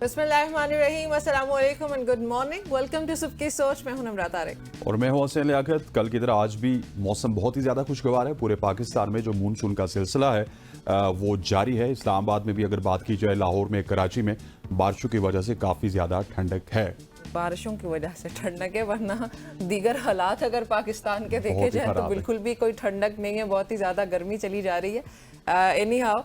बिस्मिल्लाहिर्रहमानिर्रहीम, अस्सलाम वालेकुम and good morning. Welcome to सबकी सोच। मैं हूं निम्रा तारिक और मैं हूं हसन लियाकत। कल की तरह आज भी मौसम बहुत ही ज़्यादा खुशगवार है। पूरे पाकिस्तान में जो मानसून का सिलसिला है वो जारी है। इस्लामाबाद में भी अगर बात की जाए, लाहौर में, कराची में बारिशों की वजह से काफ़ी ज़्यादा ठंडक है। बारिशों की वजह से ठंडक है, वरना दीगर हालात अगर पाकिस्तान के देखे जाए तो बिल्कुल भी कोई ठंडक नहीं है। बहुत ही ज़्यादा गर्मी चली जा रही है। एनी हाउ,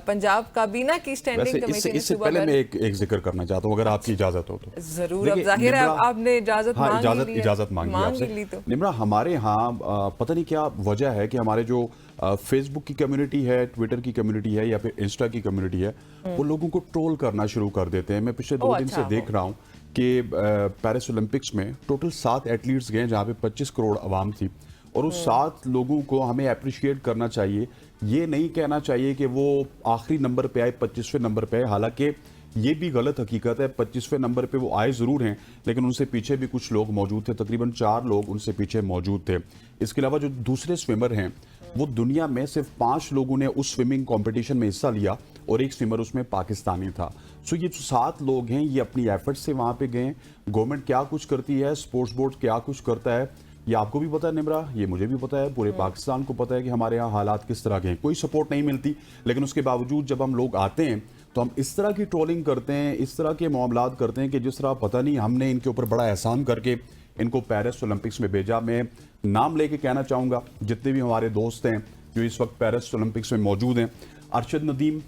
पंजाब काबीना की स्टैंडिंग कमेटी इससे पहले मैं एक जिक्र करना चाहता हूँ, अगर आपकी इजाजत हो तो। जरूर। अब जाहिर है आपने इजाजत मांगी आपसे। निम्रा, हमारे यहाँ पता नहीं क्या वजह है कि हमारे जो फेसबुक की कम्युनिटी है, ट्विटर की कम्युनिटी है या फिर इंस्टा की कम्युनिटी है, वो लोगों को ट्रोल करना शुरू कर देते हैं। मैं पिछले 2 दिन से देख रहा हूँ कि पेरिस ओलंपिक्स में टोटल 7 एथलीट्स गए जहाँ पे 25 करोड़ आवाम थी, और उस 7 लोगों को हमें अप्रिशिएट करना चाहिए। ये नहीं कहना चाहिए कि वो आखिरी नंबर पे आए, 25वें नंबर पे आए। हालांकि ये भी गलत हकीकत है। 25वें नंबर पे वो आए ज़रूर हैं, लेकिन उनसे पीछे भी कुछ लोग मौजूद थे। तकरीबन 4 लोग उनसे पीछे मौजूद थे। इसके अलावा जो दूसरे स्विमर हैं, वो दुनिया में सिर्फ 5 लोगों ने उस स्विमिंग कॉम्पिटिशन में हिस्सा लिया और एक स्विमर उसमें पाकिस्तानी था। सो ये जो 7 लोग हैं, ये अपनी एफर्ट से वहाँ पे गए। गवर्नमेंट क्या कुछ करती है, स्पोर्ट्स बोर्ड क्या कुछ करता है, ये आपको भी पता है निम्रा, ये मुझे भी पता है, पूरे पाकिस्तान को पता है कि हमारे यहाँ हालात किस तरह के हैं। कोई सपोर्ट नहीं मिलती, लेकिन उसके बावजूद जब हम लोग आते हैं तो हम इस तरह की ट्रोलिंग करते हैं, इस तरह के मामलात करते हैं कि जिस तरह पता नहीं हमने इनके ऊपर बड़ा एहसान करके इनको पेरिस ओलंपिक्स में भेजा। मैं नाम लेके कहना चाहूँगा, जितने भी हमारे दोस्त हैं जो इस वक्त पेरिस ओलंपिक्स में मौजूद हैं, अरशद नदीम,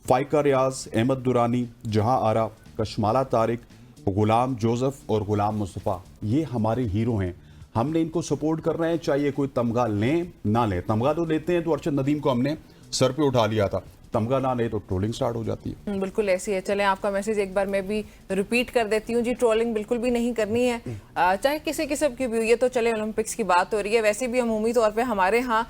फाइका रियाज, अहमद दुरानी, जहां आरा, कशमाला तारिक, गुलाम जोसेफ और गुलाम मुस्तफ़ा, ये हमारे हीरो हैं। हमने इनको सपोर्ट करना है, चाहिए कोई तमगा लें ना लें। तमगा तो लेते हैं, तो अरशद नदीम को हमने सर पे उठा लिया था। तमगा ना ले तो ट्रोलिंग स्टार्ट हो जाती है। बिल्कुल ऐसी है। चलें, आपका मैसेज एक बार मैं भी रिपीट कर देती हूँ जी। ट्रोलिंग बिल्कुल भी नहीं करनी है, चाहे किसी किस्म की भी हो। ये तो चले ओलंपिक्स की बात हो रही है, वैसे भी अमूमी तौर पे हमारे यहाँ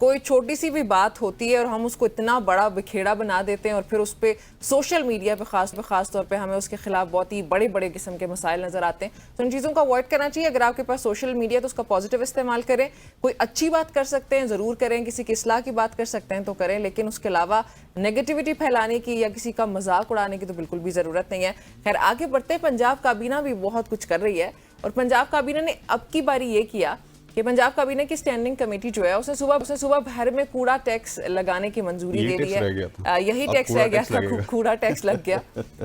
कोई छोटी सी भी बात होती है और हम उसको इतना बड़ा बिखेड़ा बना देते हैं, और फिर उस पर सोशल मीडिया पे खास तौर पे हमें उसके खिलाफ बहुत ही बड़े बड़े किस्म के मसाइल नजर आते हैं। तो इन चीज़ों को अवॉइड करना चाहिए। अगर आपके पास सोशल मीडिया तो उसका पॉजिटिव इस्तेमाल करें। कोई अच्छी बात कर सकते हैं ज़रूर करें, किसी की इस्लाह की बात कर सकते हैं तो करें, लेकिन उसके अलावा नेगेटिविटी फैलाने की या किसी का मजाक उड़ाने की तो बिल्कुल भी ज़रूरत नहीं है। खैर, आगे बढ़ते, पंजाब काबीना भी बहुत कुछ कर रही है, और पंजाब काबीना ने अब की बारी ये किया कि पंजाब काबीना की स्टैंडिंग कमेटी जो है उसे सुबह भर में कूड़ा टैक्स लगाने की मंजूरी दे दी है। यही टैक्स रह गया था, कूड़ा टैक्स लग गया।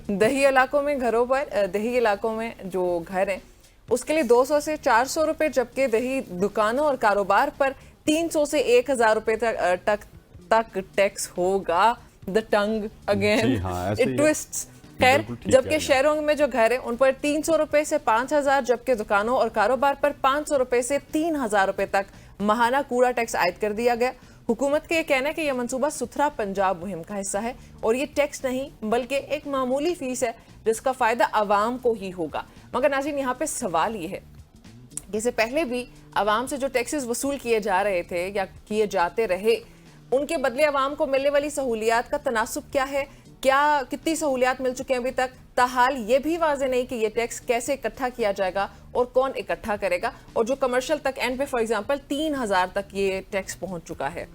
दही इलाकों में घरों पर, दही इलाकों में जो घर हैं उसके लिए 200 से 400 रुपए, जबकि दही दुकानों और कारोबार पर 300 से 1000 रुपए तक टैक्स होगा। The tongue again it twists. खैर, जबकि शहरों में जो घर है उन पर 300 रुपए से 5000, जबकि दुकानों और कारोबार पर 500 रुपए से 3000 रुपए तक माहाना कूड़ा टैक्स आयद कर दिया गया। हुकूमत का यह कहना है कि यह मंसूबा सुथरा पंजाब मुहिम का हिस्सा है, और ये टैक्स नहीं बल्कि एक मामूली फीस है जिसका फायदा आवाम को ही होगा। मगर नाज़रीन, यहाँ पे सवाल ये है कि इससे पहले भी आवाम से जो टैक्सेस वसूल किए जा रहे थे या किए जाते रहे, उनके बदले आवाम को मिलने वाली सहूलियात का तनासुब क्या है, क्या कितनी सहूलियात मिल चुके हैं अभी तक। ताहाल ये भी वाज़ेह नहीं कि ये टैक्स कैसे इकट्ठा किया जाएगा और कौन इकट्ठा करेगा। और जो कमर्शियल तक एंड पे फॉर एग्जांपल 3000 तक ये टैक्स पहुंच चुका है,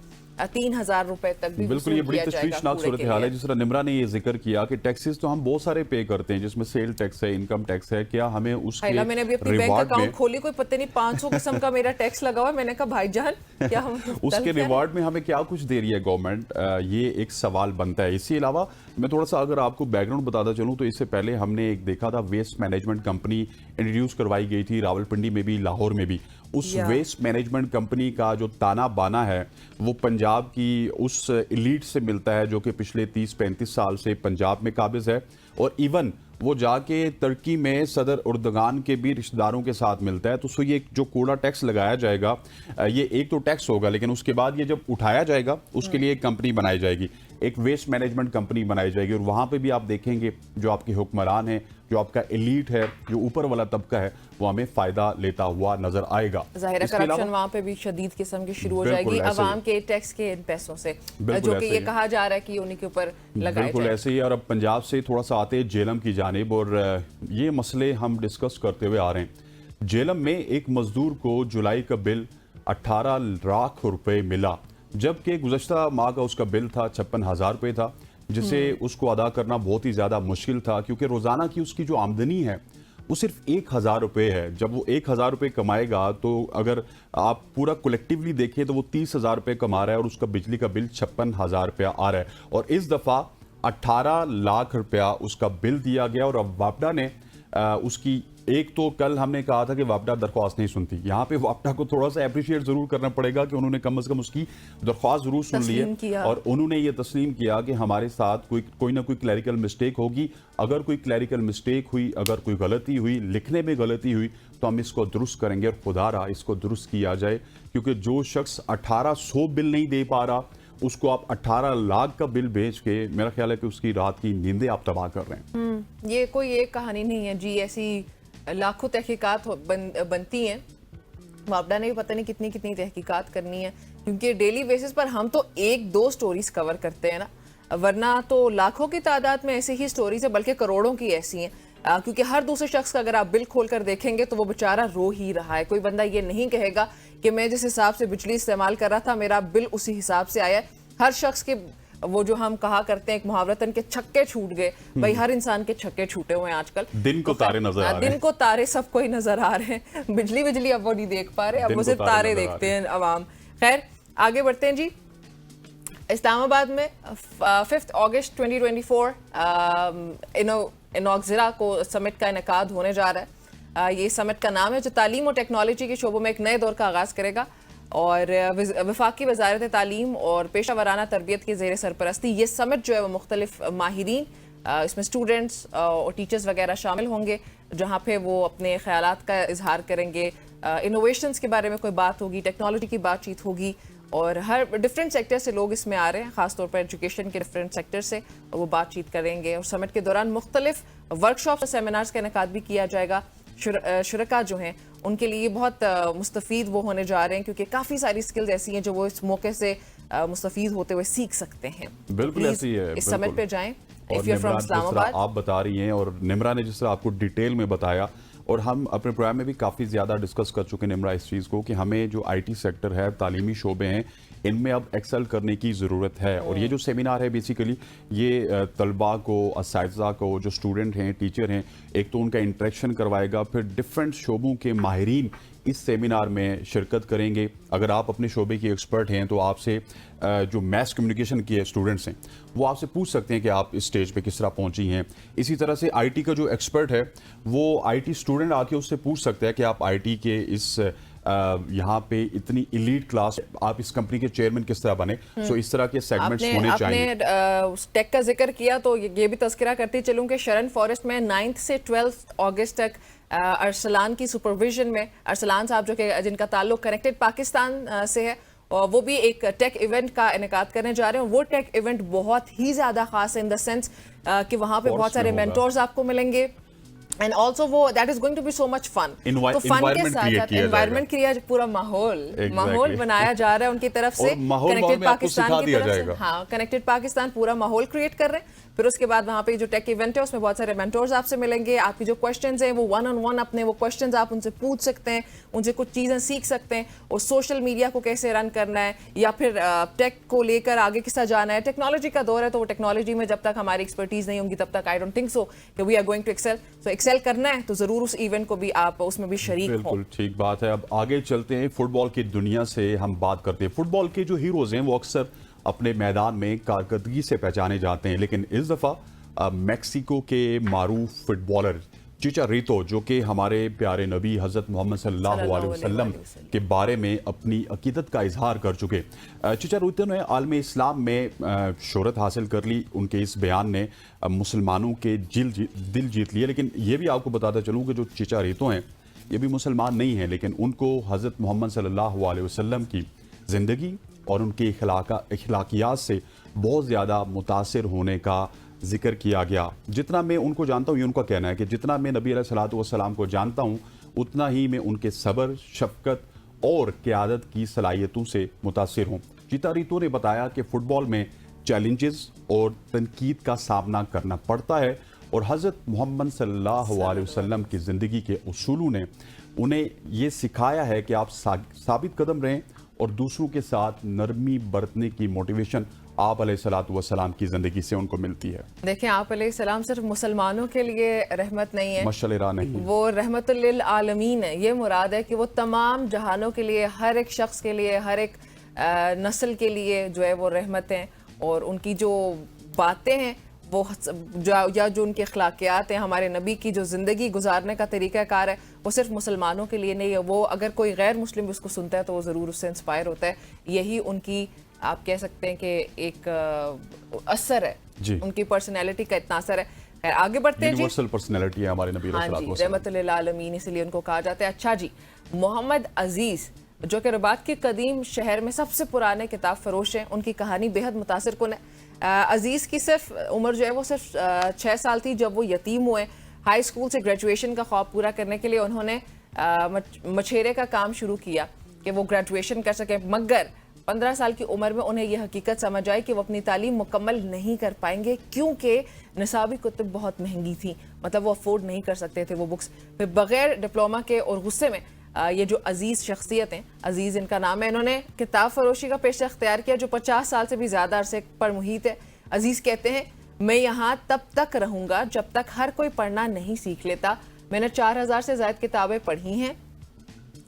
3000 रुपए तक भी। बिल्कुल, ये बड़ी तशवीशनाक सूरत हाल है। जिस तरह निम्रा ने ये जिक्र किया कि टैक्सेस तो हम बहुत सारे पे करते हैं, जिसमें सेल टैक्स है, इनकम टैक्स है, क्या हमें उसके मैंने अभी अपनी बैंक अकाउंट खोली, कोई पता नहीं 500 किस्म का मेरा टैक्स लगा हुआ है। मैंने कहा भाईजान क्या हम उसके रिवार्ड में हमें क्या कुछ दे रही है गवर्नमेंट, ये एक सवाल बनता है। इसके अलावा मैं थोड़ा सा अगर आपको बैकग्राउंड बताता चलूँ तो इससे पहले हमने एक देखा था, वेस्ट मैनेजमेंट कंपनी इंट्रोड्यूस करवाई गई थी रावलपिंडी में भी, लाहौर में भी। उस वेस्ट मैनेजमेंट कंपनी का जो ताना बाना है वो पंजाब की उस एलीट से मिलता है जो कि पिछले 30-35 साल से पंजाब में काबिज है, और इवन वो जाके तुर्की में सदर उर्दगान के भी रिश्तेदारों के साथ मिलता है। तो ये जो कूड़ा टैक्स लगाया जाएगा, ये एक तो टैक्स होगा, लेकिन उसके बाद ये जब उठाया जाएगा उसके लिए एक कंपनी बनाई जाएगी, एक वेस्ट मैनेजमेंट कंपनी बनाई जाएगी, और वहां पे भी आप देखेंगे जो आपके हुक्मरान हैं, जो आपका एलीट है, जो ऊपर वाला तबका है, वो हमें फायदा लेता हुआ नजर आएगा। जाहिर करप्शन वहां पे भी शदीद किस्म की शुरू हो जाएगी अवाम के टैक्स के इन पैसों से, जो कि ये कहा जा रहा है कि उन्हीं के ऊपर लगाया जाए। बिल्कुल ऐसे ही। और अब पंजाब से थोड़ा सा आते हैं जेलम की जानिब, और ये मसले हम डिस्कस करते हुए आ रहे हैं। जेलम में एक मजदूर को जुलाई का बिल 18 लाख रुपए मिला, जबकि गुज़श्ता माह का उसका बिल था 56,000 रुपये था। जिसे उसको अदा करना बहुत ही ज़्यादा मुश्किल था, क्योंकि रोज़ाना की उसकी जो आमदनी है वो सिर्फ 1,000 रुपये है। जब वो 1,000 रुपये कमाएगा तो अगर आप पूरा कलेक्टिवली देखें तो वो 30,000 रुपये कमा रहा है और उसका बिजली का बिल 56,000 रुपया आ रहा है। और इस दफ़ा 18 लाख रुपया उसका बिल दिया गया। और अब वापडा ने उसकी एक तो कल हमने कहा था कि वापडा दरख्वास्त नहीं सुनती, यहाँ पे वापडा को थोड़ा सा अप्रिशिएट जरूर करना पड़ेगा कि उन्होंने कम से कम उसकी दरख्वास्त जरूर सुन ली है और उन्होंने ये तस्लीम किया कि हमारे साथ कोई ना कोई क्लैरिकल मिस्टेक होगी। अगर कोई क्लैरिकल मिस्टेक हुई, अगर कोई गलती हुई, लिखने में गलती हुई, तो हम इसको दुरुस्त करेंगे और खुदारा इसको दुरुस्त किया जाए। क्योंकि जो शख्स 1800 बिल नहीं दे पा रहा, उसको आप 18 लाख का बिल भेज के मेरा ख्याल है कि उसकी रात की नींदें आप तबाह कर रहे हैं। ये कोई एक कहानी नहीं है जी, ऐसी लाखों तहकीकात बनती हैं। वापडा ने भी पता नहीं कितनी कितनी तहकीकात करनी है, क्योंकि डेली बेसिस पर हम तो 1-2 स्टोरीज कवर करते हैं ना, वरना तो लाखों की तादाद में ऐसी ही स्टोरीज है, बल्कि करोड़ों की ऐसी हैं। क्योंकि हर दूसरे शख्स का अगर आप बिल खोल कर देखेंगे तो वो बेचारा रो ही रहा है। कोई बंदा ये नहीं कहेगा कि मैं जिस हिसाब से बिजली इस्तेमाल कर रहा था मेरा बिल उसी हिसाब से आया। हर शख्स के वो जो हम कहा करते हैं एक मुहावरतन के छक्के छूट गए, भाई हर इंसान के छक्के छूटे हुए हैं आजकल। दिन को तारे नजर आ रहे हैं, दिन को तारे सबको ही नजर आ रहे हैं। बिजली अब वो नहीं देख पा रहे, अब वो सिर्फ तारे देखते हैं अवाम। खैर आगे बढ़ते हैं जी। इस्लामाबाद में 5 अगस्त 2024 इनॉग्जिरा को समिट का इनेकाद होने जा रहा है। ये समिट का नाम है जो तालीम और टेक्नोलॉजी के शोबों में एक नए दौर का आगाज़ करेगा। और वफाकी वजारत तालीम और पेशा वराना तरबियत के ज़ेर सरपरस्ती ये समिट जो है वो मुख्तलिफ माहिरीन, इसमें स्टूडेंट्स और टीचर्स वगैरह शामिल होंगे, जहाँ पे वो अपने ख्यालात का इजहार करेंगे। इनोवेशंस के बारे में कोई बात होगी, टेक्नोलॉजी की बातचीत होगी और हर डिफरेंट सेक्टर से लोग इसमें आ रहे हैं, खासतौर पर एजुकेशन के डिफरेंट सेक्टर से वो बातचीत करेंगे। और समिट के दौरान मुख्तलिफ वर्कशॉप और सेमिनार्स का इनेकाद भी किया जाएगा। शुरका जो हैं उनके लिए बहुत मुस्तफ़ीद वो होने जा रहे हैं, क्योंकि काफ़ी सारी स्किल्स ऐसी हैं जो वो इस मौके से मुस्तफ़ीद होते हुए सीख सकते हैं। बिल्कुल ऐसी है, इस समिट पे जाएं। If you are from Islamabad, आप बता रही हैं और निम्रा ने जिस तरह आपको डिटेल में बताया, और हम अपने प्रोग्राम में भी काफ़ी ज़्यादा डिस्कस कर चुके हैं निम्रा इस चीज़ को कि हमें जो आईटी सेक्टर है, तालीमी शोबे हैं, इनमें अब एक्सेल करने की ज़रूरत है। और ये जो सेमिनार है बेसिकली ये तलबा को, असातिज़ा को, जो स्टूडेंट हैं, टीचर हैं, एक तो उनका इंटरेक्शन करवाएगा, फिर डिफरेंट शोबों के माहिरीन इस सेमिनार में शिरकत करेंगे। अगर आप अपने शोबे की एक्सपर्ट हैं तो आपसे जो मैस कम्युनिकेशन के स्टूडेंट्स हैं वो आपसे पूछ सकते हैं कि आप इस स्टेज पे किस तरह पहुंची हैं। इसी तरह से आईटी का जो एक्सपर्ट है वो आईटी स्टूडेंट आके उससे पूछ सकता है कि आप आईटी के इस यहाँ पे इतनी इलीट क्लास, आप इस कंपनी के चेयरमैन किस तरह बने। सो इस तरह के सेगमेंट्स होने चाहिए। आपने टेक का जिक्र किया तो ये भी तस्करा करती चलूं कि शरण फॉरेस्ट में 9 से 12 अगस्त तक अरसलान की सुपरविजन में, अरसलान साहब जो कि जिनका ताल्लुक कनेक्टेड पाकिस्तान से है, और वो भी एक टेक इवेंट का इनेकाद करने जा रहे हैं। वो टेक इवेंट बहुत ही ज़्यादा खास है इन द सेंस कि वहाँ पे बहुत सारे मेंटोर्स आपको मिलेंगे एंड ऑल्सो वो that is going to be so much fun. तो फन के साथ एनवायरनमेंट क्रिएट, पूरा माहौल बनाया जा रहा है उनकी तरफ से। कनेक्टेड पाकिस्तान की तरफ से, हाँ, कनेक्टेड पाकिस्तान पूरा माहौल क्रिएट कर रहे हैं। फिर उसके बाद वहाँ पे जो टेक इवेंट है उसमें बहुत सारे मेंटोर्स आपसे मिलेंगे। आपकी जो क्वेश्चंस हैं वो 1-on-1 अपने वो क्वेश्चंस आप उनसे पूछ सकते हैं, उनसे कुछ चीज़ें सीख सकते हैं। और सोशल मीडिया को कैसे रन करना है या फिर टेक को लेकर आगे किस तरह जाना है। टेक्नोलॉजी का दौर है तो वो टेक्नोलॉजी में जब तक हमारी एक्सपर्टीज नहीं होंगी तब तक आई डोंट थिंक सो कि we are going to excel. So excel करना है तो जरूर उस इवेंट को भी आप उसमें भी शरीक हो। बिल्कुल ठीक बात है। अब आगे चलते हैं, फुटबॉल की दुनिया से हम बात करते हैं। फुटबॉल के जो हीरोज हैं वो अक्सर अपने मैदान में कारकर्दगी से पहचाने जाते हैं, लेकिन इस दफ़ा मैक्सिको के मारूफ फुटबॉलर चिचारितो, जो कि हमारे प्यारे नबी हज़रत मोहम्मद सल्लल्लाहु अलैहि वसल्लम के बारे में अपनी अकीदत का इजहार कर चुके, चिचारितो ने आलम इस्लाम में शोहरत हासिल कर ली। उनके इस बयान ने मुसलमानों के दिल जीत लिए। लेकिन ये भी आपको बताता चलूँ कि जो चिचारितो हैं ये भी मुसलमान नहीं हैं, लेकिन उनको हज़रत मोहम्मद सल्लल्लाहु अलैहि वसल्लम की ज़िंदगी और उनके अखलाकियात से बहुत ज़्यादा मुतासिर होने का जिक्र किया गया। जितना मैं उनको जानता हूँ, ये उनका कहना है कि जितना मैं नबी अलैहिस्सलातु वस्सलाम को जानता हूँ उतना ही मैं उनके सब्र, शफकत और क़यादत की सलाहियतों से मुतासिर हूँ। चिचारितो ने बताया कि फ़ुटबॉल में चैलेंजेस और तनकीद का सामना करना पड़ता है और हज़रत मोहम्मद सल्लल्लाहु अलैहि वसल्लम की ज़िंदगी के उसूलों ने उन्हें ये सिखाया है कि आप साबित कदम रहें और दूसरों के साथ नरमी बरतने की मोटिवेशन आप अलैहिस्सलातु वस्सलाम की ज़िंदगी से उनको मिलती है? देखें, आप अलैहिस्सलाम सिर्फ मुसलमानों के लिए रहमत नहीं है, मशअल राह नहीं, वो रहमतुल लिल आलमीन है। ये मुराद है कि वो तमाम जहानों के लिए, हर एक शख्स के लिए, हर एक नस्ल के लिए जो है वो रहमत हैं। और उनकी जो बातें हैं वो या जो उनके अखलाकियात हैं, हमारे नबी की जो ज़िंदगी गुजारने का तरीक़ाकार है, वो सिर्फ मुसलमानों के लिए नहीं है। वो अगर कोई गैर मुस्लिम उसको सुनता है तो वो ज़रूर उससे इंस्पायर होता है। यही उनकी, आप कह सकते हैं कि एक असर है, उनकी पर्सनैलिटी का इतना असर है। खैर, आगे बढ़ते हैं। यूनिवर्सल पर्सनैलिटी है हमारे नबी रहमतुल लिल आलमीन, इसलिए उनको कहा जाता है। अच्छा जी, मोहम्मद अजीज़ जो कि रबात के कदीम शहर में सबसे पुराने किताब फरोश हैं, उनकी कहानी बेहद मुतासिर कुन है। अजीज़ की सिर्फ उम्र जो है वो सिर्फ 6 साल थी जब वो यतीम हुए। हाई स्कूल से ग्रेजुएशन का ख्वाब पूरा करने के लिए उन्होंने मछेरे का काम शुरू किया कि वो ग्रेजुएशन कर सकें, मगर 15 साल की उम्र में उन्हें यह हकीकत समझ आई कि वो अपनी तालीम मुकम्मल नहीं कर पाएंगे, क्योंकि निसाबी कुतुब बहुत महंगी थी, मतलब वो अफोर्ड नहीं कर सकते थे वो बुक्स। फिर बगैर डिप्लोमा के और गुस्से में ये जो अजीज़ शख्सियत हैं, अजीज़ इनका नाम है, इन्होंने किताब फरोशी का पेशा अख्तियार किया जो 50 साल से भी ज़्यादा अरसे पर मुहित है। अजीज़ कहते हैं, मैं यहाँ तब तक रहूँगा जब तक हर कोई पढ़ना नहीं सीख लेता। मैंने 4000 से ज़ायद किताबें पढ़ी हैं,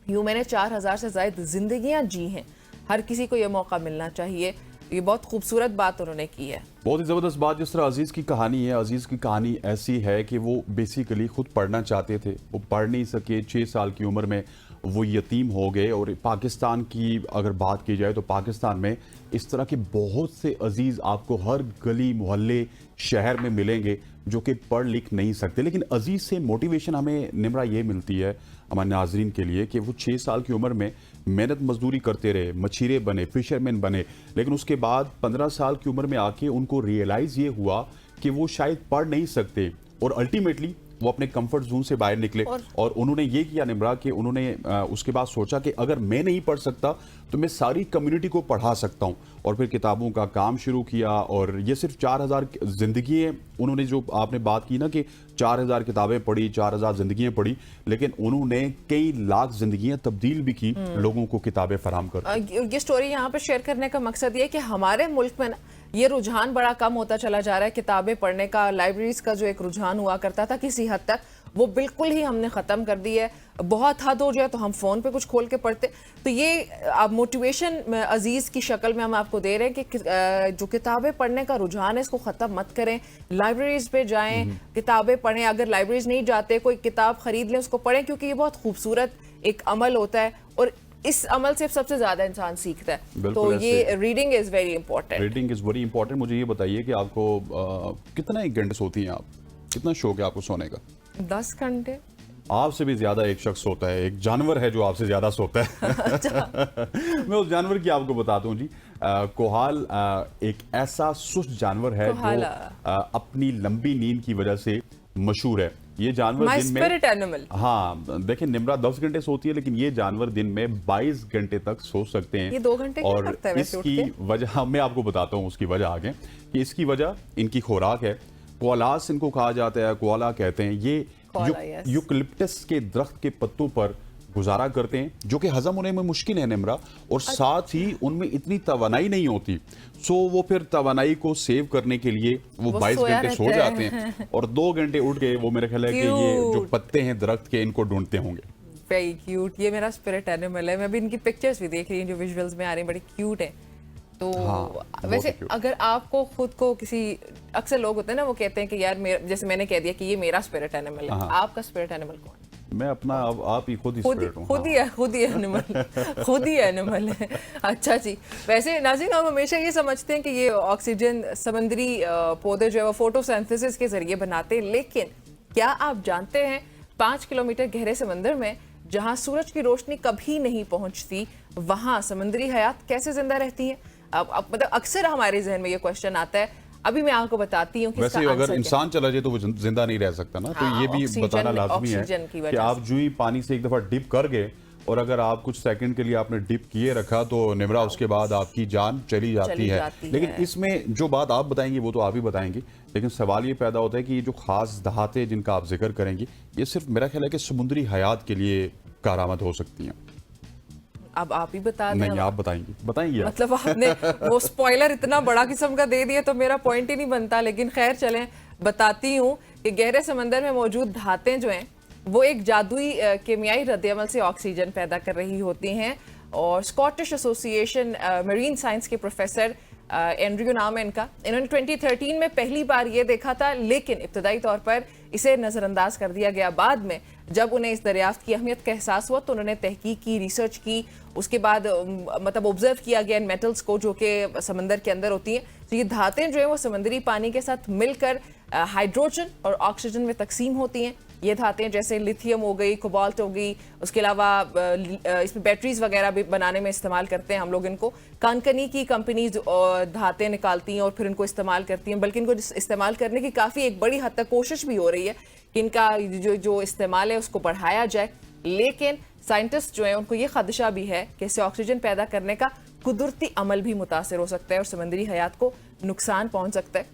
यूँ मैंने 4000 से ज़ायद ज़िंदगियाँ जी हैं। हर किसी को ये मौका मिलना चाहिए। ये बहुत खूबसूरत बात उन्होंने की है, बहुत ही ज़बरदस्त बात। जिस तरह अजीज़ की कहानी है, अजीज़ की कहानी ऐसी है कि वो बेसिकली खुद पढ़ना चाहते थे, वो पढ़ नहीं सके। 6 साल की उम्र में वो यतीम हो गए। और पाकिस्तान की अगर बात की जाए तो पाकिस्तान में इस तरह के बहुत से अजीज़ आपको हर गली मोहल्ले शहर में मिलेंगे जो कि पढ़ लिख नहीं सकते। लेकिन अजीज़ से मोटिवेशन हमें निमरा ये मिलती है हमारे नाजरीन के लिए कि वो 6 साल की उम्र में मेहनत मजदूरी करते रहे, मछीरे बने, फिशरमैन बने, लेकिन उसके बाद 15 साल की उम्र में आके उनको रियलाइज़ ये हुआ कि वो शायद पढ़ नहीं सकते। और अल्टीमेटली वो अपने कंफर्ट जोन से बाहर निकले और उन्होंने ये किया निमरा कि उन्होंने उसके बाद सोचा कि अगर मैं नहीं पढ़ सकता तो मैं सारी कम्युनिटी को पढ़ा सकता हूँ। और फिर किताबों का काम शुरू किया। और ये सिर्फ 4000 जिंदगी उन्होंने, जो आपने बात की ना कि 4000 किताबें पढ़ी, 4000 जिंदगियां पढ़ी, लेकिन उन्होंने कई लाख जिंदगियां तब्दील भी की लोगों को किताबें फराहम कर। ये स्टोरी यहाँ पर शेयर करने का मकसद ये है कि हमारे मुल्क में ना ये रुझान बड़ा कम होता चला जा रहा है किताबें पढ़ने का। लाइब्रेरीज का जो एक रुझान हुआ करता था किसी हद तक, वो बिल्कुल ही हमने ख़त्म कर दी है। बहुत हद हो जाए तो हम फ़ोन पे कुछ खोल के पढ़ते। तो ये अब मोटिवेशन अजीज़ की शक्ल में हम आपको दे रहे हैं कि जो किताबें पढ़ने का रुझान है इसको ख़त्म मत करें। लाइब्रेरीज पे जाएं, किताबें पढ़ें। अगर लाइब्रेरीज नहीं जाते, कोई किताब ख़रीद लें, उसको पढ़ें, क्योंकि ये बहुत खूबसूरत एक अमल होता है और इस अमल से सबसे ज्यादा इंसान सीखता है। तो ये reading is very important. Reading is very important. मुझे ये बताइए कि आपको कितना एक घंटे सोती हैं आप? कितना शौक है आपको सोने का? 10 घंटे। आपसे भी ज्यादा एक शख्स सोता है, एक जानवर है जो आपसे ज्यादा सोता है। मैं उस जानवर की आपको बताता हूँ जी। कोहाल एक ऐसा सुस्त जानवर है जो अपनी लंबी नींद की वजह से मशहूर है। ये जानवर दिन में, हाँ देखिए, निम्रा 10 घंटे सोती है, लेकिन ये जानवर दिन में 22 घंटे तक सो सकते हैं। ये 2 घंटे और इसकी वजह मैं आपको बताता हूँ, उसकी वजह आगे कि इसकी वजह इनकी खुराक है। कोलास इनको कहा जाता है, कोला कहते हैं। ये यूकलिप्टस के दरख्त के पत्तों पर गुजारा करते हैं, जो कि हजम होने में मुश्किल है निमरा, और साथ ही उनमें इतनी तवानाई नहीं होती। सो वो फिर तवानाई को सेव करने के लिए वो 22 घंटे सो जाते हैं और 2 घंटे उठ गए। वो मेरे ख्याल है कि ये जो पत्ते हैं दरख्त के, इनको ढूंढते होंगे। Very cute. ये मेरा स्पिरिट एनिमल है। मैं भी इनकी पिक्चर्स भी देख रही हूँ जो विजुअल्स में आ रही हैं, बड़ी क्यूट है। तो वैसे अगर आपको खुद को किसी, अक्सर लोग होते हैं ना, वो कहते हैं कि यार जैसे मैंने कह दिया कि ये मेरा स्पिरिट एनिमल है, आपका स्पिरिट एनिमल कौन है? मैं अपना, आप ही खुद ही स्पिरिट हूं। खुद ही एनिमल खुद ही एनिमल है। अच्छा जी, वैसे नाज़रीन, हम हमेशा ये समझते हैं कि ये ऑक्सीजन समुद्री पौधे जो है वो फोटोसिंथेसिस के जरिए बनाते हैं, लेकिन क्या आप जानते हैं 5 किलोमीटर गहरे समंदर में जहां सूरज की रोशनी कभी नहीं पहुंचती, वहां समुद्री हयात कैसे जिंदा रहती है? अब मतलब अक्सर हमारे जहन में ये क्वेश्चन आता है। अभी मैं आपको बताती हूँ कि वैसे अगर इंसान चला जाए तो वो जिंदा नहीं रह सकता ना। तो ये भी बताना लाजमी है कि आप जो ही पानी से एक दफा डिप कर गए और अगर आप कुछ सेकंड के लिए आपने डिप किए रखा तो निमरा उसके बाद आपकी जान चली जाती है। लेकिन इसमें जो बात आप बताएंगे वो तो आप ही बताएंगे, लेकिन सवाल ये पैदा होता है कि ये जो खास दहाते जिनका आप जिक्र करेंगे, ये सिर्फ मेरा ख्याल है कि समुद्री हयात के लिए कारामद हो सकती हैं। अब आप ही बता दें। नहीं, आप बताएंगे आप। मतलब आपने वो स्पॉइलर इतना बड़ा किस्म का दे दिया तो मेरा पॉइंट ही नहीं बनता, लेकिन खैर चलें बताती हूँ कि गहरे समंदर में मौजूद धातें जो हैं वो एक जादुई केमियाई रद्द-ए-अमल से ऑक्सीजन पैदा कर रही होती हैं। और स्कॉटिश एसोसिएशन मरीन साइंस के प्रोफेसर एंड्रयू नाम है इनका, इन्होंने 2013 में पहली बार ये देखा था, लेकिन इब्तदाई तौर पर इसे नज़रअंदाज कर दिया गया। बाद में जब उन्हें इस दरियाफ्त की अहमियत का एहसास हुआ तो उन्होंने तहकीक की, रिसर्च की, उसके बाद मतलब ऑब्जर्व किया गया इन मेटल्स को जो कि समंदर के अंदर होती हैं। तो ये धातें जो है वो समंदरी पानी के साथ मिलकर हाइड्रोजन और ऑक्सीजन में तकसीम होती हैं। ये धातें जैसे लिथियम हो गई, कोबाल्ट हो गई, उसके अलावा इसमें बैटरीज वगैरह भी बनाने में इस्तेमाल करते हैं हम लोग इनको। कानकनी की कंपनीज धातें निकालती हैं और फिर इनको इस्तेमाल करती हैं, बल्कि इनको इस्तेमाल करने की काफ़ी एक बड़ी हद तक कोशिश भी हो रही है कि इनका जो इस्तेमाल है उसको बढ़ाया जाए। लेकिन साइंटिस्ट जो है उनको ये खदशा भी है कि इससे ऑक्सीजन पैदा करने का कुदरती अमल भी मुतासर हो सकता है और समंदरी हयात को नुकसान पहुंच सकता है।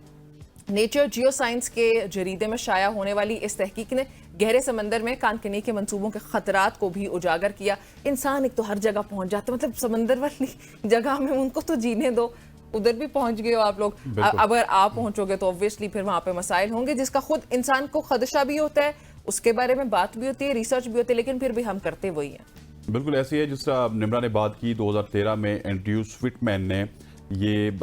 नेचर जियोसाइंस के जरीदे में शाया होने वाली इस तहकीक ने गहरे समंदर में कानकनी के मंसूबों के खतरात को भी उजागर किया। इंसान एक तो हर जगह पहुंच जाता है, मतलब समंदर वाली जगह में उनको तो जीने दो, उधर भी पहुंच गए हो आप लोग। अगर आप पहुंचोगे तो ऑब्वियसली फिर वहां पे मसाइल होंगे जिसका खुद इंसान को खदशा भी होता है, उसके बारे में बात भी होती है, रिसर्च भी होती है, लेकिन फिर भी हम करते वही हैं। बिल्कुल ऐसी है जिस तरह निम्रा ने बात की 2013 में एंड्रयू स्विटमैन ने ये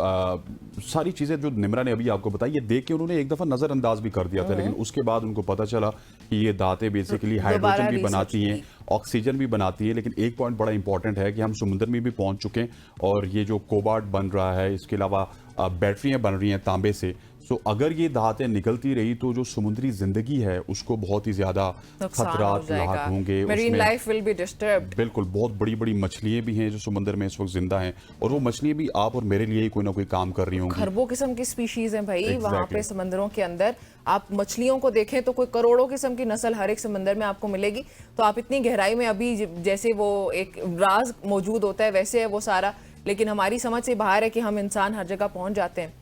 सारी चीज़ें जो निम्रा ने अभी आपको बताई, ये देख के उन्होंने एक दफ़ा नज़रअंदाज भी कर दिया था, लेकिन उसके बाद उनको पता चला कि ये धातें बेसिकली हाइड्रोजन भी बनाती हैं, ऑक्सीजन भी बनाती है। लेकिन एक पॉइंट बड़ा इंपॉर्टेंट है कि हम समुद्र में भी पहुंच चुके हैं और ये जो कोबाल्ट बन रहा है, इसके अलावा बैटरियां बन रही हैं तांबे से। तो अगर ये धातें निकलती रही तो जो समुद्री जिंदगी है उसको बहुत ही ज्यादा खतरात लाक होंगे, marine life will be disturbed. बिल्कुल, बहुत बड़ी बड़ी मछलियां भी हैं जो समुद्र में इस वक्त जिंदा हैं और वो मछलियां भी आप और मेरे लिए ही कोई ना कोई काम कर रही होंगी। खरबों किस्म की स्पीशीज हैं भाई वहां पे समंदरों के अंदर। आप मछलियों को देखें तो कोई करोड़ों किस्म की नस्ल हर एक समंदर में आपको मिलेगी। तो आप इतनी गहराई में अभी जैसे वो एक राज मौजूद होता है वैसे है वो सारा, लेकिन हमारी समझ से बाहर है कि हम इंसान हर जगह पहुंच जाते हैं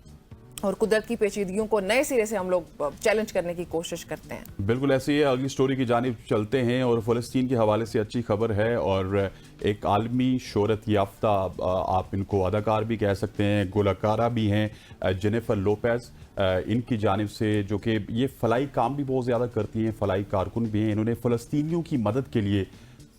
और कुदरत की पेचीदगियों को नए सिरे से हम लोग चैलेंज करने की कोशिश करते हैं। बिल्कुल ऐसे ही अगली स्टोरी की जानिब चलते हैं और फ़लस्तीन के हवाले से अच्छी खबर है और एक आलमी शोहरत याफ्ता, आप इनको अदाकार भी कह सकते हैं, गुलकारा भी हैं, जेनिफर लोपेज, इनकी जानिब से, जो कि ये फलाई काम भी बहुत ज़्यादा करती हैं, फलाई कारकुन भी हैं। इन्होंने फ़लस्तीनियों की मदद के लिए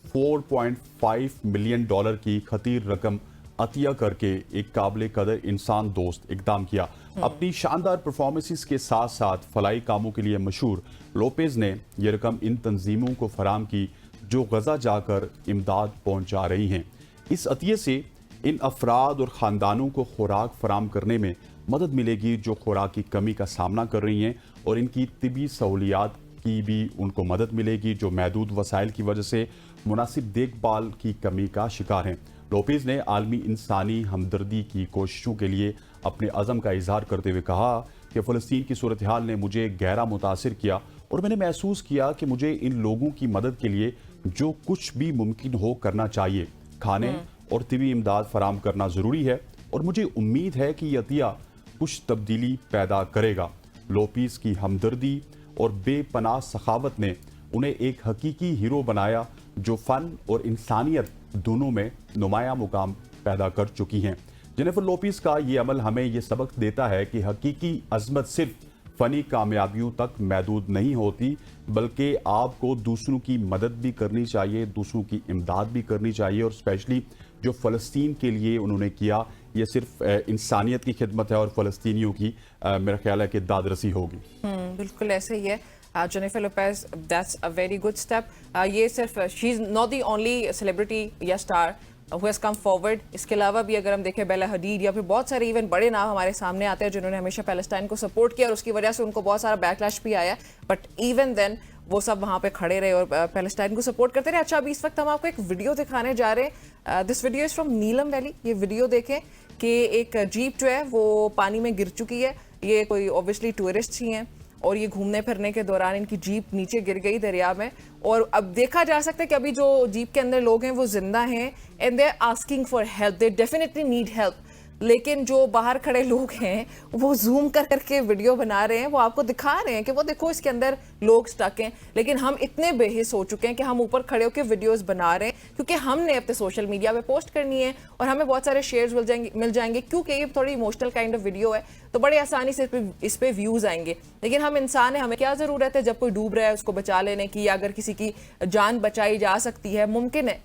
$4.5 मिलियन की खतीर रकम अतिया करके एक काबिल कदर इंसान दोस्त इकदाम किया। अपनी शानदार परफॉर्मेंसेस के साथ साथ फलाई कामों के लिए मशहूर लोपेज ने यह रकम इन तंजीमों को फराम की जो गजा जाकर इमदाद पहुंचा रही हैं। इस अतिये से इन अफराद और ख़ानदानों को खुराक फराम करने में मदद मिलेगी जो खुराक की कमी का सामना कर रही हैं और इनकी तिबी सहूलियात की भी उनको मदद मिलेगी जो महदूद वसाइल की वजह से मुनासिब देखभाल की कमी का शिकार हैं। लोपेज ने आलमी इंसानी हमदर्दी की कोशिशों के लिए अपने अज़म का इजहार करते हुए कहा कि फ़लस्तीन की सूरत हाल ने मुझे गहरा मुतासिर किया और मैंने महसूस किया कि मुझे इन लोगों की मदद के लिए जो कुछ भी मुमकिन हो करना चाहिए। खाने और तिबी इमदाद फराम करना ज़रूरी है और मुझे उम्मीद है कि यह अतिया कुछ तब्दीली पैदा करेगा। लोपेज की हमदर्दी और बेपनाह सखावत ने उन्हें एक हकीकी हीरो बनाया जो फ़न और इंसानियत दोनों में नुमाया मुकाम पैदा कर चुकी हैं। जेनिफर लोपेज का ये अमल हमें ये सबक देता है कि हकीकी अजमत सिर्फ फ़नी कामयाबियों तक महदूद नहीं होती, बल्कि आपको दूसरों की मदद भी करनी चाहिए, दूसरों की इमदाद भी करनी चाहिए। और स्पेशली जो फ़लस्तीन के लिए उन्होंने किया, ये सिर्फ इंसानियत की खिदमत है और फ़लस्तीनियों की मेरा ख्याल है कि दादरसी होगी। बिल्कुल ऐसे ही है। Jennifer Lopez, that's a very good step. ये सिर्फ she is not the only celebrity या star who has come forward। इसके अलावा भी अगर हम देखें बेला हदीड या फिर बहुत सारे इवन बड़े नाम हमारे सामने आते हैं जिन्होंने हमेशा पैलेस्टाइन को सपोर्ट किया और उसकी वजह से उनको बहुत सारा बैकलैश भी आया, बट इवन देन वो सब वहाँ पे खड़े रहे और पैलेस्टाइन को सपोर्ट करते रहे। अच्छा, अभी इस वक्त हम आपको एक वीडियो दिखाने जा रहे हैं। This video is from Neelam valley. ये वीडियो देखें कि एक जीप जो है वो पानी में गिर चुकी है। ये कोई ऑब्वियसली टूरिस्ट ही हैं और ये घूमने फिरने के दौरान इनकी जीप नीचे गिर गई दरिया में और अब देखा जा सकता है कि अभी जो जीप के अंदर लोग हैं वो जिंदा हैं and they are asking for help, they definitely need help. लेकिन जो बाहर खड़े लोग हैं वो जूम कर करके वीडियो बना रहे हैं, वो आपको दिखा रहे हैं कि वो देखो इसके अंदर लोग स्टक हैं, लेकिन हम इतने बेहिस हो चुके हैं कि हम ऊपर खड़े होकर वीडियोस बना रहे हैं क्योंकि हमने अपने सोशल मीडिया पे पोस्ट करनी है और हमें बहुत सारे शेयर्स मिल जाएंगे क्योंकि ये थोड़ी इमोशनल काइंड ऑफ वीडियो है, तो बड़े आसानी से इस पे व्यूज आएंगे। लेकिन हम इंसान हैं, हमें क्या जरूरत है जब कोई डूब रहा है उसको बचा लेने की, या अगर किसी की जान बचाई जा सकती है, मुमकिन है,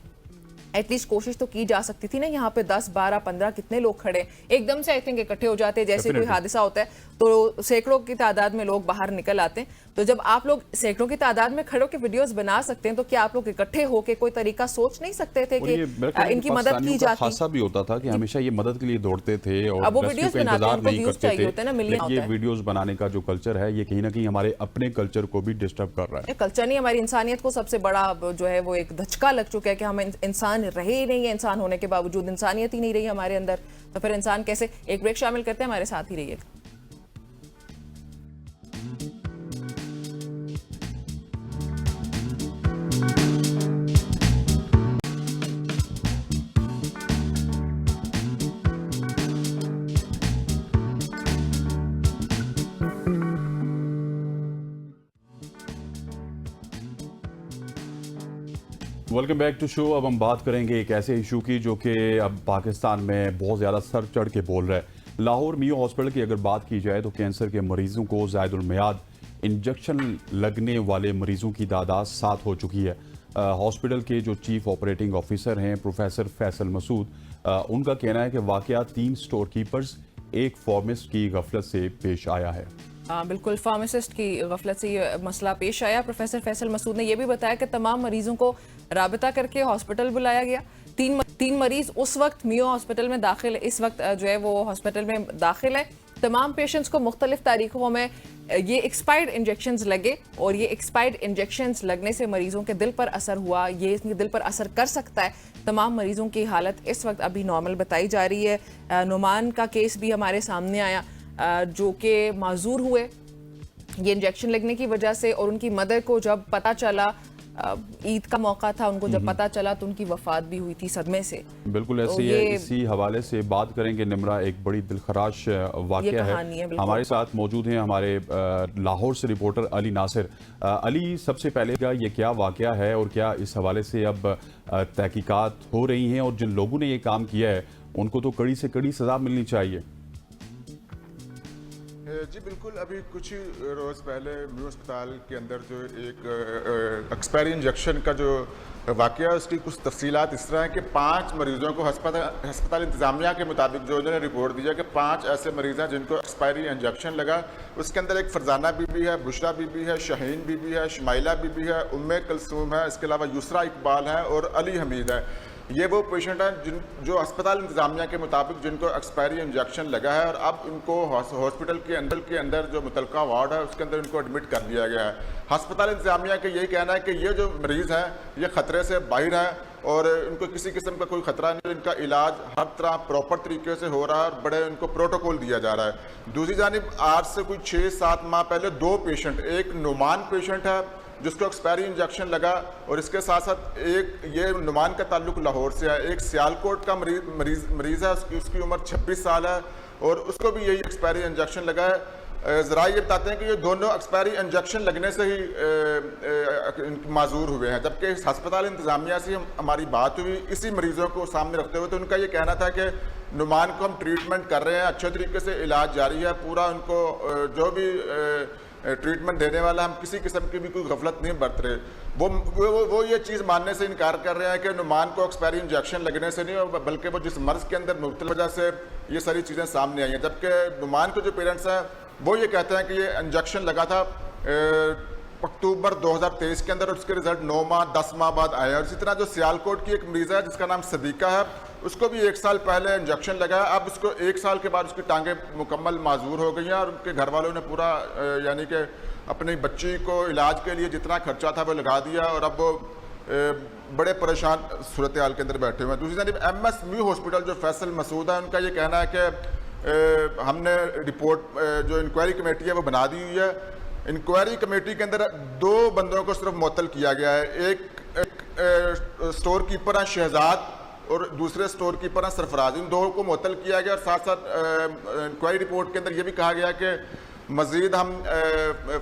एटलीस्ट कोशिश तो की जा सकती थी ना। यहाँ पे 10, 12, 15 कितने लोग खड़े एकदम से आई थिंक इकट्ठे हो जाते हैं, जैसे कोई हादसा होता है तो सैकड़ों की तादाद में लोग बाहर निकल आते हैं। तो जब आप लोग सैकड़ों की तादाद में खड़े होकर वीडियोस बना सकते हैं तो क्या आप लोग इकट्ठे होकर कोई तरीका सोच नहीं सकते थे कि इनकी मदद की जाती? खासा भी होता था कि हमेशा ये मदद के लिए दौड़ते थे और अब वो वीडियोस बनाते हैं, उनको व्यूज चाहिए होते हैं ना, मिलियन होता है। ये वीडियोस बनाने का जो कल्चर है ये कहीं ना कहीं हमारे अपने कल्चर को भी डिस्टर्ब कर रहा है। कल्चर नहीं, हमारी इंसानियत को सबसे बड़ा जो है वो एक धचका लग चुका है कि हम इंसान रहे ही नहीं है, इंसान होने के बावजूद इंसानियत ही नहीं रही हमारे अंदर, तो फिर इंसान कैसे? एक ब्रेक शामिल करते हैं, हमारे साथ ही रहिएगा। Welcome back to show. अब हम बात करेंगे एक ऐसे इशू की जो कि अब पाकिस्तान में बहुत ज़्यादा सर चढ़ के बोल रहा है। लाहौर मियो हॉस्पिटल की अगर बात की जाए तो कैंसर के मरीजों को ज़ायदुल मियाद इंजेक्शन लगने वाले मरीजों की तादाद 7 हो चुकी है। हॉस्पिटल के जो चीफ ऑपरेटिंग ऑफिसर हैं प्रोफेसर फैसल मसूद, उनका कहना है कि वाकया 3 स्टोर कीपर्स एक फार्मासिस्ट की गफलत से पेश आया है। बिल्कुल, फार्मासिस्ट की गफलत से ये मसला पेश आया। प्रोफेसर फैसल मसूद ने यह भी बताया कि तमाम मरीजों को राबता करके हॉस्पिटल बुलाया गया। तीन मरीज उस वक्त मियो हॉस्पिटल में दाखिल है, इस वक्त जो है वो हॉस्पिटल में दाखिल है। तमाम पेशेंट्स को मुख्तलिफ तारीखों में ये एक्सपायर्ड इंजेक्शंस लगे और ये एक्सपायर्ड इंजेक्शंस लगने से मरीजों के दिल पर असर हुआ, ये इसके दिल पर असर कर सकता है। तमाम मरीजों की हालत इस वक्त अभी नॉर्मल बताई जा रही है। नुमान का केस भी हमारे सामने आया जो कि माजूर हुए ये इंजेक्शन लगने की वजह से, और उनकी मदर को जब पता चला, ईद का मौका था, उनको जब पता चला तो उनकी वफात भी हुई थी सदमे से। बिल्कुल ऐसी है। इसी हवाले से बात करेंगे निम्रा, एक बड़ी दिलखराश वाकया है। हमारे साथ मौजूद हैं हमारे लाहौर से रिपोर्टर अली नासिर। अली, सबसे पहले ये क्या वाकया है और क्या इस हवाले से अब तहकीकात हो रही हैं और जिन लोगों ने ये काम किया है उनको तो कड़ी से कड़ी सजा मिलनी चाहिए? जी बिल्कुल, अभी कुछ ही रोज़ पहले मियो अस्पताल के अंदर जो एक एक्सपायरी इंजेक्शन का जो वाकया है उसकी कुछ तफसीलात इस तरह है कि 5 मरीजों को हस्पताल इंतज़ामिया के मुताबिक जो उन्होंने रिपोर्ट दिया कि 5 ऐसे मरीज़ हैं जिनको एक्सपायरी इंजेक्शन लगा। उसके अंदर एक फरजाना बीबी है, बुशरा बीबी है, शाहीन बीबी है, शमाइला बीबी है, उम्मे कलसूम है, इसके अलावा यूसरा इकबाल है और अली हमीद है। ये वो पेशेंट हैं जो अस्पताल इंतज़ामिया के मुताबिक जिनको एक्सपायरी इंजेक्शन लगा है और अब इनको हॉस्पिटल के अंदर जो मुतलका वार्ड है उसके अंदर इनको एडमिट कर लिया गया है। अस्पताल इंतज़ामिया का यही कहना है कि ये जो मरीज़ हैं ये ख़तरे से बाहर है और इनको किसी किस्म का कोई ख़तरा नहीं, इनका इलाज हर तरह प्रॉपर तरीके से हो रहा है और बड़े इनको प्रोटोकॉल दिया जा रहा है। दूसरी जानिब आज से कोई 6-7 माह पहले 2 पेशेंट, एक नुमान पेशेंट है जिसको एक्सपायरी इंजेक्शन लगा और इसके साथ साथ एक ये नुमान का ताल्लुक लाहौर से है, एक सियालकोट का मरीज़ है, उसकी उम्र 26 साल है और उसको भी यही एक्सपायरी इंजेक्शन लगा है। ज़रा ये बताते हैं कि ये दोनों एक्सपायरी इंजेक्शन लगने से ही माजूर हुए हैं, जबकि अस्पताल इंतज़ामिया से हमारी बात हुई इसी मरीज़ों को सामने रखते हुए तो उनका ये कहना था कि नुमान को हम ट्रीटमेंट कर रहे हैं, अच्छे तरीके से इलाज जारी है, पूरा उनको जो भी ट्रीटमेंट देने वाला हम किसी किस्म की भी कोई गफलत नहीं बरत रहे। वो ये चीज़ मानने से इनकार कर रहे हैं कि नुमान को एक्सपायरी इंजेक्शन लगने से नहीं बल्कि वो जिस मर्ज़ के अंदर मुब्तला वजह से ये सारी चीज़ें सामने आई हैं। जबकि नुमान के जो पेरेंट्स हैं वो ये कहते हैं कि ये इंजेक्शन लगा था अक्टूबर 2023 के अंदर और उसके रिजल्ट 9 माह 10 माह बाद आए। और इसी तरह जो सियालकोट की एक मरीज़ है जिसका नाम सदीका है, उसको भी 1 साल पहले इंजेक्शन लगा है। अब उसको 1 साल के बाद उसकी टांगें मुकम्मल माजूर हो गई हैं और उनके घर वालों ने पूरा यानी कि अपनी बच्ची को इलाज के लिए जितना खर्चा था वो लगा दिया और अब वो बड़े परेशान सूरत हाल के अंदर बैठे हुए हैं। दूसरी जानिब MS म्यू हॉस्पिटल जो फैसल मसूद है उनका ये कहना है कि हमने रिपोर्ट जो इंक्वायरी कमेटी है वो बना दी हुई है। इंक्वायरी कमेटी के अंदर 2 बंदों को सिर्फ मुअत्तल किया गया है। एक स्टोर कीपर है शहजाद और दूसरे स्टोर कीपर हैं सरफराज, इन दो को मुअत्तल किया गया। और साथ साथ इंक्वायरी रिपोर्ट के अंदर यह भी कहा गया कि मजीद हम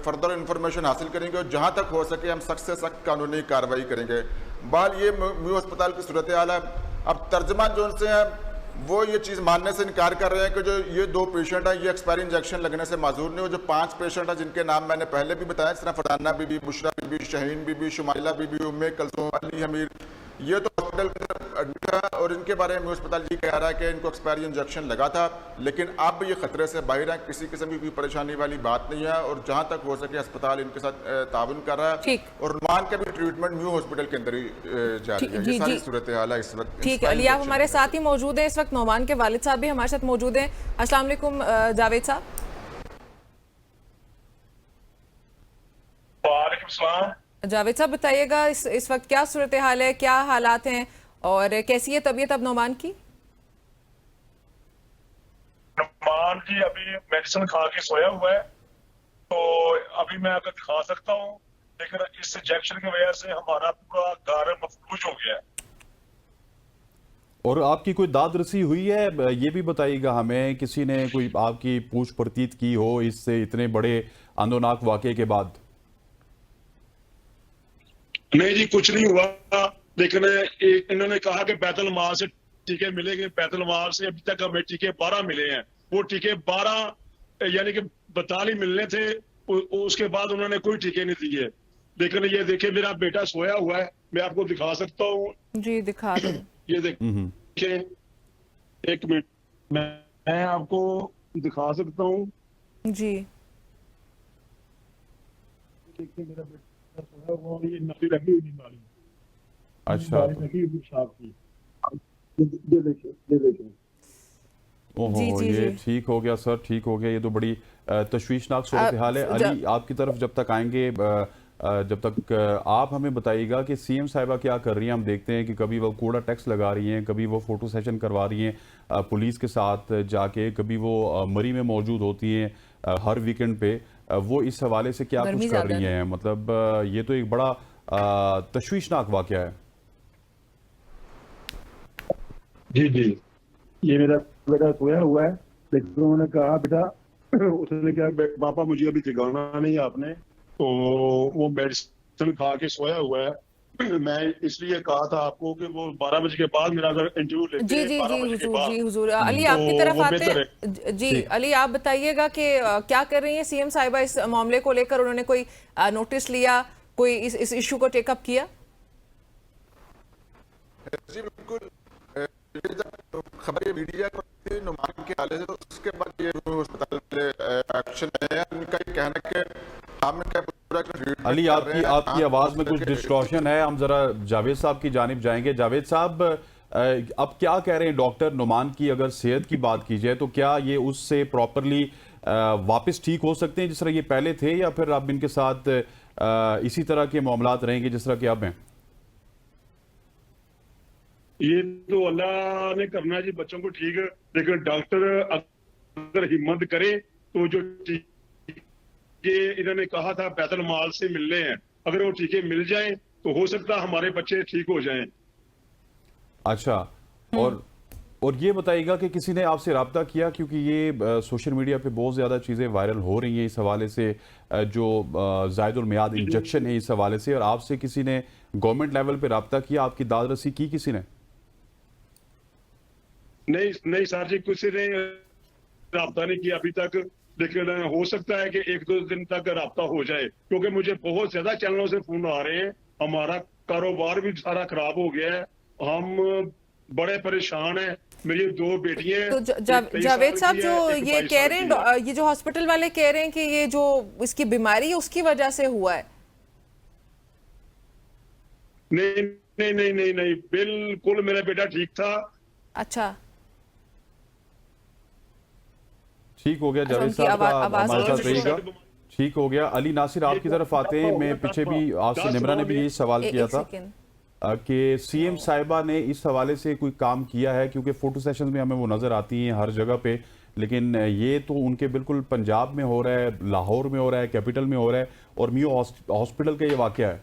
फर्दर इंफॉर्मेशन हासिल करेंगे और जहाँ तक हो सके हम सख्त से सख्त कानूनी कार्रवाई करेंगे। बहरहाल ये म्यू अस्पताल की सूरत हाल है। अब तर्जमान जो उनसे है वो ये चीज़ मानने से इनकार कर रहे हैं कि जो ये 2 पेशेंट हैं ये एक्सपायरी इंजेक्शन लगने से माजूर नहीं हो। जो 5 पेशेंट हैं जिनके नाम मैंने पहले भी बताया, जिस तरह फरहाना बीबी, बुशरा बीबी, शहीन बीबी, शुमाइला बीबी, उम्मे कलसूम, अली हमीर, ये तो हॉस्पिटल के अंदर एडमिट है और इनके बारे में अस्पताल जी कह रहा है कि इनको एक्सपायरी इंजेक्शन लगा था, लेकिन अब ये खतरे से बाहर है, किसी किस्म की कोई परेशानी वाली बात नहीं है और जहां तक हो सके अस्पताल इनके साथ ताउन कर रहा है और नुमान का भी ट्रीटमेंट न्यू हॉस्पिटल के अंदर ही जारी है। ये सारी सूरत हाल है इस वक्त। ठीक है अली, आप हमारे साथ ही मौजूद हैं इस वक्त। नोमान के वालिद साहब भी हमारे साथ मौजूद हैं। अस्सलाम वालेकुम जावेद साहब। वालेकुम सलाम। जावेद साहब बताइएगा इस वक्त क्या सूरत हाल है, क्या हालात हैं और कैसी है तबीयत अब नोमान की? नोमान जी अभी मेडिसिन खा के सोया हुआ है, तो अभी मैं अगर दिखा सकता हूँ, लेकिन इस इंजेक्शन की वजह से हमारा पूरा घर मफलूज हो गया है। और आपकी कोई दाद रसी हुई है, ये भी बताइएगा हमें, किसी ने कोई आपकी पूछ परतीत की हो इससे इतने बड़े आंदोलनाक वाकये के बाद? नहीं जी, कुछ नहीं हुआ, लेकिन इन्होंने कहा कि बैतुल माल से टीके मिलेंगे। बैतुल माल से अभी तक हमें टीके 12 मिले हैं। वो टीके 12 यानी कि 42 मिलने थे, उसके बाद उन्होंने कोई टीके नहीं दिए। लेकिन ये देखिए मेरा बेटा सोया हुआ है, मैं आपको दिखा सकता हूँ। जी दिखा दो। ये देखिए, एक मिनट मैं आपको दिखा सकता हूँ जी। देखिए मेरा बेटा सोया हुआ, ये नफी लगी हुई नाली। अच्छा, लगी हुई साफ की। ये देखिए। ओहो, ये ठीक हो गया सर, ठीक हो गया। ये तो बड़ी तशवीशनाक सूरत हाल है। अली, आपकी तरफ जब तक आएंगे, जब तक आप हमें बताइएगा कि सीएम साहिबा क्या कर रही हैं। हम देखते हैं कि कभी वो कूड़ा टैक्स लगा रही हैं, कभी वो फोटो सेशन करवा रही हैं पुलिस के साथ जाके, कभी वो मरी में मौजूद होती हैं हर वीकेंड पे। वो इस हवाले से क्या कुछ कर रही हैं? मतलब ये तो एक बड़ा तशवीशनाक वाकया है। जी, ये मेरा बेटा सोया हुआ है, लेकिन उन्होंने कहा बेटा, उसने कहा पापा मुझे अभी जगाना नहीं आपने, तो वो मेडिसिन खा के सोया हुआ है। मैं इसलिए कहा था आपको कि वो 12 बजे के बाद मेरा अगर इंटरव्यू लेते हैं। जी हुजूर। अली आपकी तरफ आते हैं। जी अली, आप बताइएगा कि क्या कर रही हैं सीएम साहिबा इस मामले को लेकर? उन्होंने कोई नोटिस लिया, कोई इस इशू को टेकअप किया? जी बिल्कुल, ये जब खबर मीडिया को नुमान के हवाले से, तो उसके बाद ये अस्पताल एक्शन है। उनका ये कहना है कि हम क्या अली, आपकी आवाज में कुछ डिस्टॉर्शन है। हम जरा जावेद साहब की जानिब जाएंगे। जावेद साहब, अब क्या कह रहे हैं डॉक्टर नुमान की? अगर सेहत की बात की जाए तो क्या ये उससे प्रॉपरली वापस ठीक हो सकते हैं जिस तरह ये पहले थे, या फिर अब इनके साथ इसी तरह के मामलात रहेंगे जिस तरह के अब हैं? ये तो अल्लाह ने करना है जी बच्चों को ठीक है, लेकिन डॉक्टर अगर हिम्मत करे तो जो टीके इन्होंने कहा था बैतुल माल से मिलने हैं, अगर वो टीके मिल जाएं तो हो सकता है हमारे बच्चे ठीक हो जाएं। अच्छा, और ये बताइएगा कि किसी ने आपसे रब्ता किया, क्योंकि ये सोशल मीडिया पे बहुत ज़्यादा चीज़ें वायरल हो रही हैं इस हवाले से, जो ज़ायदुल मियाद इंजेक्शन है इस हवाले से, और आपसे किसी ने गवर्नमेंट लेवल पे रब्ता किया, आपकी दाद रसी की किसी ने? नहीं सर जी, किसी ने रब्ता नहीं किया अभी तक, लेकिन हो सकता है कि 1-2 दिन तक रब्ता हो जाए, क्योंकि मुझे बहुत ज्यादा चैनलों से फोन आ रहे हैं। हमारा कारोबार भी सारा खराब हो गया है, हम बड़े परेशान हैं। मेरी 2 बेटियां। तो जावेद साहब, जो ये कह रहे हैं, ये जो हॉस्पिटल वाले कह रहे हैं कि ये जो इसकी बीमारी है उसकी वजह से हुआ है। नहीं, बिल्कुल मेरा बेटा ठीक था। अच्छा, ठीक हो गया जावेद साहब, हमारे साथ रहिएगा। ठीक हो गया। अली नासिर, आपकी तरफ आते हैं। मैं पीछे भी आपसे निमरा ने भी यही सवाल किया था कि सीएम साहिबा ने इस हवाले से कोई काम किया है, क्योंकि फोटो सेशन में हमें वो नजर आती हैं हर जगह पे, लेकिन ये तो उनके बिल्कुल पंजाब में हो रहा है, लाहौर में हो रहा है, कैपिटल में हो रहा है, और मियो हॉस्पिटल का ये वाकया है।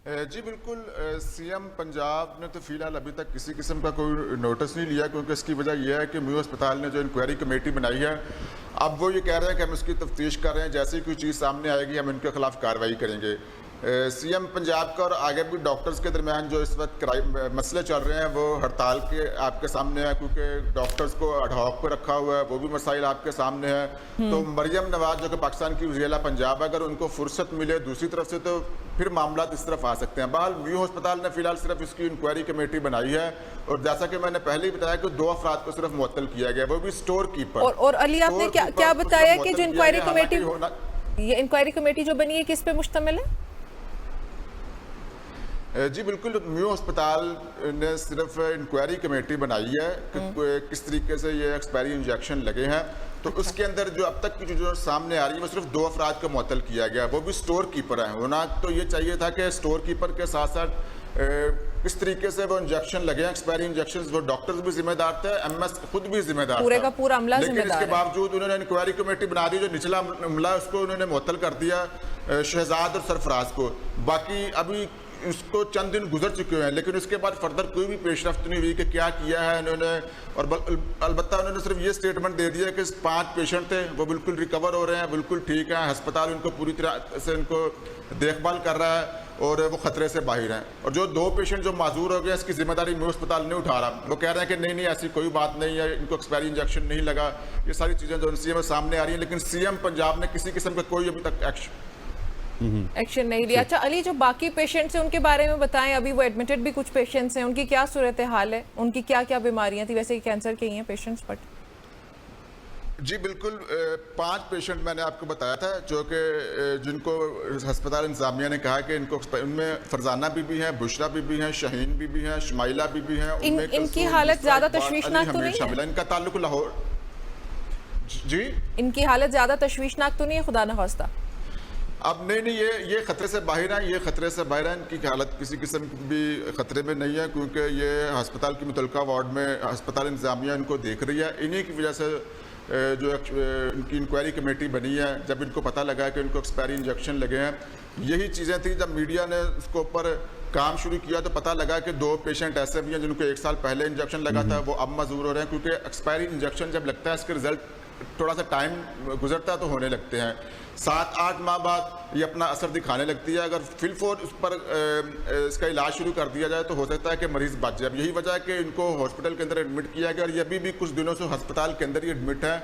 जी बिल्कुल, सीएम पंजाब ने तो फिलहाल अभी तक किसी किस्म का कोई नोटिस नहीं लिया, क्योंकि इसकी वजह यह है कि म्यू अस्पताल ने जो इंक्वायरी कमेटी बनाई है, अब वो ये कह रहे हैं कि हम इसकी तफ्तीश कर रहे हैं, जैसे ही कोई चीज़ सामने आएगी हम इनके खिलाफ कार्रवाई करेंगे। सीएम पंजाब का और आगे भी डॉक्टर्स के दरमियान जो इस वक्त मसले चल रहे हैं वो हड़ताल के आपके सामने है, क्योंकि डॉक्टर्स को अडहॉक पे रखा हुआ है, वो भी मसाइल आपके सामने है। तो मरियम नवाज जो कि पाकिस्तान की वज़ीर-ए-आला पंजाब, अगर उनको फुर्सत मिले दूसरी तरफ से तो फिर मामला इस तरफ आ सकते हैं। बहरहाल म्यू अस्पताल ने फिलहाल सिर्फ इसकी इंक्वायरी कमेटी बनाई है, और जैसा कि मैंने पहले ही बताया कि 2 अफराद को सिर्फ मुअत्तल किया गया, वो भी स्टोर कीपर। और अली आपने क्या बताया कि जो इंक्वायरी कमेटी, ये इंक्वायरी कमेटी जो बनी है किस पे मुश्तमिल है? जी बिल्कुल, म्यू अस्पताल ने सिर्फ इंक्वायरी कमेटी बनाई है कि किस तरीके से ये एक्सपायरी इंजेक्शन लगे हैं। तो उसके अंदर जो अब तक की जो सामने आ रही है वो सिर्फ 2 अफराद को मुअत्तल किया गया, वो भी स्टोर कीपर हैं। होना तो ये चाहिए था कि स्टोर कीपर के साथ साथ किस तरीके से वो इंजेक्शन लगे हैं, एक्सपायरी इंजेक्शन, वो डॉक्टर्स भी जिम्मेदार थे, एमएस खुद भी जिम्मेदार था, पूरे का पूरा अमला लेकिन जिम्मेदार इसके है। बावजूद उन्होंने इंक्वायरी कमेटी बना दी, जो निचला अमला उसको उन्होंने मुअत्तल कर दिया, शहजाद और सरफराज को। बाकी अभी उसको चंद दिन गुजर चुके हैं, लेकिन उसके बाद फर्दर कोई भी पेशरफ्त नहीं हुई कि क्या किया है इन्होंने। और अलबत्ता उन्होंने सिर्फ ये स्टेटमेंट दे दिया कि 5 पेशेंट थे, वो बिल्कुल रिकवर हो रहे हैं, बिल्कुल ठीक हैं, अस्पताल उनको पूरी तरह से इनको देखभाल कर रहा है और वो खतरे से बाहर हैं। और जो 2 पेशेंट जो माजूर हो गए, इसकी जिम्मेदारी म्यू अस्पताल नहीं उठा रहा। वो कह रहे हैं कि नहीं ऐसी कोई बात नहीं है, इनको एक्सपायरी इंजेक्शन नहीं लगा। ये सारी चीज़ें जो सीएम सामने आ रही हैं, लेकिन सीएम पंजाब ने किसी किस्म का कोई अभी तक एक्शन नहीं लिया। अच्छा अली, जो बाकी पेशेंट्स हैं उनके बारे में बताएं, अभी वो एडमिटेड भी कुछ पेशेंट्स हैं, उनकी क्या सूरत हाल है, उनकी क्या क्या बीमारियां थी? वैसे कैंसर के ही हैं पेशेंट्स, बट जी बिल्कुल, 5 पेशेंट मैंने आपको बताया था जो कि जिनको अस्पताल इंतजामिया ने कहा कि इनको, उनमें फरजाना बीबी हैं, बुशरा बीबी हैं, शाहीन बीबी हैं, शुमाइला बीबी हैं। इनकी हालत ज्यादा तशवीशनाक तो नहीं है? इनका ताल्लुक लाहौर। जी, इनकी हालत ज्यादा तशवीशनाक तो नहीं है, खुदा न खास्ता? अब नहीं, ये खतरे से बाहर हैं, ये खतरे से बाहर हैं। इनकी हालत किसी किस्म भी खतरे में नहीं है, क्योंकि ये अस्पताल की मुतलका वार्ड में अस्पताल इंतजामिया इनको देख रही है। इन्हीं की वजह से जो इनकी इंक्वायरी कमेटी बनी है, जब इनको पता लगा कि इनको एक्सपायरी इंजेक्शन लगे हैं, यही चीज़ें थी। जब मीडिया ने उसके ऊपर काम शुरू किया तो पता लगा कि 2 पेशेंट ऐसे भी हैं जिनको 1 साल पहले इंजेक्शन लगा था, वो अब मजूर हो रहे हैं, क्योंकि एक्सपायरी इंजेक्शन जब लगता है इसके रिजल्ट थोड़ा सा टाइम गुजरता तो होने लगते हैं। 7-8 माह बाद ये अपना असर दिखाने लगती है। अगर फिलफोर उस पर इसका इलाज शुरू कर दिया जाए तो हो सकता है कि मरीज बच जाए। यही वजह है कि इनको हॉस्पिटल के अंदर एडमिट किया गया, और ये अभी भी कुछ दिनों से अस्पताल के अंदर ही एडमिट है।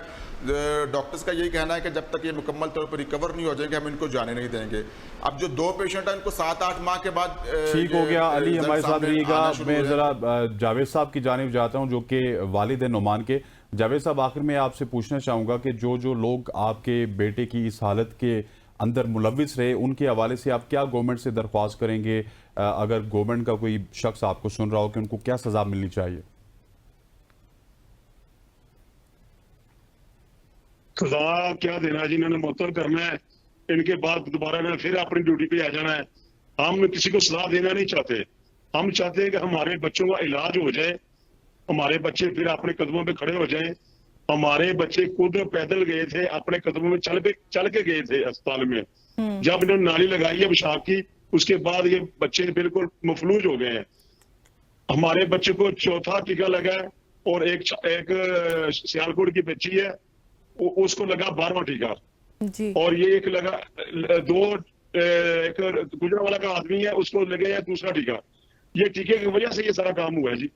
डॉक्टर्स का यही कहना है कि जब तक ये मुकम्मल तौर पर रिकवर नहीं हो जाएंगे हम इनको जाने नहीं देंगे। अब जो 2 पेशेंट हैं इनको 7-8 माह के बाद ठीक हो गया। अली हमारे साथ रहिएगा, मैं जरा जावेद साहब की जानिब जाता हूं जो कि वालिद है नुमान के। जावेद साहब, आखिर में आपसे पूछना चाहूंगा कि जो लोग आपके बेटे की इस हालत के अंदर मुलविस रहे, उनके हवाले से आप क्या गवर्नमेंट से दरख्वास्त करेंगे? अगर गवर्नमेंट का कोई शख्स आपको सुन रहा हो कि उनको क्या सजा मिलनी चाहिए? सजा क्या देना जी, इन्होंने मुअत्तल करना है, इनके बाद दोबारा इन्होंने फिर अपनी ड्यूटी पे आ जाना है। हम किसी को सजा देना नहीं चाहते, हम चाहते हैं कि हमारे बच्चों का इलाज हो जाए, हमारे बच्चे फिर अपने कदमों पे खड़े हो जाएं। हमारे बच्चे खुद पैदल गए थे, अपने कदमों में चल के गए थे अस्पताल में। जब इन्होंने नाली लगाई है पेशाब की, उसके बाद ये बच्चे बिल्कुल मफलूज हो गए हैं। हमारे बच्चे को 4था टीका लगा है, और एक सियालकोट की बच्ची है उसको लगा 12वां टीका जी। और ये एक लगा 2 एक गुजरावाला का आदमी है उसको लगे है 2रा टीका। ये टीके की वजह से ये सारा काम हुआ है जी।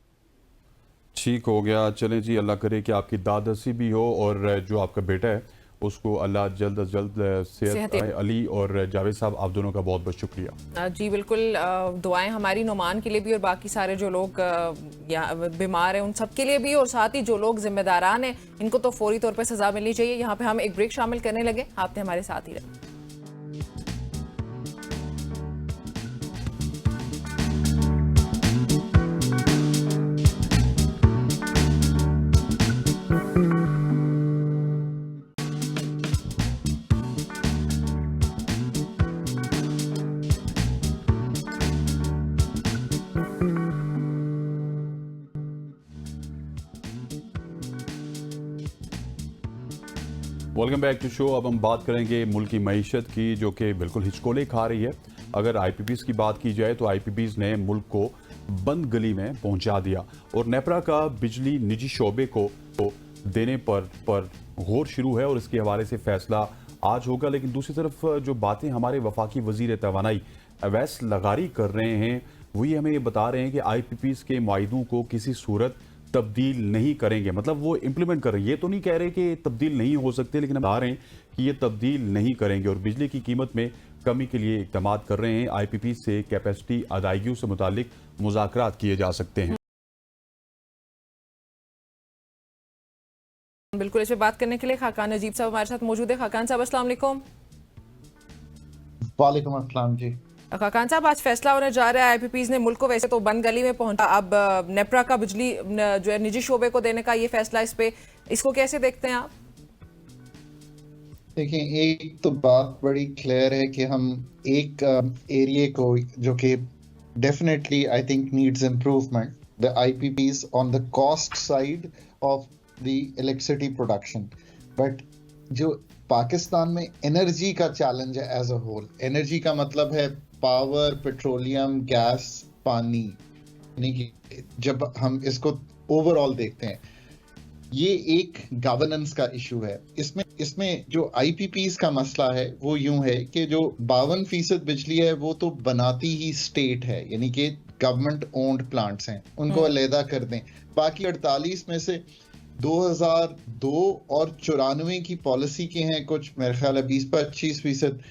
ठीक हो गया, चलें जी, अल्लाह करे कि आपकी दादसी भी हो और जो आपका बेटा है उसको अल्लाह जल्द अज जल्द सेहत आए। अली और जावेद साहब, आप दोनों का बहुत बहुत शुक्रिया। जी बिल्कुल, दुआएं हमारी नुमान के लिए भी और बाकी सारे जो लोग बीमार हैं उन सब के लिए भी, और साथ ही जो लोग जिम्मेदारान हैं इनको तो फौरी तौर पर सजा मिलनी चाहिए। यहाँ पे हम एक ब्रेक शामिल करने लगे, आपने हमारे साथ ही रहे। Welcome back to show. अब हम बात करेंगे मुल्क की मईशत की, जो कि बिल्कुल हिचकोले खा रही है। अगर आईपीपीज़ की बात की जाए तो आईपीपीज़ ने मुल्क को बंद गली में पहुंचा दिया और नेपरा का बिजली निजी शोबे को देने पर गौर शुरू है और इसके हवाले से फैसला आज होगा। लेकिन दूसरी तरफ जो बातें हमारे वफाकी वजीर तवानाई अवैस लगारी कर रहे हैं, वही हमें ये बता रहे हैं कि आईपीपीज़ के मुआहिदों को किसी सूरत तब्दील नहीं करेंगे। मतलब वो इम्प्लीमेंट कर रहे हैं, ये तो नहीं कह रहे कि तब्दील नहीं हो सकते, लेकिन हम बता रहे हैं कि ये तब्दील नहीं करेंगे और बिजली की कीमत में कमी के लिए इक़दाम कर रहे हैं। आईपीपी से कैपेसिटी अदायगियों से मुतालिक मुज़ाकरात किए जा सकते हैं। बिल्कुल, इस पे बात करने के लिए खाकान अजीब साहब हमारे साथ मौजूद है। खाकान साहब अस्सलाम वालेकुम। वालेकुम अस्सलाम जी। खाकान साहब, आज फैसला होने जा रहा है। आईपीपीज़ ने मुल्क को वैसे तो बंद गली में पहुंचा, अब नेपरा का बिजली जो है निजी शोबे को देने का ये फैसला, इस पे इसको कैसे देखते हैं आप? देखिए, एक तो बात बड़ी क्लियर है कि हम एक एरिया को जो कि definitely I think needs improvement, the IPPs on the cost side of the electricity production, but जो पाकिस्तान में एनर्जी का चैलेंज है एज अ होल, एनर्जी का मतलब है पावर, पेट्रोलियम, गैस, पानी, यानी कि जब हम इसको ओवरऑल देखते हैं, ये एक गवर्नेंस का इशू है। इसमें जो आईपीपीज़ का मसला है वो यूं है कि जो 52% बिजली है वो तो बनाती ही स्टेट है, यानी कि गवर्नमेंट ओन्ड प्लांट्स हैं, उनको अलहदा कर दें। बाकी 48 में से 2002 और 94 की पॉलिसी के हैं कुछ, मेरे ख्याल है 20-25%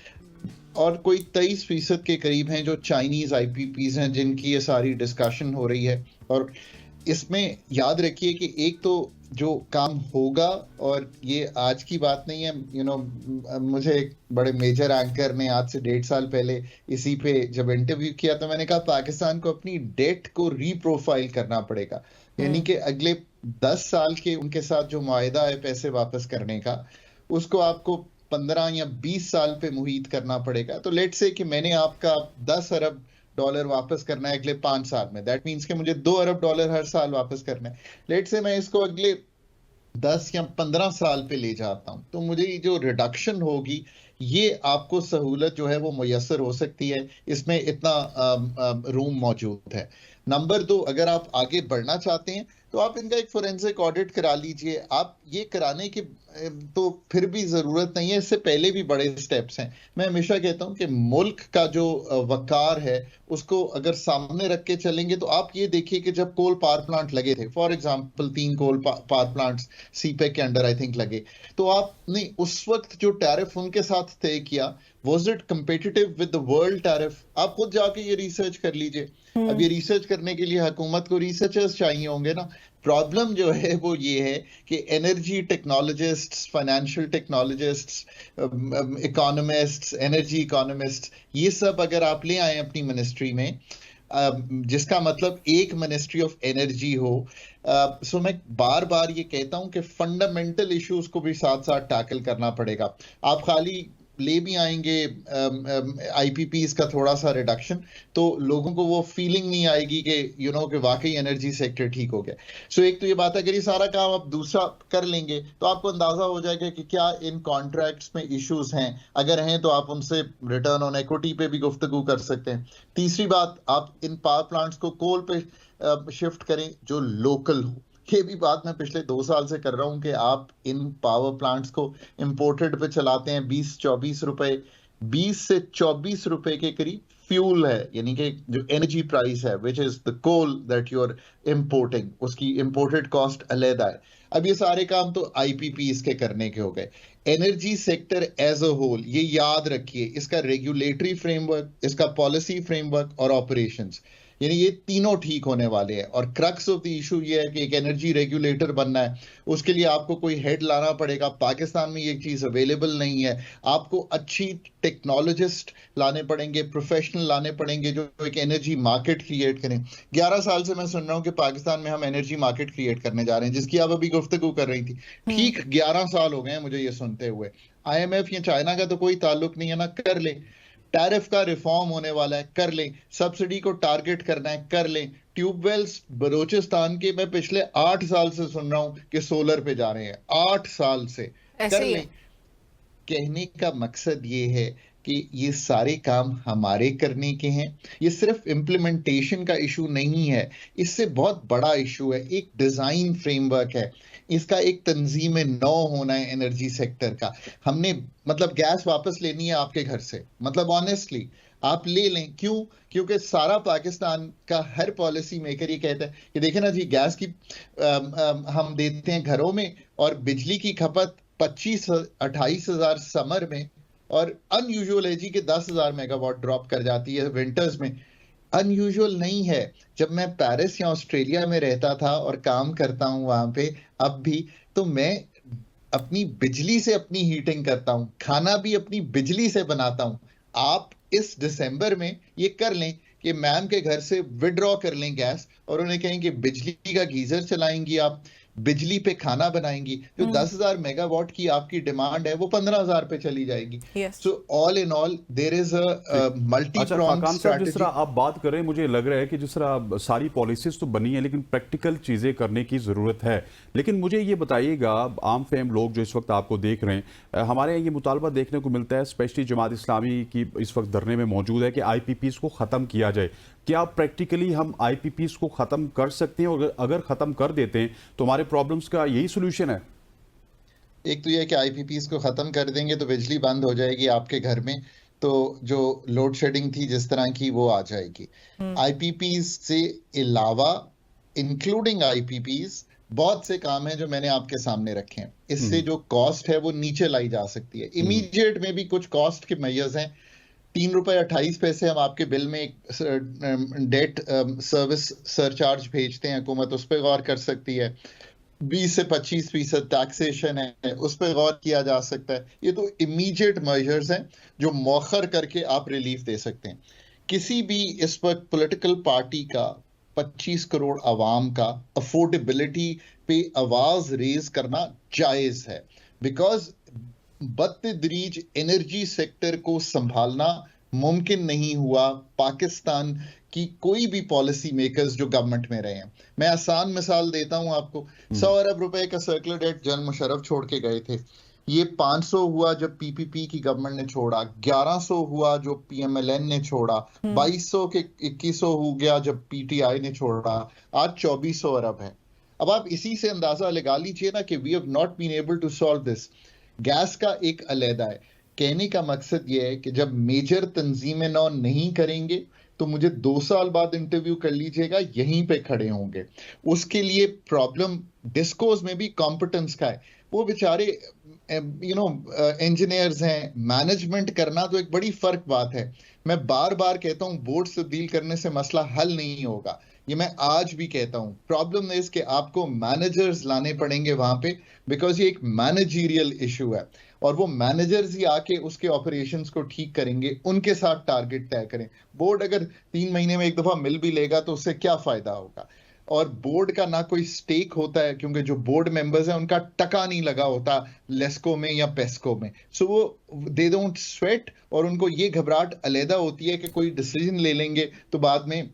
और कोई 23% के करीब हैं जो चाइनीज आईपीपीज़ हैं, जिनकी ये सारी डिस्कशन हो रही है। और इसमें याद रखिए कि एक तो जो काम होगा, और ये आज की बात नहीं है, मुझे एक बड़े मेजर एंकर ने आज से 1.5 साल पहले इसी पे जब इंटरव्यू किया तो मैंने कहा पाकिस्तान को अपनी डेट को रीप्रोफाइल करना पड़ेगा, यानी कि अगले 10 साल के उनके साथ जो मुआहिदा है पैसे वापस करने का, उसको आपको 15 या 20 साल पे मुहित करना पड़ेगा। तो लेट्स से कि मैंने आपका 10 अरब डॉलर वापस करना है अगले 5 साल में, दैट मीन्स कि मुझे 2 अरब डॉलर हर साल वापस करना है। लेट्स से मैं इसको अगले 10 या 15 साल पे ले जाता हूं, तो मुझे ये जो रिडक्शन होगी, ये आपको सहूलत जो है वो मुयस्सर हो सकती है, इसमें इतना रूम मौजूद है। नंबर 2, अगर आप आगे बढ़ना चाहते हैं तो आप इनका एक फोरेंसिक ऑडिट करा लीजिए। आप ये कराने की तो फिर भी जरूरत नहीं है, इससे पहले भी बड़े स्टेप्स हैं। मैं हमेशा कहता हूं कि मुल्क का जो वकार है उसको अगर सामने रख के चलेंगे, तो आप ये देखिए कि जब कोल पावर प्लांट लगे थे, for example 3 coal power plants CPEC के अंडर आई थिंक लगे, तो आपने उस वक्त जो टैरिफ उनके साथ तय किया, was it competitive with the world tariff? आप खुद जाके ये रिसर्च कर लीजिए। अब ये रिसर्च करने के लिए हुकूमत को रिसर्चर्स चाहिए होंगे ना। प्रॉब्लम जो है वो ये है कि energy technologists, financial technologists, economists, energy economists, ये सब अगर आप ले आए अपनी मिनिस्ट्री में, जिसका मतलब एक मिनिस्ट्री ऑफ एनर्जी हो, सो मैं बार बार ये कहता हूं कि फंडामेंटल इश्यूज को भी साथ साथ टैकल करना पड़ेगा। आप खाली ले भी आएंगे आईपीपीज़ का थोड़ा सा रिडक्शन, तो लोगों को वो फीलिंग नहीं आएगी कि कि वाकई एनर्जी सेक्टर ठीक हो गया। सो एक तो ये बात है, अगर ये सारा काम आप दूसरा कर लेंगे तो आपको अंदाजा हो जाएगा कि क्या इन कॉन्ट्रैक्ट्स में इश्यूज हैं। अगर हैं तो आप उनसे रिटर्न ऑन इक्विटी पे भी गुफ्तगू कर सकते हैं। तीसरी बात, आप इन पावर प्लांट्स को कोल पे शिफ्ट करें जो लोकल हो। ये भी बात मैं पिछले 2 साल से कर रहा हूं कि आप इन पावर प्लांट्स को इंपोर्टेड पे चलाते हैं 20-24 रुपए, 20 से 24 रुपए के करीब फ्यूल है, यानी कि जो एनर्जी प्राइस है which is the coal that you are importing, उसकी इंपोर्टेड कॉस्ट अलग है। अब ये सारे काम तो आईपीपीज़ के करने के हो गए। Energy sector as a whole, ये याद रखिए, इसका रेगुलेटरी फ्रेमवर्क, इसका पॉलिसी फ्रेमवर्क और ऑपरेशंस, यानी ये तीनों ठीक होने वाले हैं। और क्रक्स ऑफ द इशू ये है कि एक एनर्जी रेगुलेटर बनना है, उसके लिए आपको कोई हेड लाना पड़ेगा। पाकिस्तान में ये चीज़ अवेलेबल नहीं है। आपको अच्छी टेक्नोलॉजिस्ट लाने पड़ेंगे, प्रोफेशनल लाने पड़ेंगे जो एक एनर्जी मार्केट क्रिएट करें। 11 साल से मैं सुन रहा हूँ कि पाकिस्तान में हम एनर्जी मार्केट क्रिएट करने जा रहे हैं, जिसकी आप अभी गुफ्तगू कर रही थी। ठीक 11 साल हो गए हैं मुझे ये सुनते हुए। IMF या चाइना का तो कोई ताल्लुक नहीं है ना, कर ले। टैरिफ का रिफॉर्म होने वाला है, कर लें। सब्सिडी को टारगेट करना है, कर लें। ट्यूबवेल्स बलोचिस्तान के मैं पिछले 8 साल से सुन रहा हूं कि सोलर पे जा रहे हैं, 8 साल से, कर लें। कहने का मकसद ये है कि ये सारे काम हमारे करने के हैं। ये सिर्फ इम्प्लीमेंटेशन का इशू नहीं है, इससे बहुत बड़ा इशू है, एक डिजाइन फ्रेमवर्क है, इसका एक तंजीम नौ होना है एनर्जी सेक्टर का। हमने मतलब गैस वापस लेनी है आपके घर से, मतलब ऑनेस्टली आप ले लें। क्यों? क्योंकि सारा पाकिस्तान का हर पॉलिसी मेकर ये कहता है कि देखें ना जी, गैस की हम देते हैं घरों में और बिजली की खपत 25-28 हजार समर में, और अनयूजुअल है जी कि 10,000 मेगावाट ड्रॉप कर जाती है विंटर्स में। अनयूजुअल नहीं है। जब मैं पेरिस या ऑस्ट्रेलिया में रहता था और काम करता हूं वहां पे अब भी, तो मैं अपनी बिजली से अपनी हीटिंग करता हूं, खाना भी अपनी बिजली से बनाता हूं। आप इस दिसंबर में ये कर लें कि मैम के घर से विड्रॉ कर लें गैस और उन्हें कहें कि बिजली का गीजर चलाएंगी, आप बिजली पे खाना बनाएंगी, जो 10,000 मेगावाट की आपकी डिमांड है वो 15,000 पे चली जाएगी। So all in all there is a multi prong strategy. जिस तरह आप बात कर रहे हैं, मुझे लग रहा है कि जिस तरह सारी पॉलिसीज तो बनी है लेकिन प्रैक्टिकल चीजें करने की जरूरत है। लेकिन मुझे ये बताइएगा, आम फहम लोग जो इस वक्त आपको देख रहे हैं, हमारे यहाँ ये मुतालबा देखने को मिलता है, स्पेशली जमात इस्लामी की इस वक्त धरने में मौजूद है कि IPPs को खत्म किया जाए। क्या प्रैक्टिकली हम IPPs को खत्म कर सकते हैं, और अगर खत्म कर देते हैं तो हमारे प्रॉब्लम्स का यही सोल्यूशन है? एक तो यह कि IPPs को खत्म कर देंगे तो बिजली बंद हो जाएगी आपके घर में, तो जो लोड शेडिंग थी जिस तरह की वो आ जाएगी। IPPs से अलावा इंक्लूडिंग IPPs बहुत से काम हैं जो मैंने आपके सामने रखे हैं। इससे जो कॉस्ट है वो नीचे लाई जा सकती है। इमीडिएट में भी कुछ कॉस्ट के मेजर्स हैं। 3 रुपए 28 पैसे हम आपके बिल में एक डेट सर्विस सरचार्ज भेजते हैं, हुकूमत उस पर गौर कर सकती है। 20 से 25% टैक्सेशन है, उस पर गौर किया जा सकता है। ये तो इमीडिएट मेजर्स हैं जो मौखर करके आप रिलीफ दे सकते हैं। किसी भी इस वक्त पॉलिटिकल पार्टी का 25 करोड़ अवाम का अफोर्डेबिलिटी पे आवाज रेज करना जायज है, बिकॉज बदतदरीज एनर्जी सेक्टर को संभालना मुमकिन नहीं हुआ पाकिस्तान की कोई भी पॉलिसी मेकर्स जो गवर्नमेंट में रहे हैं। मैं आसान मिसाल देता हूं आपको। 100 अरब रुपए का सर्कुलर डेट जनरल मुशर्रफ छोड़ के गए थे। ये 500 हुआ जब PPP की गवर्नमेंट ने छोड़ा, 1100 हुआ जो PMLN ने छोड़ा, 2200 के 2100 हो गया जब PTI ने छोड़ा, आज 2400 अरब है। अब आप इसी से अंदाजा लगा लीजिए ना कि we have not been able to solve this. Gas का एक अलहदा है। कहने का मकसद यह है कि जब मेजर तंजीमें नौ नहीं करेंगे तो मुझे 2 साल बाद इंटरव्यू कर लीजिएगा, यहीं पे खड़े होंगे। उसके लिए प्रॉब्लम डिस्कोस में भी कॉम्पिटेंस का है। वो बेचारे इंजीनियर्स हैं, मैनेजमेंट करना तो एक बड़ी फर्क बात है। मैं बार बार कहता हूं बोर्ड तब्दील करने से मसला हल नहीं होगा, ये मैं आज भी कहता हूं। प्रॉब्लम इज कि आपको मैनेजर्स लाने पड़ेंगे वहां पे, बिकॉज ये एक मैनेजरियल इशू है और वो मैनेजर्स ही आके उसके ऑपरेशंस को ठीक करेंगे, उनके साथ टारगेट तय करें। बोर्ड अगर 3 महीने में एक दफा मिल भी लेगा तो उससे क्या फायदा होगा? और बोर्ड का ना कोई स्टेक होता है, क्योंकि जो बोर्ड मेंबर्स हैं उनका टका नहीं लगा होता लेस्को में या पेस्को में। सो वो दे डोंट स्वेट, और उनको ये घबराहट अलहदा होती है कि कोई डिसीजन ले लेंगे तो बाद में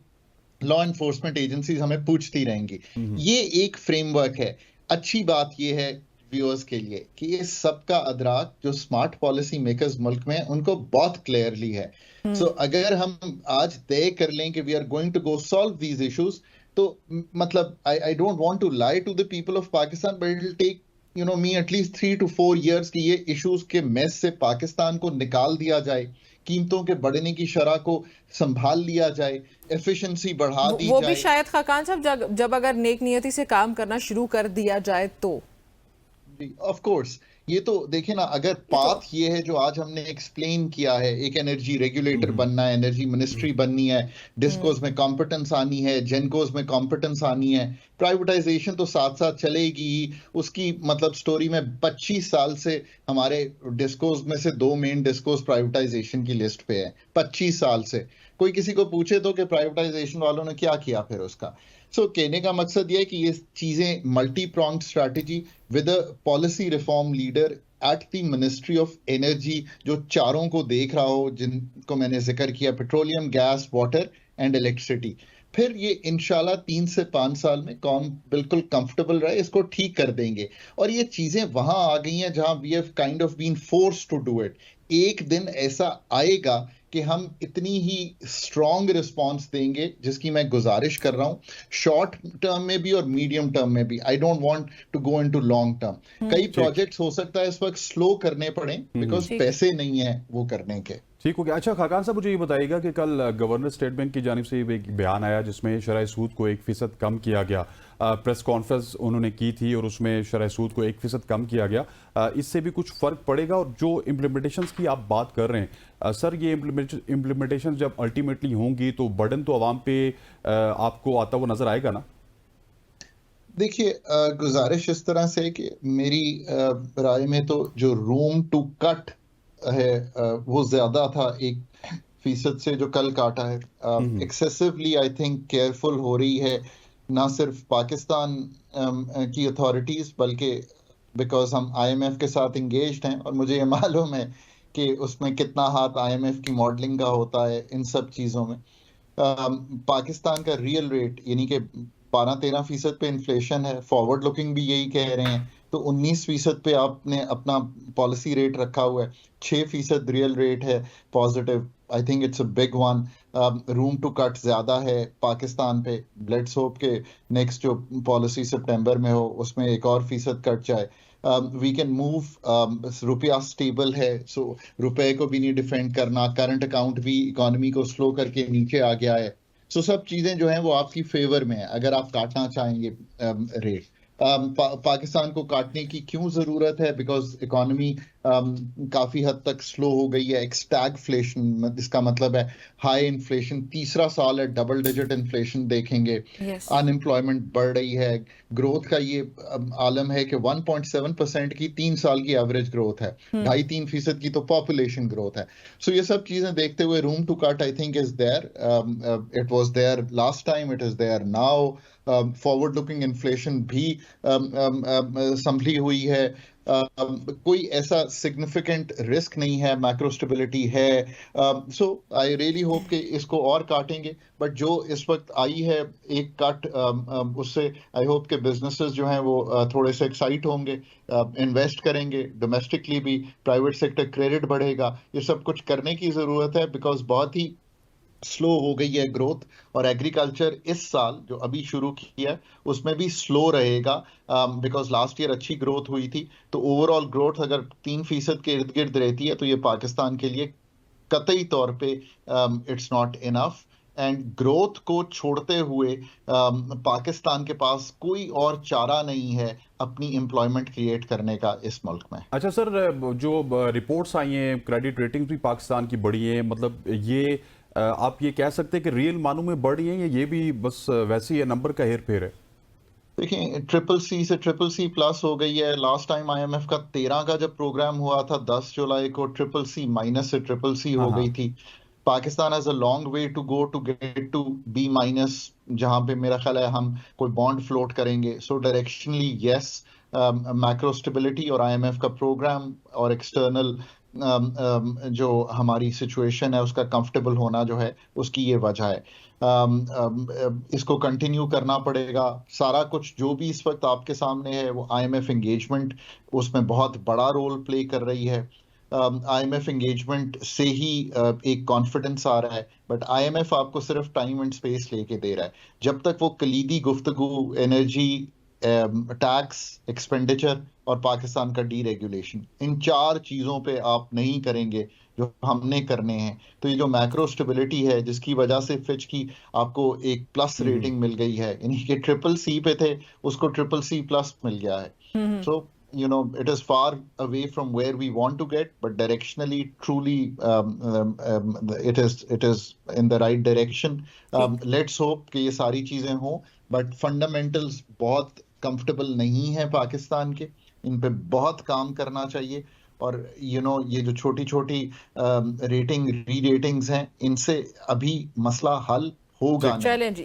लॉ एनफोर्समेंट एजेंसीज हमें पूछती रहेंगी। ये एक फ्रेमवर्क है। अच्छी बात ये है व्यूअर्स के लिए कि ये सबका अदराक जो स्मार्ट पॉलिसी मेकर्स मुल्क में उनको बहुत क्लियरली है। सो अगर हम आज तय कर लें कि we are going to go solve these issues, तो मतलब I don't want to lie to the people of Pakistan, but it will take me at least 3 to 4 years कि ये इश्यूज के मेस से पाकिस्तान को निकाल दिया जाए, कीमतों के बढ़ने की शरह को संभाल लिया जाए, एफिशिएंसी बढ़ा दी जाए। वो भी शायद खाकान साहब जब अगर नेक नियति से काम करना शुरू कर दिया जाए तो। ऑफ कोर्स, ये तो देखें ना, अगर पाथ ये है जो आज हमने एक्सप्लेन किया है, एक एनर्जी रेगुलेटर बनना है, एनर्जी मिनिस्ट्री बननी है, डिस्कोस में कॉम्पिटेंस आनी है, जेनकोस में कॉम्पिटेंस आनी है, प्राइवेटाइजेशन तो साथ साथ चलेगी ही। उसकी मतलब स्टोरी में 25 साल से हमारे डिस्कोस में से 2 मेन डिस्कोस प्राइवेटाइजेशन की लिस्ट पे है, 25 साल से। कोई किसी को पूछे तो कि प्राइवेटाइजेशन वालों ने क्या किया फिर उसका। सो कहने का मकसद यह है कि ये चीजें multi pronged strategy with a policy reform leader at the ministry of energy जो चारों को देख रहा हो, जिनको मैंने जिक्र किया, petroleum, gas, water and electricity. फिर ये इंशाल्लाह 3 से 5 साल में कौम बिल्कुल कंफर्टेबल रहे, इसको ठीक कर देंगे। और ये चीजें वहां आ गई हैं जहां we have kind of been forced to do it. एक दिन ऐसा आएगा कि हम इतनी ही स्ट्रॉन्ग रिस्पॉन्स देंगे, जिसकी मैं गुजारिश कर रहा हूँ शॉर्ट टर्म में भी और मीडियम टर्म में भी। I don't want to go into long term. कई प्रोजेक्ट्स हो सकता है इस वक्त स्लो करने पड़े बिकॉज पैसे नहीं है वो करने के। ठीक हो गया। अच्छा खाकान साहब, मुझे ये बताइएगा कि कल गवर्नर स्टेट बैंक की जानिब से एक बयान आया जिसमें शरह सूद को 1% कम किया गया। प्रेस कॉन्फ्रेंस उन्होंने की थी और उसमें शरह सूद को 1% कम किया गया। इससे भी कुछ फर्क पड़ेगा? और जो इम्प्लीमेंटेशंस की आप बात कर रहे हैं सर, ये इम्प्लीमेंटेशन जब अल्टीमेटली होंगी तो बर्डन तो आवाम पे आपको आता हुआ नजर आएगा ना? देखिए, गुजारिश इस तरह से कि मेरी राय में तो जो रूम टू कट है वो ज्यादा था 1% से जो कल काटा है। एक्सेसिवली आई थिंक केयरफुल हो रही है ना सिर्फ पाकिस्तान की अथॉरिटीज, बल्कि बिकॉज हम IMF के साथ इंगेज्ड हैं और मुझे ये मालूम है कि उसमें कितना हाथ IMF की मॉडलिंग का होता है इन सब चीज़ों में। पाकिस्तान का रियल रेट यानी कि 12-13% पे इन्फ्लेशन है, फॉरवर्ड लुकिंग भी यही कह रहे हैं, तो 19% पे आपने अपना पॉलिसी रेट रखा हुआ है, 6% रियल रेट है positive. I think it's a big one. Room to cut ज्यादा है पाकिस्तान पे। लेट्स होप के नेक्स्ट जो पॉलिसी सितंबर में हो उसमें 1% कट जाए। वी कैन मूव, रुपया स्टेबल है, सो रुपए को भी नहीं डिफेंड करना, करंट अकाउंट भी इकोनॉमी को स्लो करके नीचे आ गया है। सो सब चीजें जो हैं वो आपकी फेवर में है अगर आप काटना चाहेंगे रेट। पाकिस्तान को काटने की क्यों जरूरत है? बिकॉज इकोनॉमी काफी हद तक स्लो हो गई है। स्टैगफ्लेशन, इसका मतलब है हाई इन्फ्लेशन, तीसरा साल है डबल डिजिट इन्फ्लेशन देखेंगे। अनएम्प्लॉयमेंट बढ़ रही है। ग्रोथ का ये आलम है कि 1.7% की 3 साल की एवरेज ग्रोथ है, 2.5-3% की तो पॉपुलेशन ग्रोथ है। सो ये सब चीजें देखते हुए room to cut I think is there. It was there last time, it is there now. Forward looking inflation भी संभली हुई है। कोई ऐसा सिग्निफिकेंट रिस्क नहीं है, मैक्रो स्टेबिलिटी है। सो आई रियली होप कि इसको और काटेंगे, बट जो इस वक्त आई है एक कट, उससे आई होप के बिजनेसेस जो हैं वो थोड़े से एक्साइट होंगे, इन्वेस्ट करेंगे, डोमेस्टिकली भी प्राइवेट सेक्टर क्रेडिट बढ़ेगा। ये सब कुछ करने की जरूरत है बिकॉज बहुत ही स्लो हो गई है ग्रोथ। और एग्रीकल्चर इस साल जो अभी शुरू किया है उसमें भी स्लो रहेगा बिकॉज लास्ट ईयर अच्छी ग्रोथ हुई थी। तो ओवरऑल ग्रोथ अगर 3% के इर्द गिर्द रहती है तो ये पाकिस्तान के लिए कतई तौर पे it's not enough. And growth को छोड़ते हुए पाकिस्तान के पास कोई और चारा नहीं है अपनी एम्प्लॉयमेंट क्रिएट करने का इस मुल्क में। अच्छा सर, जो रिपोर्ट्स आई हैं क्रेडिट रेटिंग्स भी पाकिस्तान की बढ़ी है, मतलब ये आप ये कह सकते हैं कि रियल मानों में बढ़ी है या ये भी बस वैसे ही नंबर का हेर फेर है? देखिए, CCC से CCC+ हो गई है। लास्ट टाइम IMF का 13 का जब प्रोग्राम हुआ था 10 जुलाई को, CCC- से CCC हो गई थी। Pakistan has a long way to go to get to B-, जहां पे मेरा ख्याल है हम कोई बॉन्ड फ्लोट करेंगे। सो डायरेक्शनली यस, मैक्रो स्टेबिलिटी और IMF का प्रोग्राम और एक्सटर्नल जो हमारी सिचुएशन है उसका कंफर्टेबल होना जो है उसकी ये वजह है। इसको कंटिन्यू करना पड़ेगा। सारा कुछ जो भी इस वक्त आपके सामने है वो IMF एंगेजमेंट उसमें बहुत बड़ा रोल प्ले कर रही है। IMF एंगेजमेंट से ही एक कॉन्फिडेंस आ रहा है, बट IMF आपको सिर्फ टाइम एंड स्पेस लेके दे रहा है। जब तक वो कलीदी गुफ्तगू एनर्जी, टैक्स, एक्सपेंडिचर और पाकिस्तान का डीरेगुलेशन, इन 4 चीजों पे आप नहीं करेंगे जो हमने करने हैं, तो ये जो मैक्रो स्टेबिलिटी है जिसकी वजह से फिच की आपको एक प्लस रेटिंग मिल गई है, यानी कि CCC पे थे उसको CCC+ मिल गया है। सो you know it is far away from where we want to get, but directionally truly it is in the right direction. Let's hope कि ये सारी चीजें हों, but fundamentals बहुत कंफर्टेबल नहीं है पाकिस्तान के, इन पे बहुत काम करना चाहिए। और ये जो छोटी छोटी री-रेटिंग्स हैं इनसे अभी मसला हल होगा। चलें जी।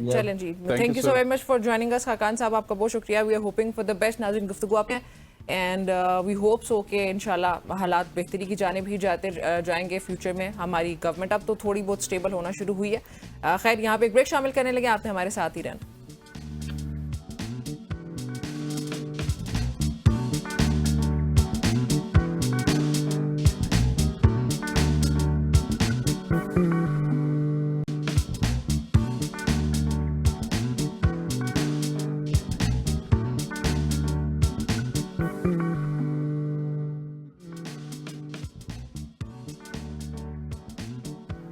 Thank you so very much for joining us Khaqan साहब, आपका बहुत शुक्रिया। We are hoping for the best. नाज़रीन, गुफ्तगू आपने एंड वी होप सो कि इंशाल्लाह हालात बेहतरी की जानिब ही जाते जाएंगे फ्यूचर में। हमारी गवर्नमेंट अब तो थोड़ी बहुत स्टेबल होना शुरू हुई है। खैर, यहाँ पे एक ब्रेक शामिल करने लगे, आपने हमारे साथ ही रहना।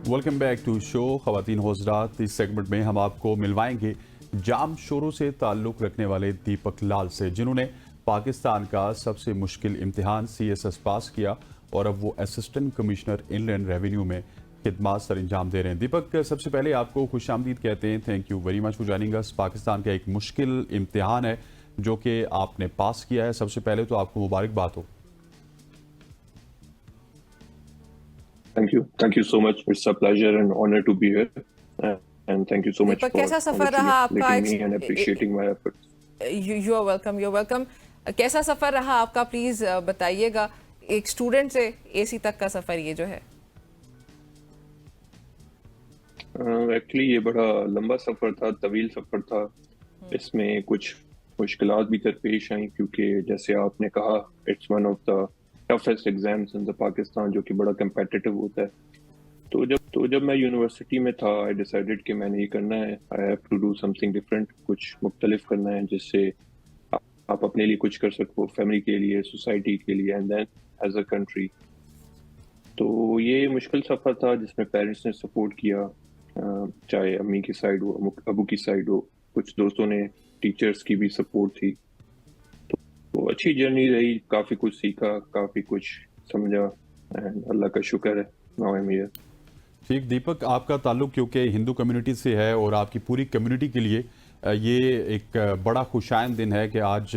वेलकम बैक टू शो ख़वातीन हज़रात। इस सेगमेंट में हम आपको मिलवाएंगे जाम शोरों से ताल्लुक़ रखने वाले दीपक लाल से, जिन्होंने पाकिस्तान का सबसे मुश्किल इम्तिहान CSS पास किया और अब वो असिस्टेंट कमिश्नर इनलैंड रेवेन्यू में खिदमात सर अंजाम दे रहे हैं। दीपक, सबसे पहले आपको खुशामदीद कहते हैं। Thank you very much for joining us. Pakistan का एक मुश्किल इम्तिहान है जो कि आपने पास किया है। सबसे पहले तो आपको मुबारकबाद हो। Thank you so much. It's a pleasure and honor to be here, and thank you so much Deepak, for कैसा सफर रहा आपका? me and appreciating my efforts. You are welcome. You're welcome. कैसा सफर रहा आपका, प्लीज बताइएगा। एक स्टूडेंट से AC तक का सफर ये जो है। Actually ये बड़ा लंबा सफर था, तवील सफर था। इसमें कुछ मुश्किलात भी दरपेश आई, क्योंकि जैसे आपने कहा, it's one of the toughest exams in the Pakistan, जो कि बड़ा कंपेटिटिव होता है। तो जब मैं यूनिवर्सिटी में था, आई डिसाइडेड कि मैंने ये करना है। I have to do something different, कुछ मुख्तलिफ करना है जिससे आप अपने लिए कुछ कर सको, फैमिली के लिए, सोसाइटी के लिए, and then as a country. तो ये मुश्किल सफ़र था जिसमें पेरेंट्स ने सपोर्ट किया, चाहे अम्मी की साइड हो, अबू की साइड हो, कुछ दोस्तों ने, टीचर्स की भी सपोर्ट थी। तो अच्छी जर्नी रही, काफ़ी कुछ सीखा, काफ़ी कुछ समझा, एंड अल्लाह का शुक्र है, नाउ आई एम हियर। ठीक दीपक, आपका ताल्लुक क्योंकि हिंदू कम्युनिटी से है और आपकी पूरी कम्युनिटी के लिए ये एक बड़ा खुशाइन दिन है कि आज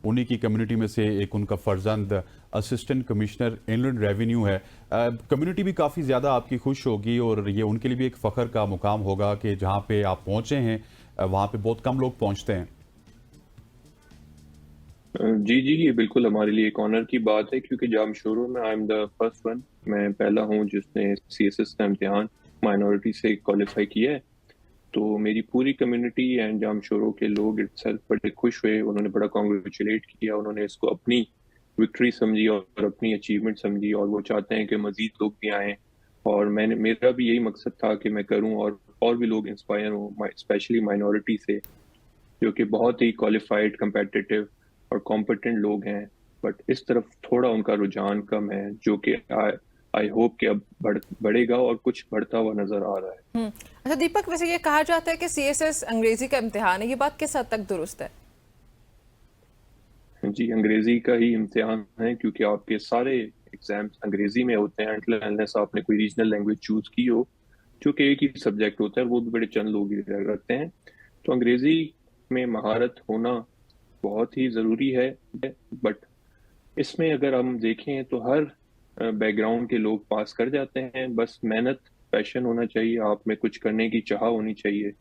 उन्हीं की कम्युनिटी में से एक उनका फर्जंद असिस्टेंट कमिश्नर इनलैंड रेवेन्यू है। कम्युनिटी भी काफ़ी ज़्यादा आपकी खुश होगी और ये उनके लिए भी एक फ़ख्र का मुकाम होगा कि जहाँ पे आप पहुँचे हैं वहाँ पे बहुत कम लोग पहुँचते हैं। जी, ये बिल्कुल हमारे लिए एक ऑनर की बात है, क्योंकि जाम शोरों में I am the first one. मैं पहला हूँ जिसने CSS का इम्तिहान माइनॉरिटी से क्वालिफाई किया है। तो मेरी पूरी कम्युनिटी एंड जाम शोरों के लोग इटसेल्फ बड़े खुश हुए, उन्होंने बड़ा कॉन्ग्रेचुलेट किया, उन्होंने इसको अपनी विक्ट्री समझी और अपनी अचीवमेंट समझी, और वो चाहते हैं कि मजीद लोग भी आएँ। और मेरा भी यही मकसद था कि मैं करूँ और भी लोग इंस्पायर हों, स्पेशली माइनॉरिटी से, जो कि बहुत ही क्वालिफाइड, कम्पेटिटिव और कॉम्पिटेंट लोग हैं, बट इस तरफ थोड़ा उनका रुझान कम है, जो कि आई होप कि अब बढ़ेगा और कुछ बढ़ता हुआ नजर आ रहा है। अच्छा दीपक, वैसे ये कहा जाता है कि CSS अंग्रेजी का इम्तिहान है, ये बात किस हद तक दुरुस्त है? जी, अंग्रेजी का ही इम्तिहान है, क्योंकि आपके सारे एग्जाम्स अंग्रेजी में होते हैं, अनलेस आपने कोई रीजनल लैंग्वेज चूज की हो, जो कि एक ही सब्जेक्ट होता है, वो भी बड़े चंद लोग ही रखते हैं। तो अंग्रेजी में महारत होना बहुत ही ज़रूरी है, बट इसमें अगर हम देखें तो हर बैकग्राउंड के लोग पास कर जाते हैं। बस मेहनत, पैशन होना चाहिए, आप में कुछ करने की चाह होनी चाहिए।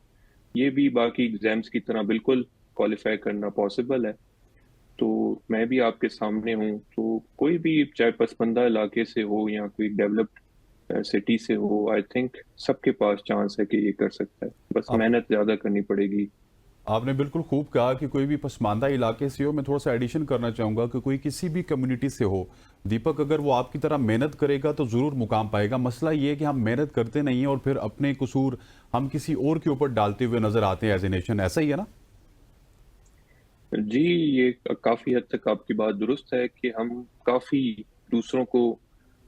ये भी बाकी एग्जाम्स की तरह बिल्कुल क्वालिफाई करना पॉसिबल है। तो मैं भी आपके सामने हूँ, तो कोई भी चाहे पसमंदा इलाके से हो या कोई डेवलप्ड सिटी से हो, आई थिंक सबके पास चांस है कि ये कर सकता है, बस मेहनत ज़्यादा करनी पड़ेगी। आपने बिल्कुल खूब कहा कि कोई भी पसमानदा इलाके से हो। मैं थोड़ा सा एडिशन करना चाहूँगा कि कोई किसी भी कम्युनिटी से हो, दीपक, अगर वो आपकी तरह मेहनत करेगा तो ज़रूर मुकाम पाएगा। मसला ये है कि हम मेहनत करते नहीं हैं और फिर अपने कसूर हम किसी और के ऊपर डालते हुए नजर आते हैं एज ए नेशन। ऐसा ही है ना? जी, ये काफ़ी हद तक आपकी बात दुरुस्त है कि हम काफ़ी दूसरों को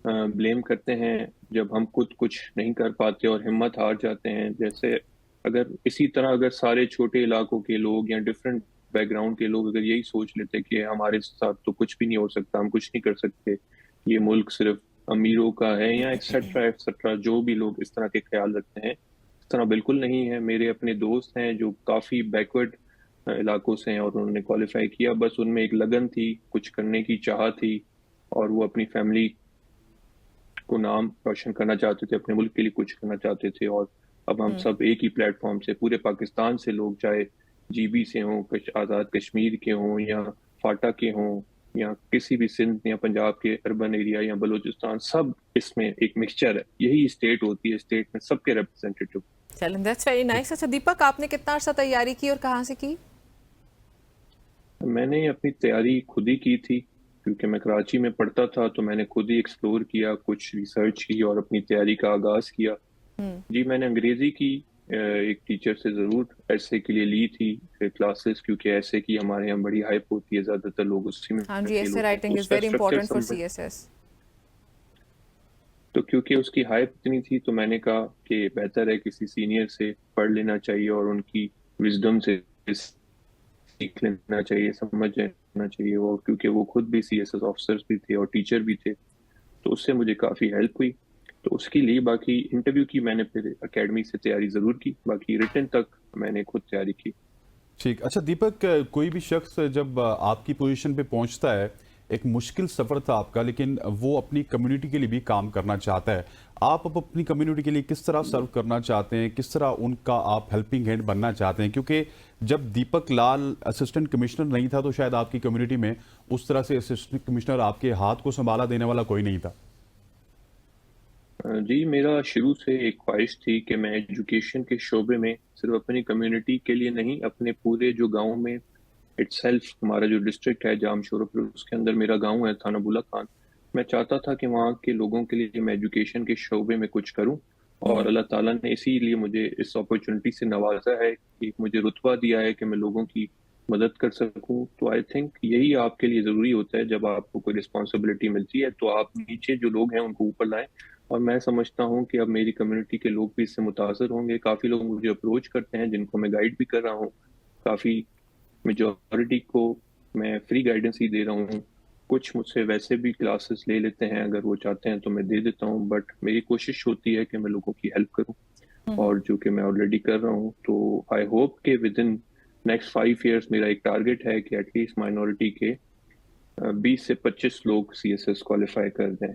ब्लेम करते हैं जब हम खुद कुछ नहीं कर पाते और हिम्मत हार जाते हैं। जैसे अगर इसी तरह अगर सारे छोटे इलाकों के लोग या डिफरेंट बैकग्राउंड के लोग अगर यही सोच लेते कि हमारे साथ तो कुछ भी नहीं हो सकता, हम कुछ नहीं कर सकते, ये मुल्क सिर्फ अमीरों का है या एक्सेट्रा, जो भी लोग इस तरह के ख्याल रखते हैं, इस तरह बिल्कुल नहीं है। मेरे अपने दोस्त हैं जो काफ़ी बैकवर्ड इलाकों से हैं और उन्होंने क्वालिफाई किया, बस उनमें एक लगन थी, कुछ करने की चाह थी, और वो अपनी फैमिली को नाम रोशन करना चाहते थे, अपने मुल्क के लिए कुछ करना चाहते थे। और अब हम सब एक ही प्लेटफॉर्म से, पूरे पाकिस्तान से लोग, चाहे GB से हों, आज़ाद कश्मीर के हों या फाटा के हों या किसी भी सिंध या पंजाब के अर्बन एरिया या बलूचिस्तान, सब इसमें एक मिक्सचर है। यही स्टेट होती है, स्टेट में सबके रिप्रेजेंटेटिव। चलें, दैट्स वेरी नाइस। अच्छा दीपक, आपने कितना अर्सा तैयारी की और कहाँ से की? मैंने अपनी तैयारी खुद ही की थी, क्योंकि मैं कराची में पढ़ता था, तो मैंने खुद ही एक्सप्लोर किया, कुछ रिसर्च की और अपनी तैयारी का आगाज किया। जी, मैंने अंग्रेजी की एक टीचर से जरूर ऐसे के लिए ली थी क्लासेस, क्योंकि ऐसे की हमारे यहाँ बड़ी हाइप होती है, ज्यादातर लोग उसी में हाँ जी, फेल ऐसे होते हैं। राइटिंग इज उसका वेरी स्ट्रक्चर इंपॉर्टेंट फॉर समझ, सीएसएस। तो क्योंकि उसकी हाइप इतनी थी, तो मैंने कहा कि बेहतर है किसी सीनियर से पढ़ लेना चाहिए और उनकी विजडम से सीख लेना चाहिए, समझ लेना चाहिए। और क्योंकि वो खुद भी सीएसएस ऑफिसर्स भी थे और टीचर भी थे, तो उससे मुझे काफ़ी हेल्प हुई। तो उसके लिए बाकी इंटरव्यू की मैंने फिर एकेडमी से तैयारी ज़रूर की, बाकी रिटन तक मैंने खुद तैयारी की। ठीक। अच्छा दीपक, कोई भी शख्स जब आपकी पोजीशन पे पहुंचता है, एक मुश्किल सफ़र था आपका, लेकिन वो अपनी कम्युनिटी के लिए भी काम करना चाहता है। आप अब अपनी कम्युनिटी के लिए किस तरह सर्व करना चाहते हैं, किस तरह उनका आप हेल्पिंग हैंड बनना चाहते हैं? क्योंकि जब दीपक लाल असिस्टेंट कमिश्नर नहीं था, तो शायद आपकी कम्युनिटी में उस तरह से असिस्टेंट कमिश्नर आपके हाथ को संभाला देने वाला कोई नहीं था। जी, मेरा शुरू से एक ख्वाहिश थी कि मैं एजुकेशन के शोबे में सिर्फ अपनी कम्युनिटी के लिए नहीं, अपने पूरे जो गांव में इटसेल्फ, हमारा जो डिस्ट्रिक्ट है जामशोरोपुर, उसके अंदर मेरा गांव है थाना बुला खान, मैं चाहता था कि वहाँ के लोगों के लिए मैं एजुकेशन के शोबे में कुछ करूँ। और अल्लाह ताला ने इसीलिए मुझे इस अपॉर्चुनिटी से नवाजा है कि मुझे रुतबा दिया है कि मैं लोगों की मदद कर सकूं। तो आई थिंक यही आपके लिए ज़रूरी होता है, जब आपको कोई रिस्पॉन्सिबिलिटी मिलती है तो आप नीचे जो लोग हैं उनको ऊपर लाएं। और मैं समझता हूं कि अब मेरी कम्युनिटी के लोग भी इससे मुतासर होंगे। काफ़ी लोग मुझे अप्रोच करते हैं जिनको मैं गाइड भी कर रहा हूँ। काफ़ी मेजॉरिटी को मैं फ्री गाइडेंस ही दे रहा हूँ। कुछ मुझसे वैसे भी क्लासेस ले लेते हैं, अगर वो चाहते हैं तो मैं दे देता हूँ, बट मेरी कोशिश होती है कि मैं लोगों की हेल्प करूँ, और जो कि मैं ऑलरेडी कर रहा हूँ। तो आई होप कि विद इन नेक्स्ट 5 years मेरा एक टारगेट है कि एटलीस्ट माइनॉरिटी के 20 से 25 लोग सीएसएस क्वालिफाई कर दें।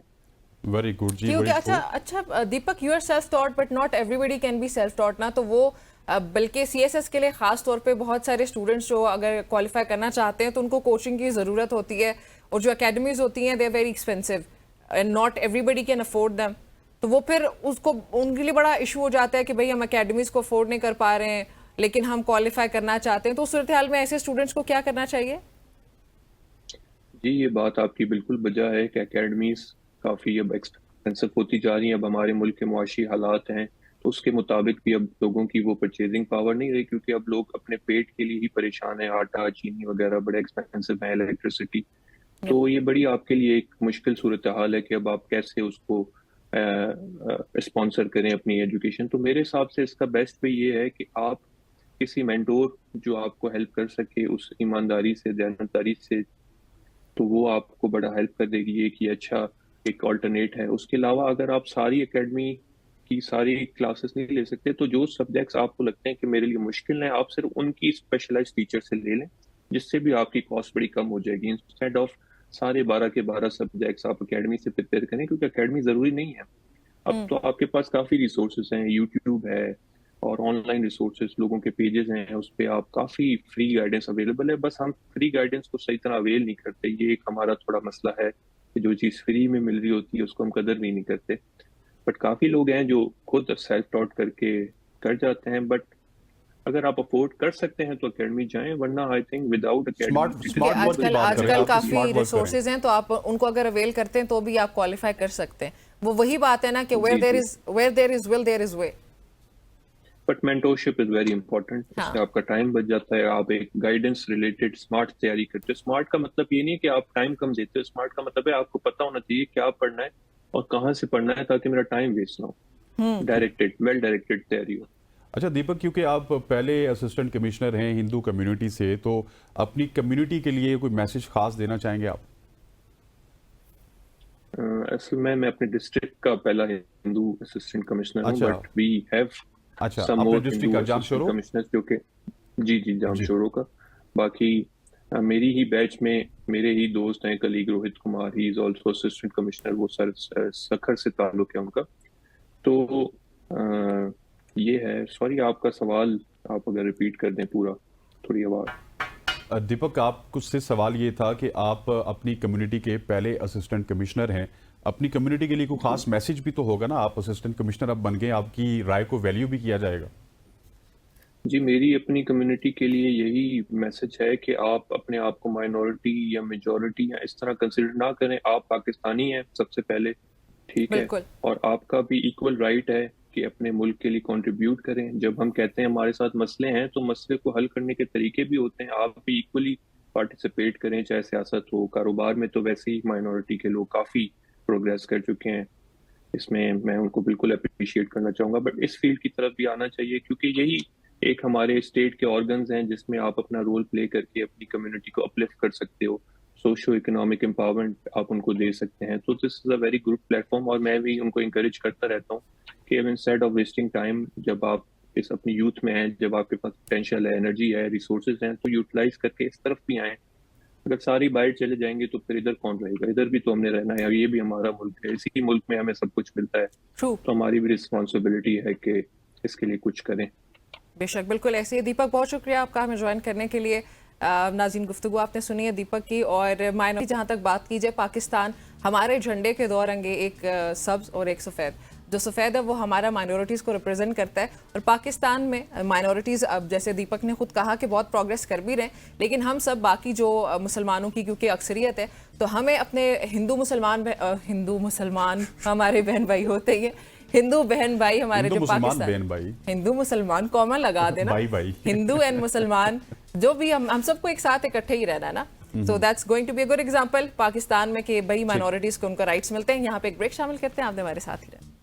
वेरी गुड जी। क्योंकि अच्छा Deepak, you are self taught but not everybody can be self taught ना, तो वो बल्कि सीएसएस के लिए खास तौर पे बहुत सारे स्टूडेंट्स जो अगर क्वालिफाई करना चाहते हैं तो उनको कोचिंग की ज़रूरत होती है, और जो एकेडमीज होती हैं they are very expensive and not everybody can afford them. तो वो फिर उसको उनके लिए बड़ा इशू हो जाता है कि भाई हम एकेडमीज को अफोर्ड नहीं कर पा रहे हैं लेकिन हम क्वालिफाई करना चाहते हैं। तो उस सूरत हाल में ऐसे स्टूडेंट्स को क्या करना चाहिए? जी, ये बात आपकी बिल्कुल वजह है कि एकेडमीज काफ़ी अब एक्सपेंसिव होती जा रही हैं। अब हमारे मुल्क के मुआशी हालात हैं, तो उसके मुताबिक भी अब लोगों की वो परचेजिंग पावर नहीं रही, क्योंकि अब लोग अपने पेट के लिए ही परेशान है। आटा, चीनी वगैरह बड़े एक्सपेंसिव है, इलेक्ट्रिसिटी। तो ये बड़ी आपके लिए एक मुश्किल सूरत हाल है कि अब आप कैसे उसको स्पॉन्सर करें अपनी एजुकेशन। तो मेरे हिसाब से इसका बेस्ट वे ये है कि आप किसी मेंटोर जो आपको हेल्प कर सके उस ईमानदारी से, दयानतदारी से, तो वो आपको बड़ा हेल्प कर देगी। एक ये अच्छा एक ऑल्टरनेट है। उसके अलावा अगर आप सारी एकेडमी की सारी क्लासेस नहीं ले सकते, तो जो सब्जेक्ट्स आपको लगते हैं कि मेरे लिए मुश्किल है, आप सिर्फ उनकी स्पेशलाइज्ड टीचर से ले लें, जिससे भी आपकी कॉस्ट बड़ी कम हो जाएगी। इंस्टेड ऑफ सारे 12 के 12 सब्जेक्ट्स आप एकेडमी से प्रिपेयर करें, क्योंकि एकेडमी जरूरी नहीं है। अब तो आपके पास काफी रिसोर्सेज हैं, यूट्यूब है और ऑनलाइन रिसोर्सेज, लोगों के पेजेस हैं, उस पर आप काफी फ्री गाइडेंस अवेलेबल है। बस हम फ्री गाइडेंस को सही तरह अवेल नहीं करते, ये एक हमारा थोड़ा मसला है कि जो चीज फ्री में मिल रही होती है उसको हम कदर भी नहीं करते। बट काफी लोग हैं जो खुद सेल्फ टॉट करके कर जाते हैं। बट अगर आप अफोर्ड कर सकते हैं तो एकेडमी जाएं, वरना आई थिंक विदाउट आजकल काफी रिसोर्सेज हैं, तो आप उनको अगर अवेल करते हैं तो भी आप क्वालिफाई कर सकते हैं। वो वही बात है ना कि where there is will there is way. But mentorship is very important. इससे आपका टाइम बच जाता है। आप एक गाइडेंस रिलेटेड स्मार्ट तैयारी करते हो। स्मार्ट का मतलब ये नहीं है कि आप टाइम कम देते हो, स्मार्ट का मतलब है आपको पता होना चाहिए क्या पढ़ना है और कहाँ से पढ़ना है, ताकि मेरा टाइम वेस्ट ना हो। डायरेक्टेड, वेल डायरेक्टेड तैयारी हो। अच्छा दीपक, क्योंकि आप पहले असिस्टेंट कमिश्नर हैं हिंदू कम्युनिटी से, तो अपनी कम्युनिटी के लिए कोई मैसेज खास देना चाहेंगे आप? असल में मैं अपने डिस्ट्रिक्ट का पहला हिंदू असिस्टेंट कमिश्नर हूं, but we have some more Hindu assistant commissioners जो कि जी जामशोरो का। बाकी मेरी ही बैच में मेरे ही दोस्त हैं, colleague Rohit Kumar, he is also assistant commissioner, वो सर सखर से ताल्लुक है उनका। तो ये है। सॉरी, आपका सवाल आप अगर रिपीट कर दें पूरा, थोड़ी आवाज। दीपक, आपको से सवाल ये था कि आप अपनी कम्युनिटी के पहले असिस्टेंट कमिश्नर हैं, अपनी कम्युनिटी के लिए कोई खास मैसेज भी तो होगा ना, आप असिस्टेंट कमिश्नर अब बन गए, आपकी राय को वैल्यू भी किया जाएगा। जी, मेरी अपनी कम्युनिटी के लिए यही मैसेज है कि आप अपने आप को माइनॉरिटी या मेजॉरिटी या इस तरह कंसिडर ना करें। आप पाकिस्तानी हैं सबसे पहले, ठीक है, और आपका भी इक्वल राइट है कि अपने मुल्क के लिए कंट्रीब्यूट करें। जब हम कहते हैं हमारे साथ मसले हैं तो मसले को हल करने के तरीके भी होते हैं। आप भी इक्वली पार्टिसिपेट करें, चाहे सियासत हो, कारोबार में तो वैसे ही माइनॉरिटी के लोग काफ़ी प्रोग्रेस कर चुके हैं, इसमें मैं उनको बिल्कुल अप्रिशिएट करना चाहूँगा। बट इस फील्ड की तरफ भी आना चाहिए क्योंकि यही एक हमारे स्टेट के ऑर्गन्स हैं जिसमें आप अपना रोल प्ले करके अपनी कम्युनिटी को अपलिफ्ट कर सकते हो, सोशो इकोनॉमिक एम्पावरमेंट आप उनको दे सकते हैं। तो this is a very good platform और मैं भी उनको इंकरेज करता रहता हूँ कि इंस्टेड ऑफ वेस्टिंग टाइम, जब आप इस अपनी यूथ में हैं, जब आपके पास पोटेंशियल है, एनर्जी है, रिसोर्सेज हैं, तो यूटिलाइज करके इस तरफ भी आए। अगर सारी बाहर चले जाएंगे तो फिर इधर कौन रहेगा? इधर भी तो हमने रहना है, ये भी हमारा मुल्क है, इसी मुल्क में हमें सब कुछ मिलता है। तो हमारी भी रिस्पॉन्सिबिलिटी है कि इसके लिए कुछ करें। बेशक, बिल्कुल ऐसे ही। दीपक, बहुत शुक्रिया आपका हमें ज्वाइन करने के लिए। नाज़रीन, गुफ्तगू आपने सुनी है दीपक की। और माइनॉरिटी जहाँ तक बात की जाए, पाकिस्तान हमारे झंडे के दो रंगे, एक सब्ज और एक सफ़ेद। जो सफ़ेद है वो हमारा माइनॉरिटीज़ को रिप्रेजेंट करता है, और पाकिस्तान में माइनॉरिटीज़ अब जैसे दीपक ने खुद कहा कि बहुत प्रोग्रेस कर भी रहे हैं, लेकिन हम सब बाकी जो मुसलमानों की क्योंकि अक्सरियत है, तो हमें अपने हिंदू मुसलमान हमारे बहन भाई होते ही है, हिंदू बहन भाई हमारे जो पाकिस्तान, हिंदू मुसलमान कॉमन लगा देना, हिंदू एंड मुसलमान जो भी हम सबको एक साथ इकट्ठे ही रहना ना। So that's going to be a good example Pakistan में कि भाई माइनॉरिटीज को उनका राइट्स मिलते हैं। यहाँ पे एक ब्रेक शामिल करते हैं, आपने हमारे साथ ही रहना।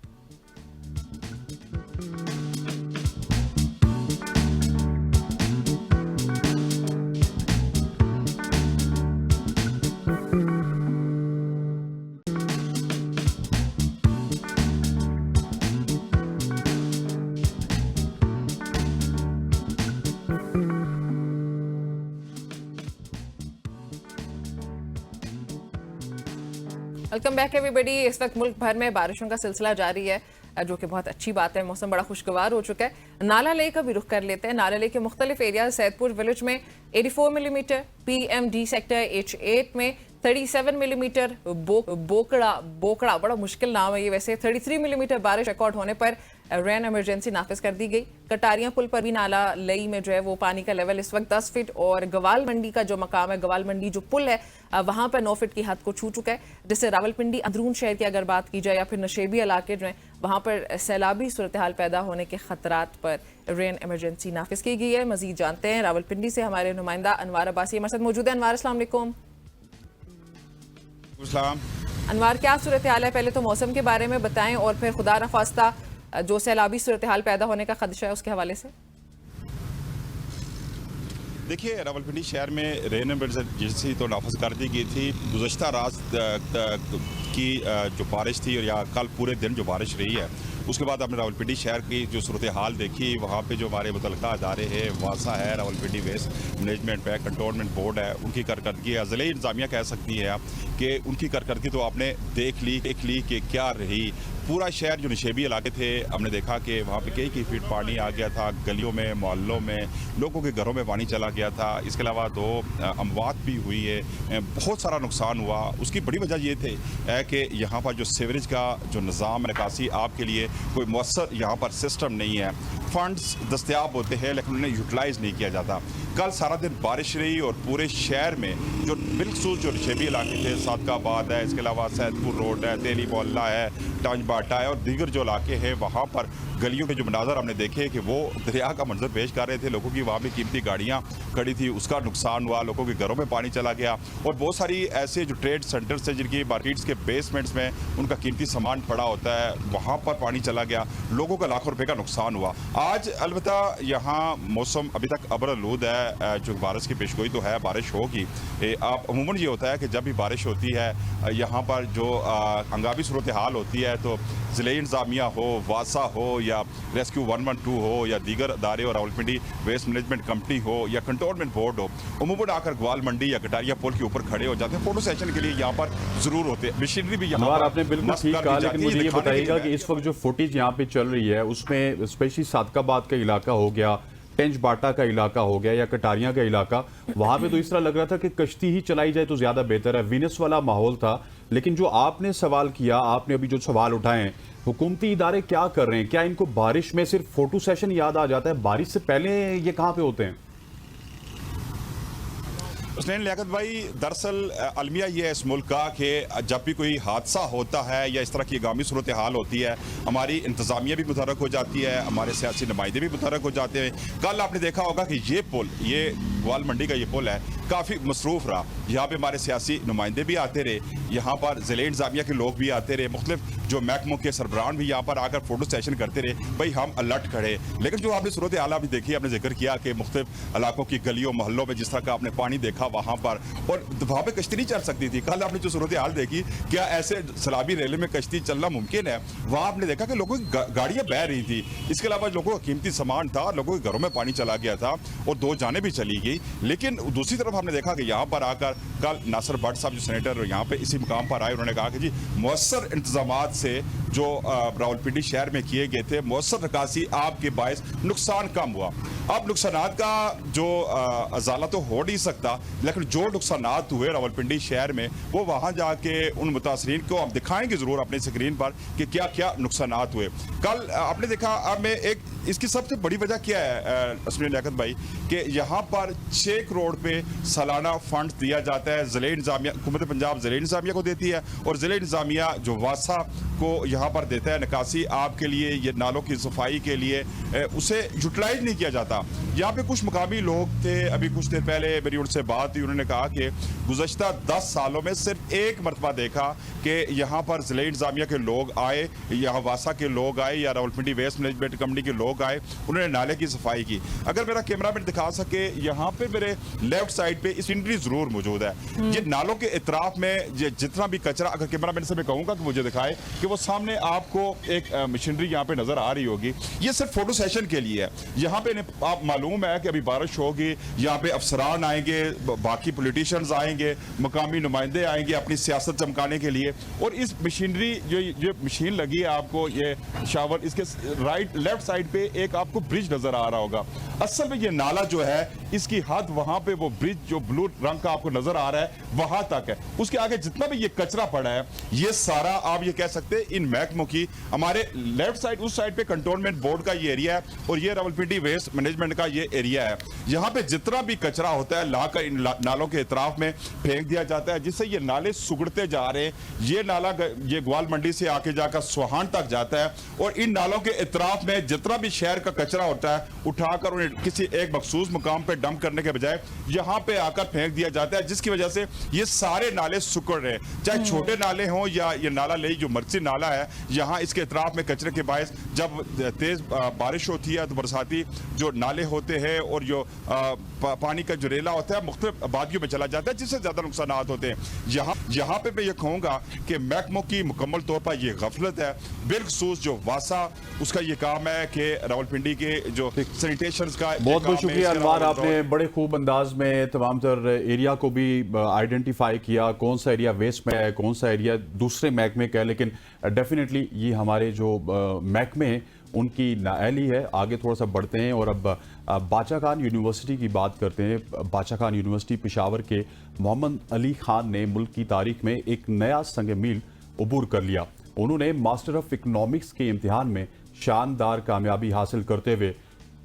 Welcome back everybody. इस वक्त मुल्क भर में बारिशों का सिलसिला जारी है, जो कि बहुत अच्छी बात है। मौसम बड़ा खुशगवार हो चुका है। नाला लेक का भी रुख कर लेते हैं। नाला लेक के मुख्तलिफ एरिया, सैदपुर विलेज में 84 मिलीमीटर, PMD सेक्टर H8 में 37 मिलीमीटर, बोकड़ा बड़ा मुश्किल नाम है ये वैसे, 33 मिलीमीटर बारिश रिकॉर्ड होने पर रेन इमरजेंसी नाफिज कर दी गई। कटारियां पुल पर भी नाला लई में जो है वो पानी का लेवल इस वक्त 10 फीट, और गवाल मंडी का जो मकाम है, गवाल मंडी जो पुल है, वहां पर 9 फीट की हद को छू चुका है, जिससे रावलपिंडी अंदरून शहर की अगर बात की जाए या फिर नशेबी इलाके जो है वहां पर सैलाबी सूरत हाल पैदा होने के खतरात पर रेन इमरजेंसी नाफिज की गई है। मजीद जानते हैं रावलपिंडी से हमारे नुमाइंदा अनवार अब्बासी हमारे साथ मौजूद है। अनवार, अस्सलाम वालेकुम। अनवार, क्या सूरत हाल है? पहले तो मौसम के बारे में बताएं और फिर खुदा न खास्ता जो सैलाबी सूरत हाल पैदा होने का खदशा है उसके हवाले से। देखिए, रावलपिंडी शहर में रेन इमरजेंसी तो नाफिज कर दी गई थी। गुज़श्ता रात की जो बारिश थी और या कल पूरे दिन जो बारिश रही है, उसके बाद आपने रावलपिंडी शहर की जो सूरत हाल देखी। वहाँ पे जो हमारे मुतल्लिका अदारे हैं, वासा है, रावलपिंडी वेस्ट मैनेजमेंट है, कंटोनमेंट बोर्ड है, उनकी कारकर्दगी, ज़िले इंतज़ामिया कह सकती है कि उनकी कारकर्दगी तो आपने देख ली कि क्या रही। पूरा शहर जो नशेबी इलाके थे, हमने देखा कि वहाँ पे कई फीट पानी आ गया था, गलियों में, मोहल्लों में, लोगों के घरों में पानी चला गया था। इसके अलावा 2 अमवात भी हुई है, बहुत सारा नुकसान हुआ। उसकी बड़ी वजह ये थे कि यहाँ पर जो सीवरेज का जो निज़ाम निकासी आपके लिए कोई मौसर यहाँ पर सिस्टम नहीं है। फंड्स दस्तयाब होते हैं लेकिन उन्हें यूटिलाइज़ नहीं किया जाता। कल सारा दिन बारिश रही और पूरे शहर में जो बिल्कुल जो नशेबी इलाके थे, सादकाबाद है, इसके अलावा सैदपुर रोड है, तेली मोहल्ला है, टांजबाटा है और दीगर जो इलाके हैं, वहाँ पर गलियों के जो मनाजर हमने देखे कि वो दरिया का मंजर पेश कर रहे थे। लोगों की वहाँ भी कीमती गाड़ियाँ खड़ी थी, उसका नुकसान हुआ, लोगों के घरों में पानी चला गया। और बहुत सारी ऐसे जो ट्रेड सेंटर्स हैं जिनकी मार्केट्स के बेसमेंट्स में उनका कीमती सामान पड़ा होता है, वहाँ पर पानी चला गया, लोगों का लाखों रुपए का नुकसान हुआ। आज अलबत्ता यहाँ मौसम अभी तक अबरआलूद है, जो बारिश की पेशगोई तो है, बारिश होगी। आप अमूमन ये होता है कि जब भी बारिश होती है यहाँ पर जो हंगामी सूरत हाल होती है, तो ज़िले इंतज़ामिया हो, वासा हो या रेस्क्यू 112 हो या दीगर अदारे और रावलपिंडी वेस्ट मैनेजमेंट कंपनी हो या कंटोनमेंट बोर्ड हो, अमूमन आकर ग्वाल मंडी या कटारिया पुल के ऊपर खड़े हो जाते हैं। फोटो सेशन के लिए यहाँ पर जरूर होते हैं। मशीनरी भी यहाँ पर आपने बिल्कुल ठीक कहा, लेकिन मुझे ये बताइएगा कि इस वक्त जो फुटेज यहाँ पे चल रही है उसमें स्पेशली सादकाबाद का इलाका हो गया, पेंच बाटा का इलाका हो गया या कटारिया का इलाका, वहां पे तो इस तरह लग रहा था कि कश्ती ही चलाई जाए तो ज्यादा बेहतर है, वीनस वाला माहौल था। लेकिन जो आपने सवाल किया, आपने अभी जो सवाल उठाए हैं, हुकूमती इदारे क्या कर रहे हैं? क्या इनको बारिश में सिर्फ फोटो सेशन याद आ जाता है? बारिश से पहले ये कहाँ पे होते हैं? उसने लियाकत भाई, दरअसल अलमिया ये है इस मुल्क का कि जब भी कोई हादसा होता है या इस तरह की गामी सूरत हाल होती है, हमारी इंतज़ामिया भी मुतहरक हो जाती है, हमारे सियासी नुमाइंदे भी मुतहरक हो जाते हैं। कल आपने देखा होगा कि ये पुल, ये ग्वाल मंडी का ये पुल है, काफ़ी मसरूफ़ रहा। यहाँ पे हमारे सियासी नुमाइंदे भी आते रहे, यहाँ पर ज़िले इंतज़ामिया के लोग भी आते रहे, मुख्तलिफ जो महकमों के सरबराहान भी यहाँ पर आकर फोटो सेशन करते रहे। भाई हम अलर्ट खड़े, लेकिन जो आपने सूरत हाल अभी देखी, आपने जिक्र किया कि मुख्तलिफ इलाकों की गलियों मोहल्लों में जिस तरह का आपने पानी देखा वहाँ पर, और वहाँ पे कश्ती नहीं चल सकती थी। कल आपने जो सूरत हाल देखी, क्या ऐसे सैलाबी रेले में कश्ती चलना मुमकिन है? वहाँ आपने देखा कि लोगों की गाड़ियाँ बह रही थी, इसके अलावा लोगों का कीमती सामान था, लोगों के घरों में पानी चला गया था और 2 जानें भी चली गई। लेकिन दूसरी तरफ हमने देखा कि यहाँ पर आकर कल नासिर भट्ट साहब जो सेनेटर यहाँ पे इसी मुकाम पर आए, उन्होंने कहा कि जी मुअस्सर इंतजामात से जो रावलपिंडी शहर में किए गए थे, मुअस्सर निकासी आपके बायस नुकसान कम हुआ। अब नुकसानात का जो अजाला तो हो नहीं सकता, लेकिन जो नुकसानात हुए रावलपिंडी शहर में, वो वहाँ जाके उन मुतासरीन को हम दिखाएंगे ज़रूर अपने स्क्रीन पर कि क्या क्या नुकसानात हुए। कल आपने देखा, अब मैं एक इसकी सबसे बड़ी वजह क्या है उसमें लियाकत भाई, कि यहाँ पर 6 करोड़ पे सालाना फंड दिया जाता है। ज़िले इंतज़ामिया, हुकूमत पंजाब ज़िले इंतज़ामिया को देती है, और ज़िले इंतज़ामिया जो वासा को यहाँ पर देता है निकासी आपके लिए, ये नालों की सफाई के लिए, उसे यूटिलाइज नहीं किया जाता। यहाँ पे कुछ मुकामी लोग थे, अभी कुछ देर पहले मेरी उनसे बात हुई, उन्होंने कहा कि गुज़श्ता 10 सालों में सिर्फ एक मरतबा देखा कि यहाँ पर ज़िले इंतज़ामिया के लोग आए, यहाँ वासा के लोग आए या रावलपिंडी वेस्ट मैनेजमेंट कंपनी के लोग आए, उन्होंने नाले की सफाई की। अगर मेरा कैमरामैन दिखा सके, यहाँ पे मेरे लेफ्ट साइड पे सीनरी जरूर मौजूद है। ये नालों के इतराफ में जितना भी कचरा, अगर कैमरामैन से मैं कहूँगा कि मुझे दिखाए कि वो सामने आपको एक मशीनरी यहाँ पे नजर आ रही होगी, ये सिर्फ फोटो सेशन के लिए है। यहाँ पे आप मालूम है कि अभी बारिश होगी, यहाँ पे अफसरान आएंगे, बाकी पॉलिटिशियंस आएंगे, मकामी नुमाइंदे आएंगे अपनी सियासत चमकाने के लिए, और इस मशीनरी जो मशीन लगी है आपको, ये शावर, इसके राइट लेफ्ट साइड पे एक आपको ब्रिज नजर आ रहा होगा। असल में ये नाला जो है, इसकी हद वहां पे वो ब्रिज जो ब्लू रंग का आपको नजर आ रहा है वहां तक है। उसके आगे जितना भी ये कचरा पड़ा है, ये सारा आप ये कह सकते हैं इन महकमों की, हमारे लेफ्ट साइड उस साइड पे कंटोनमेंट बोर्ड का ये एरिया है, और ये रावलपिंडी वेस्ट मैनेजमेंट का ये एरिया है। यहाँ पे जितना भी कचरा होता है ला कर इन नालों के इतराफ में फेंक दिया जाता है, जिससे ये नाले सुगड़ते जा रहे हैं। ये नाला ये ग्वाल मंडी से आके जाकर स्वाहान तक जाता है, और इन नालों के इतराफ में जितना भी शहर का कचरा होता है, उठाकर उन्हें किसी एक मखसूस मुकाम पे डंप करने के बजाय यहाँ पे आकर फेंक दिया जाता है, जिसकी वजह से ये सारे नाले सुकड़ रहे हैं। चाहे छोटे नाले हों या ये नाला ले जो मर्सी नाला है, यहाँ इसके इतराफ में कचरे के बायस जब तेज बारिश होती है तो बरसाती जो नाले होते हैं और जो पानी का जो रेला होता है मुख्तलिफ आबादियों में चला जाता है, जिससे ज्यादा नुकसान होते हैं। यहाँ पे मैं ये कहूँगा कि महकमों की मुकम्मल तौर पर यह गफलत है। बिलखसूस जो वासा, उसका ये काम है कि रावलपिंडी के जो सैनिटेशन का बहुत बहुत शुक्रिया अनवार, आपने बड़े खूब अंदाज में तमाम तर एरिया को भी आइडेंटिफाई किया, कौन सा एरिया वेस्ट में है, कौन सा एरिया दूसरे महकमे का है। लेकिन डेफिनेटली ये हमारे जो महकमे हैं उनकी नाअहली है। आगे थोड़ा सा बढ़ते हैं और अब बाचा खान यूनिवर्सिटी की बात करते हैं। बाचा खान यूनिवर्सिटी पेशावर के मोहम्मद अली खान ने मुल्क की तारीख में एक नया संग मील उबूर कर लिया। उन्होंने मास्टर ऑफ इकोनॉमिक्स के इम्तिहान में शानदार कामयाबी हासिल करते हुए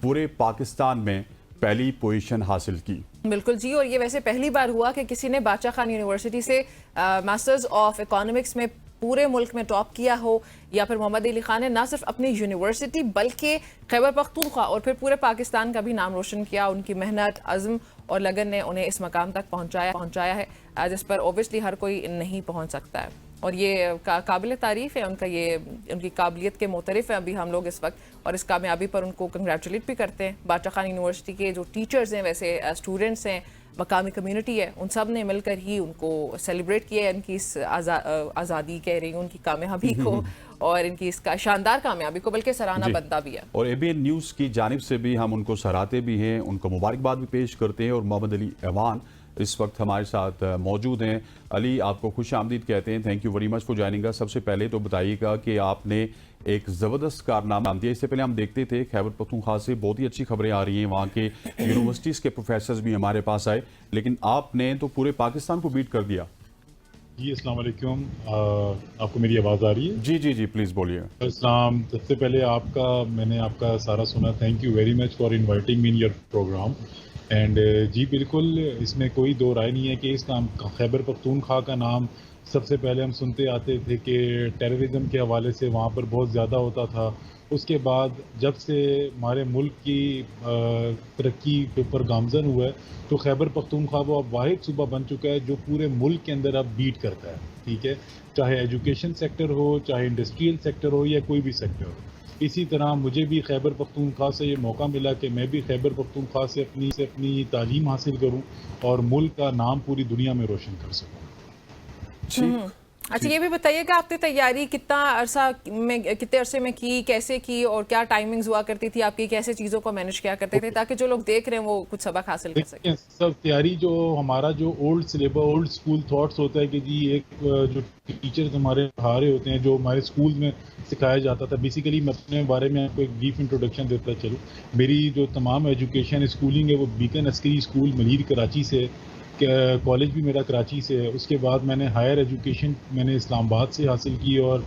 पूरे पाकिस्तान में पहली पोजीशन हासिल की। बिल्कुल जी, और ये वैसे पहली बार हुआ कि किसी ने बाचा खान यूनिवर्सिटी से मास्टर्स ऑफ इकोनॉमिक्स में पूरे मुल्क में टॉप किया हो, या फिर मोहम्मद अली खान ने ना सिर्फ अपनी यूनिवर्सिटी बल्कि खैबर पख्तूनख्वा और फिर पूरे पाकिस्तान का भी नाम रोशन किया। उनकी मेहनत, अज़्म और लगन ने उन्हें इस मकाम तक पहुंचाया है, जिस पर ओबियसली हर कोई नहीं पहुंच सकता है, और ये काबिल तारीफ़ है उनका, ये उनकी काबिलियत के मोतरिफ़ है अभी हम लोग इस वक्त, और इस कामयाबी पर उनको कंग्रेचुलेट भी करते हैं। बाचा खान यूनिवर्सिटी के जो टीचर्स हैं, वैसे स्टूडेंट्स हैं, मकामी कम्युनिटी है, उन सब ने मिलकर ही उनको सेलिब्रेट किया है, इनकी इस आज़ादी कह रही हूँ, उनकी कामयाबी को और इनकी इसका शानदार कामयाबी को, बल्कि सराहना बनता भी है। और ABN न्यूज़ की जानिब से भी हम उनको सराहते भी हैं, उनको मुबारकबाद भी पेश करते हैं। और मोहम्मद अली ऐवान इस वक्त हमारे साथ मौजूद हैं। अली, आपको खुश आमदीद कहते हैं, thank you very much for joining अस। सबसे पहले तो बताइएगा कि आपने एक ज़बरदस्त कारनामा दिया। इससे पहले हम देखते थे खैबर पख्तूनख्वा से बहुत ही अच्छी खबरें आ रही हैं, वहाँ के यूनिवर्सिटीज़ के प्रोफेसर्स भी हमारे पास आए, लेकिन आपने तो पूरे पाकिस्तान को बीट कर दिया। जी अस्सलाम वालेकुम, आपको मेरी आवाज़ आ रही है? जी जी जी, प्लीज़ बोलिए। अस्सलाम। सबसे पहले मैंने आपका सारा सुना, thank you very much for inviting me in your programme. And जी बिल्कुल, इसमें कोई दो राय नहीं है कि इस नाम खैबर पख्तूनख्वा का नाम सबसे पहले हम सुनते आते थे कि टेररिज्म के हवाले से वहाँ पर बहुत ज़्यादा होता था। उसके बाद जब से हमारे मुल्क की तरक्की के ऊपर गामजन हुआ है, तो खैबर पख्तूनख्वा वो अब वाहिद सूबा बन चुका है जो पूरे मुल्क के अंदर अब बीट करता है। ठीक है, चाहे एजुकेशन सेक्टर हो, चाहे इंडस्ट्रियल सेक्टर हो, या कोई भी सेक्टर हो। इसी तरह मुझे भी खैबर पख्तूनख्वा से ये मौका मिला कि मैं भी खैबर पख्तूनख्वा से अपनी तालीम हासिल करूँ और मुल्क का नाम पूरी दुनिया में रोशन कर सकूँ। अच्छा, ये भी बताइएगा आपने तैयारी कितने अरसे में की, कैसे की, और क्या टाइमिंग्स हुआ करती थी आपकी, कैसे चीज़ों को मैनेज किया करते थे, ताकि जो लोग देख रहे हैं वो कुछ सबक हासिल कर सकें। सब तैयारी जो हमारा जो old syllabus, old school thoughts होता है कि जी एक जो टीचर्स हमारे पढ़ा रहे होते हैं, जो हमारे स्कूल में सिखाया जाता था। बेसिकली मैं अपने बारे में आपको एक ब्रीफ इंट्रोडक्शन देता चलूँ। मेरी जो तमाम एजुकेशन स्कूलिंग है वो बीकन अस्करी स्कूल मलीर कराची से, कॉलेज भी मेरा कराची से है। उसके बाद मैंने हायर एजुकेशन मैंने इस्लामाबाद से हासिल की, और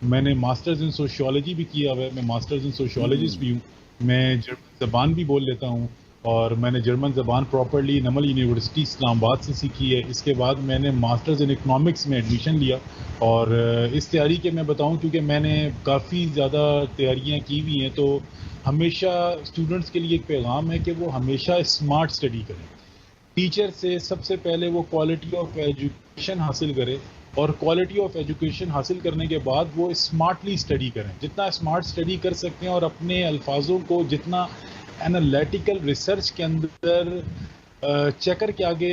मैंने मास्टर्स इन सोशियोलॉजी भी किया हुआ है। मैं मास्टर्स इन सोशियोलॉजिस्ट भी हूँ। मैं जर्मन ज़बान भी बोल लेता हूँ, और मैंने जर्मन ज़बान प्रॉपरली नमल यूनिवर्सिटी इस्लामाबाद से सीखी है। इसके बाद मैंने मास्टर्स इन इकनॉमिक्स में एडमिशन लिया, और इस तैयारी के मैं बताऊँ, क्योंकि मैंने काफ़ी ज़्यादा तैयारियाँ की हुई हैं, तो हमेशा स्टूडेंट्स के लिए एक पैगाम है कि वो हमेशा स्मार्ट स्टडी करें। टीचर से सबसे पहले वो क्वालिटी ऑफ एजुकेशन हासिल करें, और क्वालिटी ऑफ एजुकेशन हासिल करने के बाद वो स्मार्टली स्टडी करें। जितना स्मार्ट स्टडी कर सकते हैं और अपने अल्फाजों को जितना एनालिटिकल रिसर्च के अंदर चेकर के आगे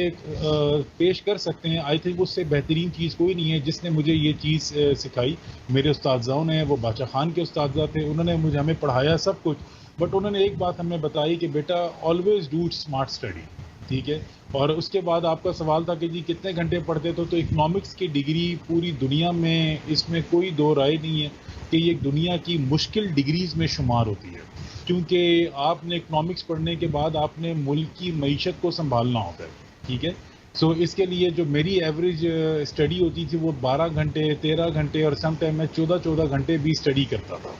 पेश कर सकते हैं, आई थिंक उससे बेहतरीन चीज़ कोई नहीं है। जिसने मुझे ये चीज़ सिखाई मेरे उस्तादजाओं ने, वो बादशाह खान के उस्तादजा थे, उन्होंने हमें पढ़ाया सब कुछ, बट उन्होंने एक बात हमें बताई कि बेटा ऑलवेज डू स्मार्ट स्टडी। ठीक है, और उसके बाद आपका सवाल था कि जी कितने घंटे पढ़ते थे, तो इकनॉमिक्स की डिग्री पूरी दुनिया में, इसमें कोई दो राय नहीं है कि ये दुनिया की मुश्किल डिग्रीज़ में शुमार होती है, क्योंकि आपने इकनॉमिक्स पढ़ने के बाद आपने मुल्क की मईशत को संभालना होता है। ठीक है, सो इसके लिए जो मेरी एवरेज स्टडी होती थी वो 12 घंटे, 13 घंटे, और सम टाइम मैं 14 घंटे भी स्टडी करता था।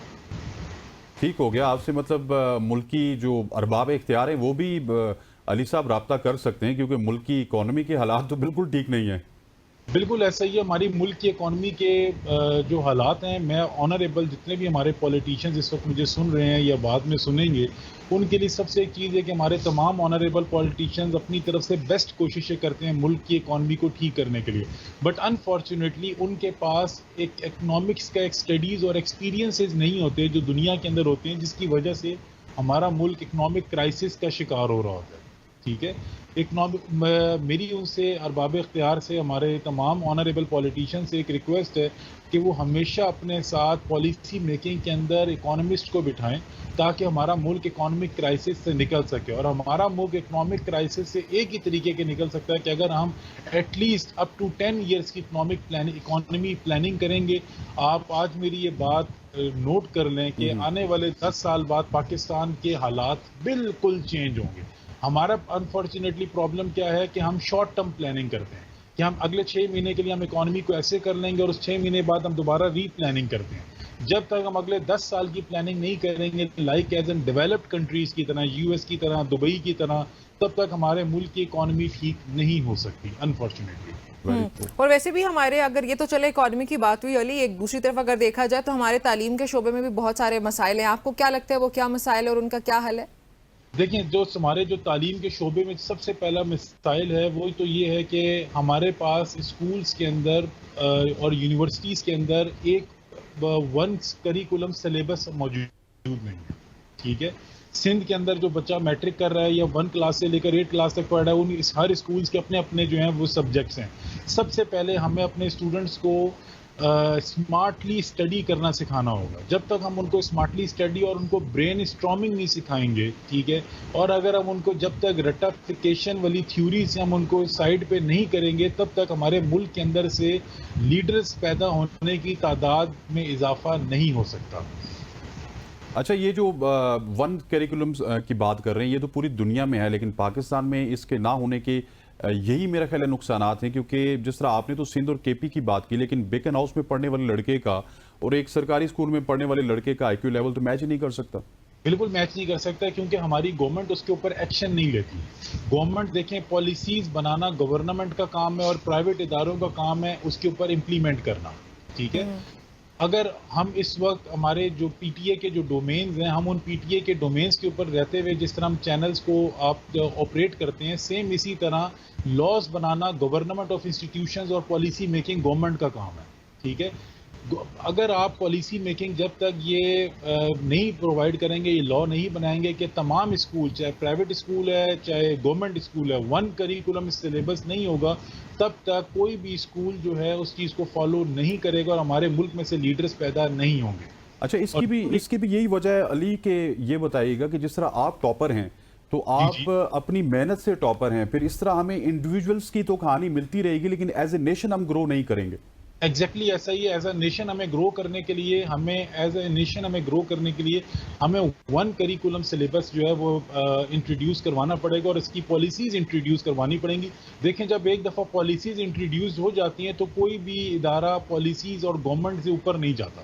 ठीक हो गया आपसे, मतलब मुल्क की जो अरबाब इख्तियार है वो भी अली साहब राब्ता कर सकते हैं, क्योंकि मुल्क की इकोनॉमी के हालात तो बिल्कुल ठीक नहीं है। बिल्कुल ऐसा ही है। हमारी मुल्क की इकोनॉमी के जो हालात हैं, मैं ऑनरेबल जितने भी हमारे पॉलिटिशियंस इस वक्त मुझे सुन रहे हैं या बाद में सुनेंगे, उनके लिए सबसे एक चीज़ है कि हमारे तमाम ऑनरेबल पॉलिटिशियंस अपनी तरफ से बेस्ट कोशिशें करते हैं मुल्क की इकोनॉमी को ठीक करने के लिए, बट अनफॉर्चुनेटली उनके पास एक इकनॉमिक्स का एक स्टडीज़ और एक्सपीरियंसेस नहीं होते जो दुनिया के अंदर होते हैं, जिसकी वजह से हमारा मुल्क इकनॉमिक क्राइसिस का शिकार हो रहा होता है। ठीक है, मेरी उनसे अरबाब इख्तियार से, हमारे तमाम ऑनरेबल पॉलिटिशियन से एक रिक्वेस्ट है कि वो हमेशा अपने साथ पॉलिसी मेकिंग के अंदर इकोनॉमिस्ट को बिठाएं, ताकि हमारा मुल्क इकोनॉमिक क्राइसिस से निकल सके। और हमारा मुल्क इकोनॉमिक क्राइसिस से एक ही तरीके के निकल सकता है कि अगर हम एटलीस्ट अप टू 10 ईयर्स की इकोनॉमी प्लानिंग करेंगे। आप आज मेरी ये बात नोट कर लें कि आने वाले 10 साल बाद पाकिस्तान के हालात बिल्कुल चेंज होंगे। हमारा अनफॉर्चुनेटली प्रॉब्लम क्या है कि हम शॉर्ट टर्म प्लानिंग करते हैं कि हम अगले 6 महीने के लिए हम इकोनॉमी को ऐसे कर लेंगे, और उस 6 महीने बाद हम दोबारा रीप्लानिंग करते हैं। जब तक हम अगले 10 साल की प्लानिंग नहीं करेंगे, like as an developed countries की तरह, यूएस की तरह, दुबई की तरह, तब तक हमारे मुल्क की इकोनॉमी ठीक नहीं हो सकती अनफॉर्चुनेटली। और वैसे भी हमारे, अगर ये तो चले इकोनॉमी की बात हुई अली, एक दूसरी तरफ अगर देखा जाए तो हमारे तालीम के शोबे में भी बहुत सारे मसाइल हैं। आपको क्या लगता है वो क्या मसाइल है और उनका क्या हल है? देखिए, जो हमारे जो तालीम के शोबे में सबसे पहला मसाइल है वो तो ये है कि हमारे पास स्कूल्स के अंदर और यूनिवर्सिटीज़ के अंदर एक वन करिकुलम सिलेबस मौजूद नहीं है। ठीक है, सिंध के अंदर जो बच्चा मैट्रिक कर रहा है या 1 क्लास से लेकर 8 क्लास तक पढ़ रहा है, हर स्कूल्स के अपने अपने जो हैं वो सब्जेक्ट्स हैं। सबसे पहले हमें अपने स्टूडेंट्स को स्मार्टली स्टडी करना सिखाना होगा। जब तक हम उनको स्मार्टली स्टडी और उनको ब्रेन स्टॉर्मिंग नहीं सिखाएंगे, ठीक है, और अगर हम उनको जब तक रटाफिकेशन वाली थ्योरी से हम उनको साइड पे नहीं करेंगे, तब तक हमारे मुल्क के अंदर से लीडर्स पैदा होने की तादाद में इजाफा नहीं हो सकता। अच्छा, ये जो वन करिकुलम की बात कर रहे हैं, ये तो पूरी दुनिया में है, लेकिन पाकिस्तान में इसके ना होने के यही मेरा ख्याल है नुकसानात हैं, क्योंकि जिस तरह आपने तो सिंध और केपी की बात की, लेकिन बेकन हाउस में पढ़ने वाले लड़के का और एक सरकारी स्कूल में पढ़ने वाले लड़के का IQ लेवल तो मैच ही नहीं कर सकता। बिल्कुल मैच नहीं कर सकता, क्योंकि हमारी गवर्नमेंट उसके ऊपर एक्शन नहीं लेती। गवर्नमेंट देखें, पॉलिसीज बनाना गवर्नमेंट का काम है और प्राइवेट इदारों का काम है उसके ऊपर इम्प्लीमेंट करना, ठीक है। अगर हम इस वक्त हमारे जो PTA के जो डोमेन्स हैं, हम उन PTA के डोमेन्स के ऊपर रहते हुए जिस तरह हम चैनल्स को आप ऑपरेट करते हैं, सेम इसी तरह लॉज बनाना गवर्नमेंट ऑफ इंस्टीट्यूशंस और पॉलिसी मेकिंग गवर्नमेंट का काम है, ठीक है। अगर आप पॉलिसी मेकिंग जब तक ये नहीं प्रोवाइड करेंगे, ये लॉ नहीं बनाएंगे कि तमाम स्कूल, चाहे प्राइवेट स्कूल है चाहे गवर्नमेंट स्कूल है, वन करिकुलम सिलेबस नहीं होगा, तब तक कोई भी स्कूल जो है उस चीज़ को फॉलो नहीं करेगा और हमारे मुल्क में से लीडर्स पैदा नहीं होंगे। अच्छा, इसकी भी यही वजह है अली के, ये बताइएगा कि जिस तरह आप टॉपर हैं तो आप अपनी मेहनत से टॉपर हैं, फिर इस तरह हमें इंडिविजुअल्स की तो कहानी मिलती रहेगी, लेकिन एज ए नेशन हम ग्रो नहीं करेंगे। एग्जैक्टली ऐसा ही है। एज अ नेशन हमें ग्रो करने के लिए हमें वन करिकुलम सिलेबस जो है वो इंट्रोड्यूस करवाना पड़ेगा और इसकी पॉलिसीज इंट्रोड्यूस करवानी पड़ेंगी। देखें, जब एक दफ़ा पॉलिसीज इंट्रोड्यूस हो जाती हैं तो कोई भी इदारा पॉलिसीज और गवर्नमेंट से ऊपर नहीं जाता,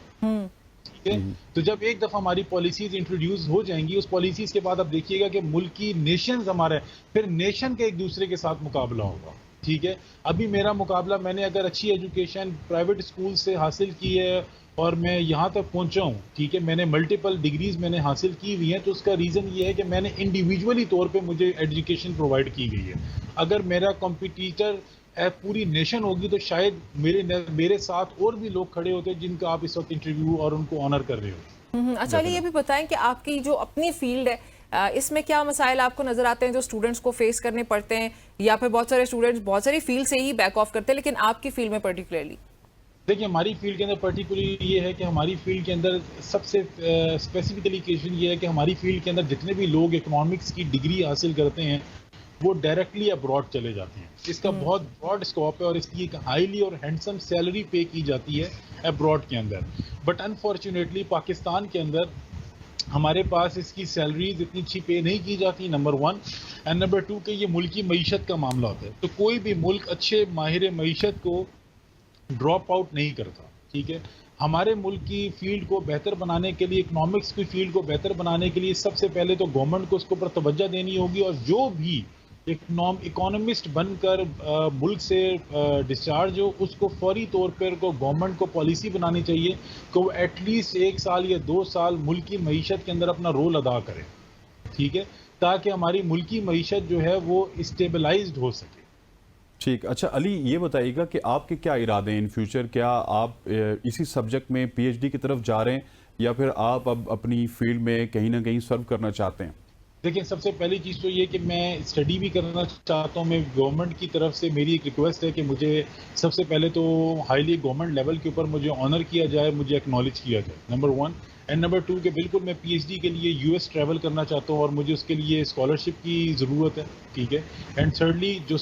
ठीक है। तो जब एक दफ़ा हमारी पॉलिसीज इंट्रोड्यूस हो जाएंगी, उस पॉलिसीज के बाद आप देखिएगा कि मुल्की नेशंस हमारे, फिर नेशन के एक दूसरे के साथ मुकाबला होगा, ठीक है। अभी मेरा मुकाबला, मैंने अगर अच्छी एजुकेशन प्राइवेट स्कूल से हासिल की है और मैं यहाँ तक पहुँचा हूँ, ठीक है, मैंने मल्टीपल डिग्रीज मैंने हासिल की हुई हैं, तो उसका रीज़न ये है कि मैंने इंडिविजुअली तौर पे मुझे एजुकेशन प्रोवाइड की गई है। अगर मेरा कॉम्पिटिटर पूरी नेशन होगी तो शायद मेरे साथ और भी लोग खड़े होते जिनका आप इस वक्त इंटरव्यू और उनको ऑनर कर रहे हो। अच्छा, ये भी बताएं कि आपकी जो अपनी फील्ड है, इसमें क्या मसाइल आपको नजर आते हैं जो स्टूडेंट्स को फेस करने पड़ते हैं, या फिर बहुत सारे स्टूडेंट्स बहुत सारी फील्ड से ही बैक ऑफ करते हैं, लेकिन आपकी फील्ड में पर्टिकुलरली? देखिए, हमारी फील्ड के अंदर पर्टिकुलरली ये है कि हमारी फील्ड के अंदर सबसे स्पेसिफिकली क्वेश्चन ये है कि हमारी फील्ड के अंदर जितने भी लोग इकोनॉमिक्स की डिग्री हासिल करते हैं वो डायरेक्टली अब्रॉड चले जाते हैं। इसका बहुत ब्रॉड स्कोप है और इसकी एक हाईली और हैंडसम सैलरी पे की जाती है अब्रॉड के अंदर। बट अनफॉर्चुनेटली पाकिस्तान के अंदर हमारे पास इसकी सैलरीज इतनी अच्छी पे नहीं की जाती, नंबर 1, एंड नंबर 2 कि ये मुल्की मईशत का मामला होता है। तो कोई भी मुल्क अच्छे माहिर मईशत को ड्रॉप आउट नहीं करता, ठीक है। हमारे मुल्क की फील्ड को बेहतर बनाने के लिए, इकोनॉमिक्स की फील्ड को बेहतर बनाने के लिए सबसे पहले तो गवर्नमेंट को उसके ऊपर तवज्जो देनी होगी, और जो भी इकोनॉमिस्ट बनकर मुल्क से डिस्चार्ज हो उसको फौरी तौर पर गवर्नमेंट को पॉलिसी बनानी चाहिए कि वो एटलीस्ट 1 साल या 2 साल मुल्की मईशत के अंदर अपना रोल अदा करे, ठीक है, ताकि हमारी मुल्की मईशत जो है वो स्टेबलाइज्ड हो सके। ठीक। अच्छा अली, ये बताइएगा कि आपके क्या इरादे हैं इन फ्यूचर? क्या आप इसी सब्जेक्ट में PhD की तरफ जा रहे हैं या फिर आप अब अपनी फील्ड में कहीं ना कहीं सर्व करना चाहते हैं? देखिए, सबसे पहली चीज़ तो ये कि मैं स्टडी भी करना चाहता हूँ। मैं गवर्नमेंट की तरफ से मेरी एक रिक्वेस्ट है कि मुझे सबसे पहले तो हाईली गवर्नमेंट लेवल के ऊपर मुझे ऑनर किया जाए, मुझे एक्नॉलेज किया जाए, नंबर 1। एंड नंबर 2 कि बिल्कुल मैं PhD के लिए US ट्रैवल करना चाहता हूँ और मुझे उसके लिए स्कॉलरशिप की ज़रूरत है, ठीक है। एंड थर्डली जो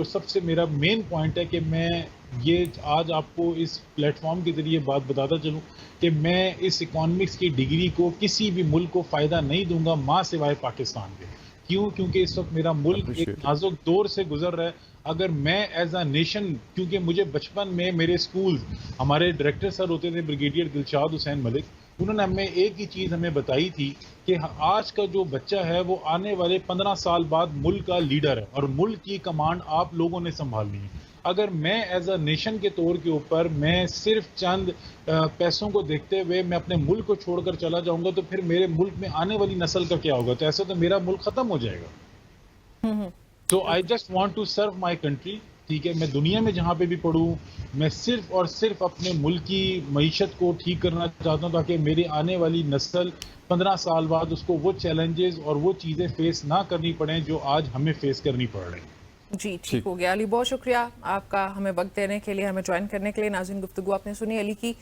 सबसे मेरा मेन पॉइंट है कि मैं ये आज आपको इस प्लेटफॉर्म के ज़रिए बात बताता चलूँ कि मैं इस इकोनॉमिक्स की डिग्री को किसी भी मुल्क को फ़ायदा नहीं दूंगा माँ सिवाय पाकिस्तान के। क्यों? क्योंकि इस वक्त मेरा मुल्क एक नाजुक दौर से गुजर रहा है। अगर मैं एज अ नेशन, क्योंकि मुझे बचपन में मेरे स्कूल, हमारे डायरेक्टर सर होते थे ब्रिगेडियर दिलशाद हुसैन मलिक, उन्होंने हमें एक ही चीज़ हमें बताई थी कि आज का जो बच्चा है वो आने वाले 15 साल बाद मुल्क का लीडर है और मुल्क की कमांड आप लोगों ने संभालनी है। अगर मैं एज अ नेशन के तौर के ऊपर मैं सिर्फ चंद पैसों को देखते हुए मैं अपने मुल्क को छोड़कर चला जाऊंगा तो फिर मेरे मुल्क में आने वाली नस्ल का क्या होगा? तो ऐसे तो मेरा मुल्क खत्म हो जाएगा। तो I just want to serve my country, ठीक है। मैं दुनिया में जहाँ पे भी पढ़ूँ, मैं सिर्फ और सिर्फ अपने मुल्क की मईशत को ठीक करना चाहता हूँ ताकि मेरी आने वाली नस्ल 15 साल बाद उसको वो चैलेंजेस और वो चीज़ें फेस ना करनी पड़ें जो आज हमें फेस करनी पड़ रही हैं। जी ठीक हो गया अली, बहुत शुक्रिया आपका हमें वक्त देने के लिए, हमें ज्वाइन करने के लिए। नाज़रीन, गुफ्तगू आपने सुनी अली की।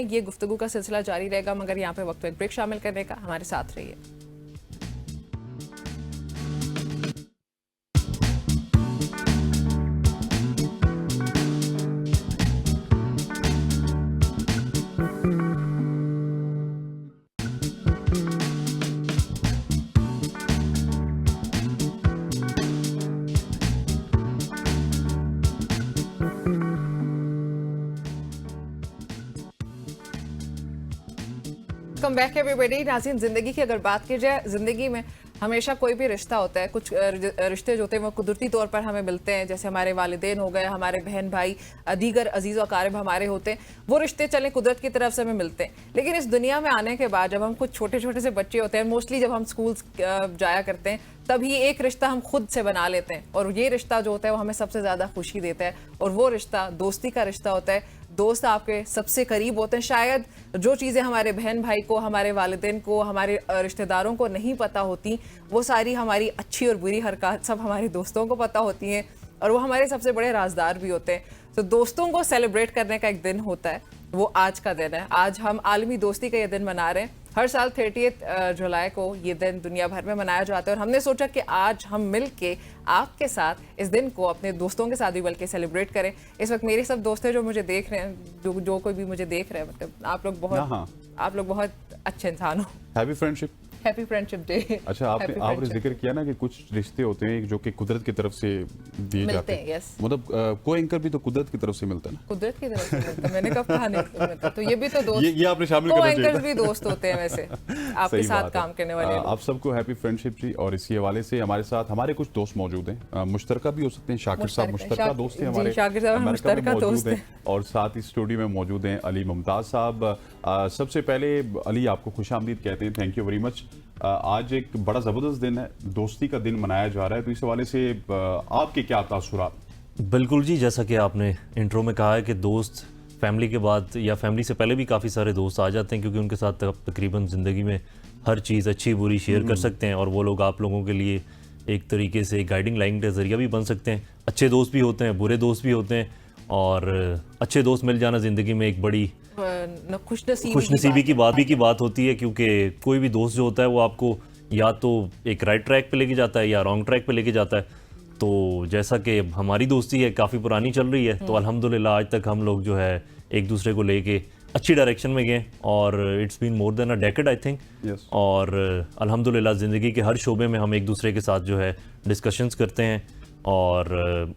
ये गुफ्तगू का सिलसिला जारी रहेगा, मगर यहाँ पे वक्त एक ब्रेक शामिल करने का। हमारे साथ रहिए। Welcome back everybody. नाज़रीन, ज़िंदगी की अगर बात की जाए, ज़िंदगी में हमेशा कोई भी रिश्ता होता है, कुछ रिश्ते जो होते हैं वो कुदरती तौर पर हमें मिलते हैं, जैसे हमारे वालिदैन हो गए, हमारे बहन भाई, दीगर अजीज़ व अकारिब हमारे होते हैं। वो रिश्ते चलें कुदरत की तरफ से हमें मिलते हैं। लेकिन इस दुनिया में आने के बाद जब हम कुछ छोटे छोटे से बच्चे होते हैं, मोस्टली जब हम स्कूल जाया करते हैं, तभी एक रिश्ता हम खुद से बना लेते हैं, और ये रिश्ता जो होता है वो हमें सबसे ज़्यादा खुशी देता है, और वो रिश्ता दोस्ती का रिश्ता होता है। दोस्त आपके सबसे करीब होते हैं। शायद जो चीज़ें हमारे बहन भाई को, हमारे वालिदैन को, हमारे रिश्तेदारों को नहीं पता होती, वो सारी हमारी अच्छी और बुरी हरकत सब हमारे दोस्तों को पता होती हैं, और वो हमारे सबसे बड़े राजदार भी होते हैं। तो दोस्तों को सेलिब्रेट करने का एक दिन होता है, वो आज का दिन है। आज हम आलमी दोस्ती का ये दिन मना रहे हैं। हर साल 30 जुलाई को ये दिन दुनिया भर में मनाया जाता है, और हमने सोचा कि आज हम मिल के आपके साथ इस दिन को अपने दोस्तों के साथ भी बल्कि सेलिब्रेट करें। इस वक्त मेरे सब दोस्त हैं जो मुझे देख रहे हैं, जो कोई भी मुझे देख रहे हैं, मतलब आप लोग बहुत अच्छे इंसान हो। Happy friendship, happy friendship day. अच्छा, आपने जिक्र किया ना कि कुछ रिश्ते होते हैं जो कि कुदरत की तरफ से दिए जाते हैं। यस, मतलब कोई एंकर भी तो कुदरत की तरफ से मिलता है ना। कुदरत की तरफ से मिलता है, मैंने कब कहा नहीं मिलता, तो ये भी तो दोस्त, ये आपने शामिल करना चाहिए। एंकर्स भी दोस्त होते हैं वैसे आपके साथ काम करने वाले। आप सबको हैप्पी फ्रेंडशिप जी। और इसी हवाले से हमारे साथ हमारे कुछ दोस्त मौजूद हैं, मुश्तरका भी हो सकते हैं। शाकिर साहब मुश्तरका दोस्त हैं हमारे, शाकिर साहब मुश्तरका दोस्त हैं, और साथ ही स्टूडियो में मौजूद हैं अली मुमताज साहब। सबसे पहले अली, आपको खुशामदीद कहते हैं, थैंक यू वेरी मच। आज एक बड़ा ज़बरदस्त दिन है, दोस्ती का दिन मनाया जा रहा है, तो इस हवाले से आपके क्या तासुरात? बिल्कुल जी, जैसा कि आपने इंट्रो में कहा है कि दोस्त फैमिली के बाद या फैमिली से पहले भी काफ़ी सारे दोस्त आ जाते हैं, क्योंकि उनके साथ तकरीबन ज़िंदगी में हर चीज़ अच्छी बुरी शेयर कर सकते हैं, और वो लोग आप लोगों के लिए एक तरीके से गाइडिंग लाइन का ज़रिया भी बन सकते हैं। अच्छे दोस्त भी होते हैं, बुरे दोस्त भी होते हैं, और अच्छे दोस्त मिल जाना ज़िंदगी में एक बड़ी खुशनसीबी की बात होती है, क्योंकि कोई भी दोस्त जो होता है वो आपको या तो एक राइट ट्रैक पे लेके जाता है या रॉन्ग ट्रैक पे लेके जाता है। तो जैसा कि हमारी दोस्ती है काफ़ी पुरानी चल रही है, तो अल्हम्दुलिल्लाह आज तक हम लोग जो है एक दूसरे को लेके अच्छी डायरेक्शन में गए, और it's been more than a decade I think. और अल्हम्दुलिल्लाह ज़िंदगी के हर शोबे में हम एक दूसरे के साथ जो है डिस्कशंस करते हैं, और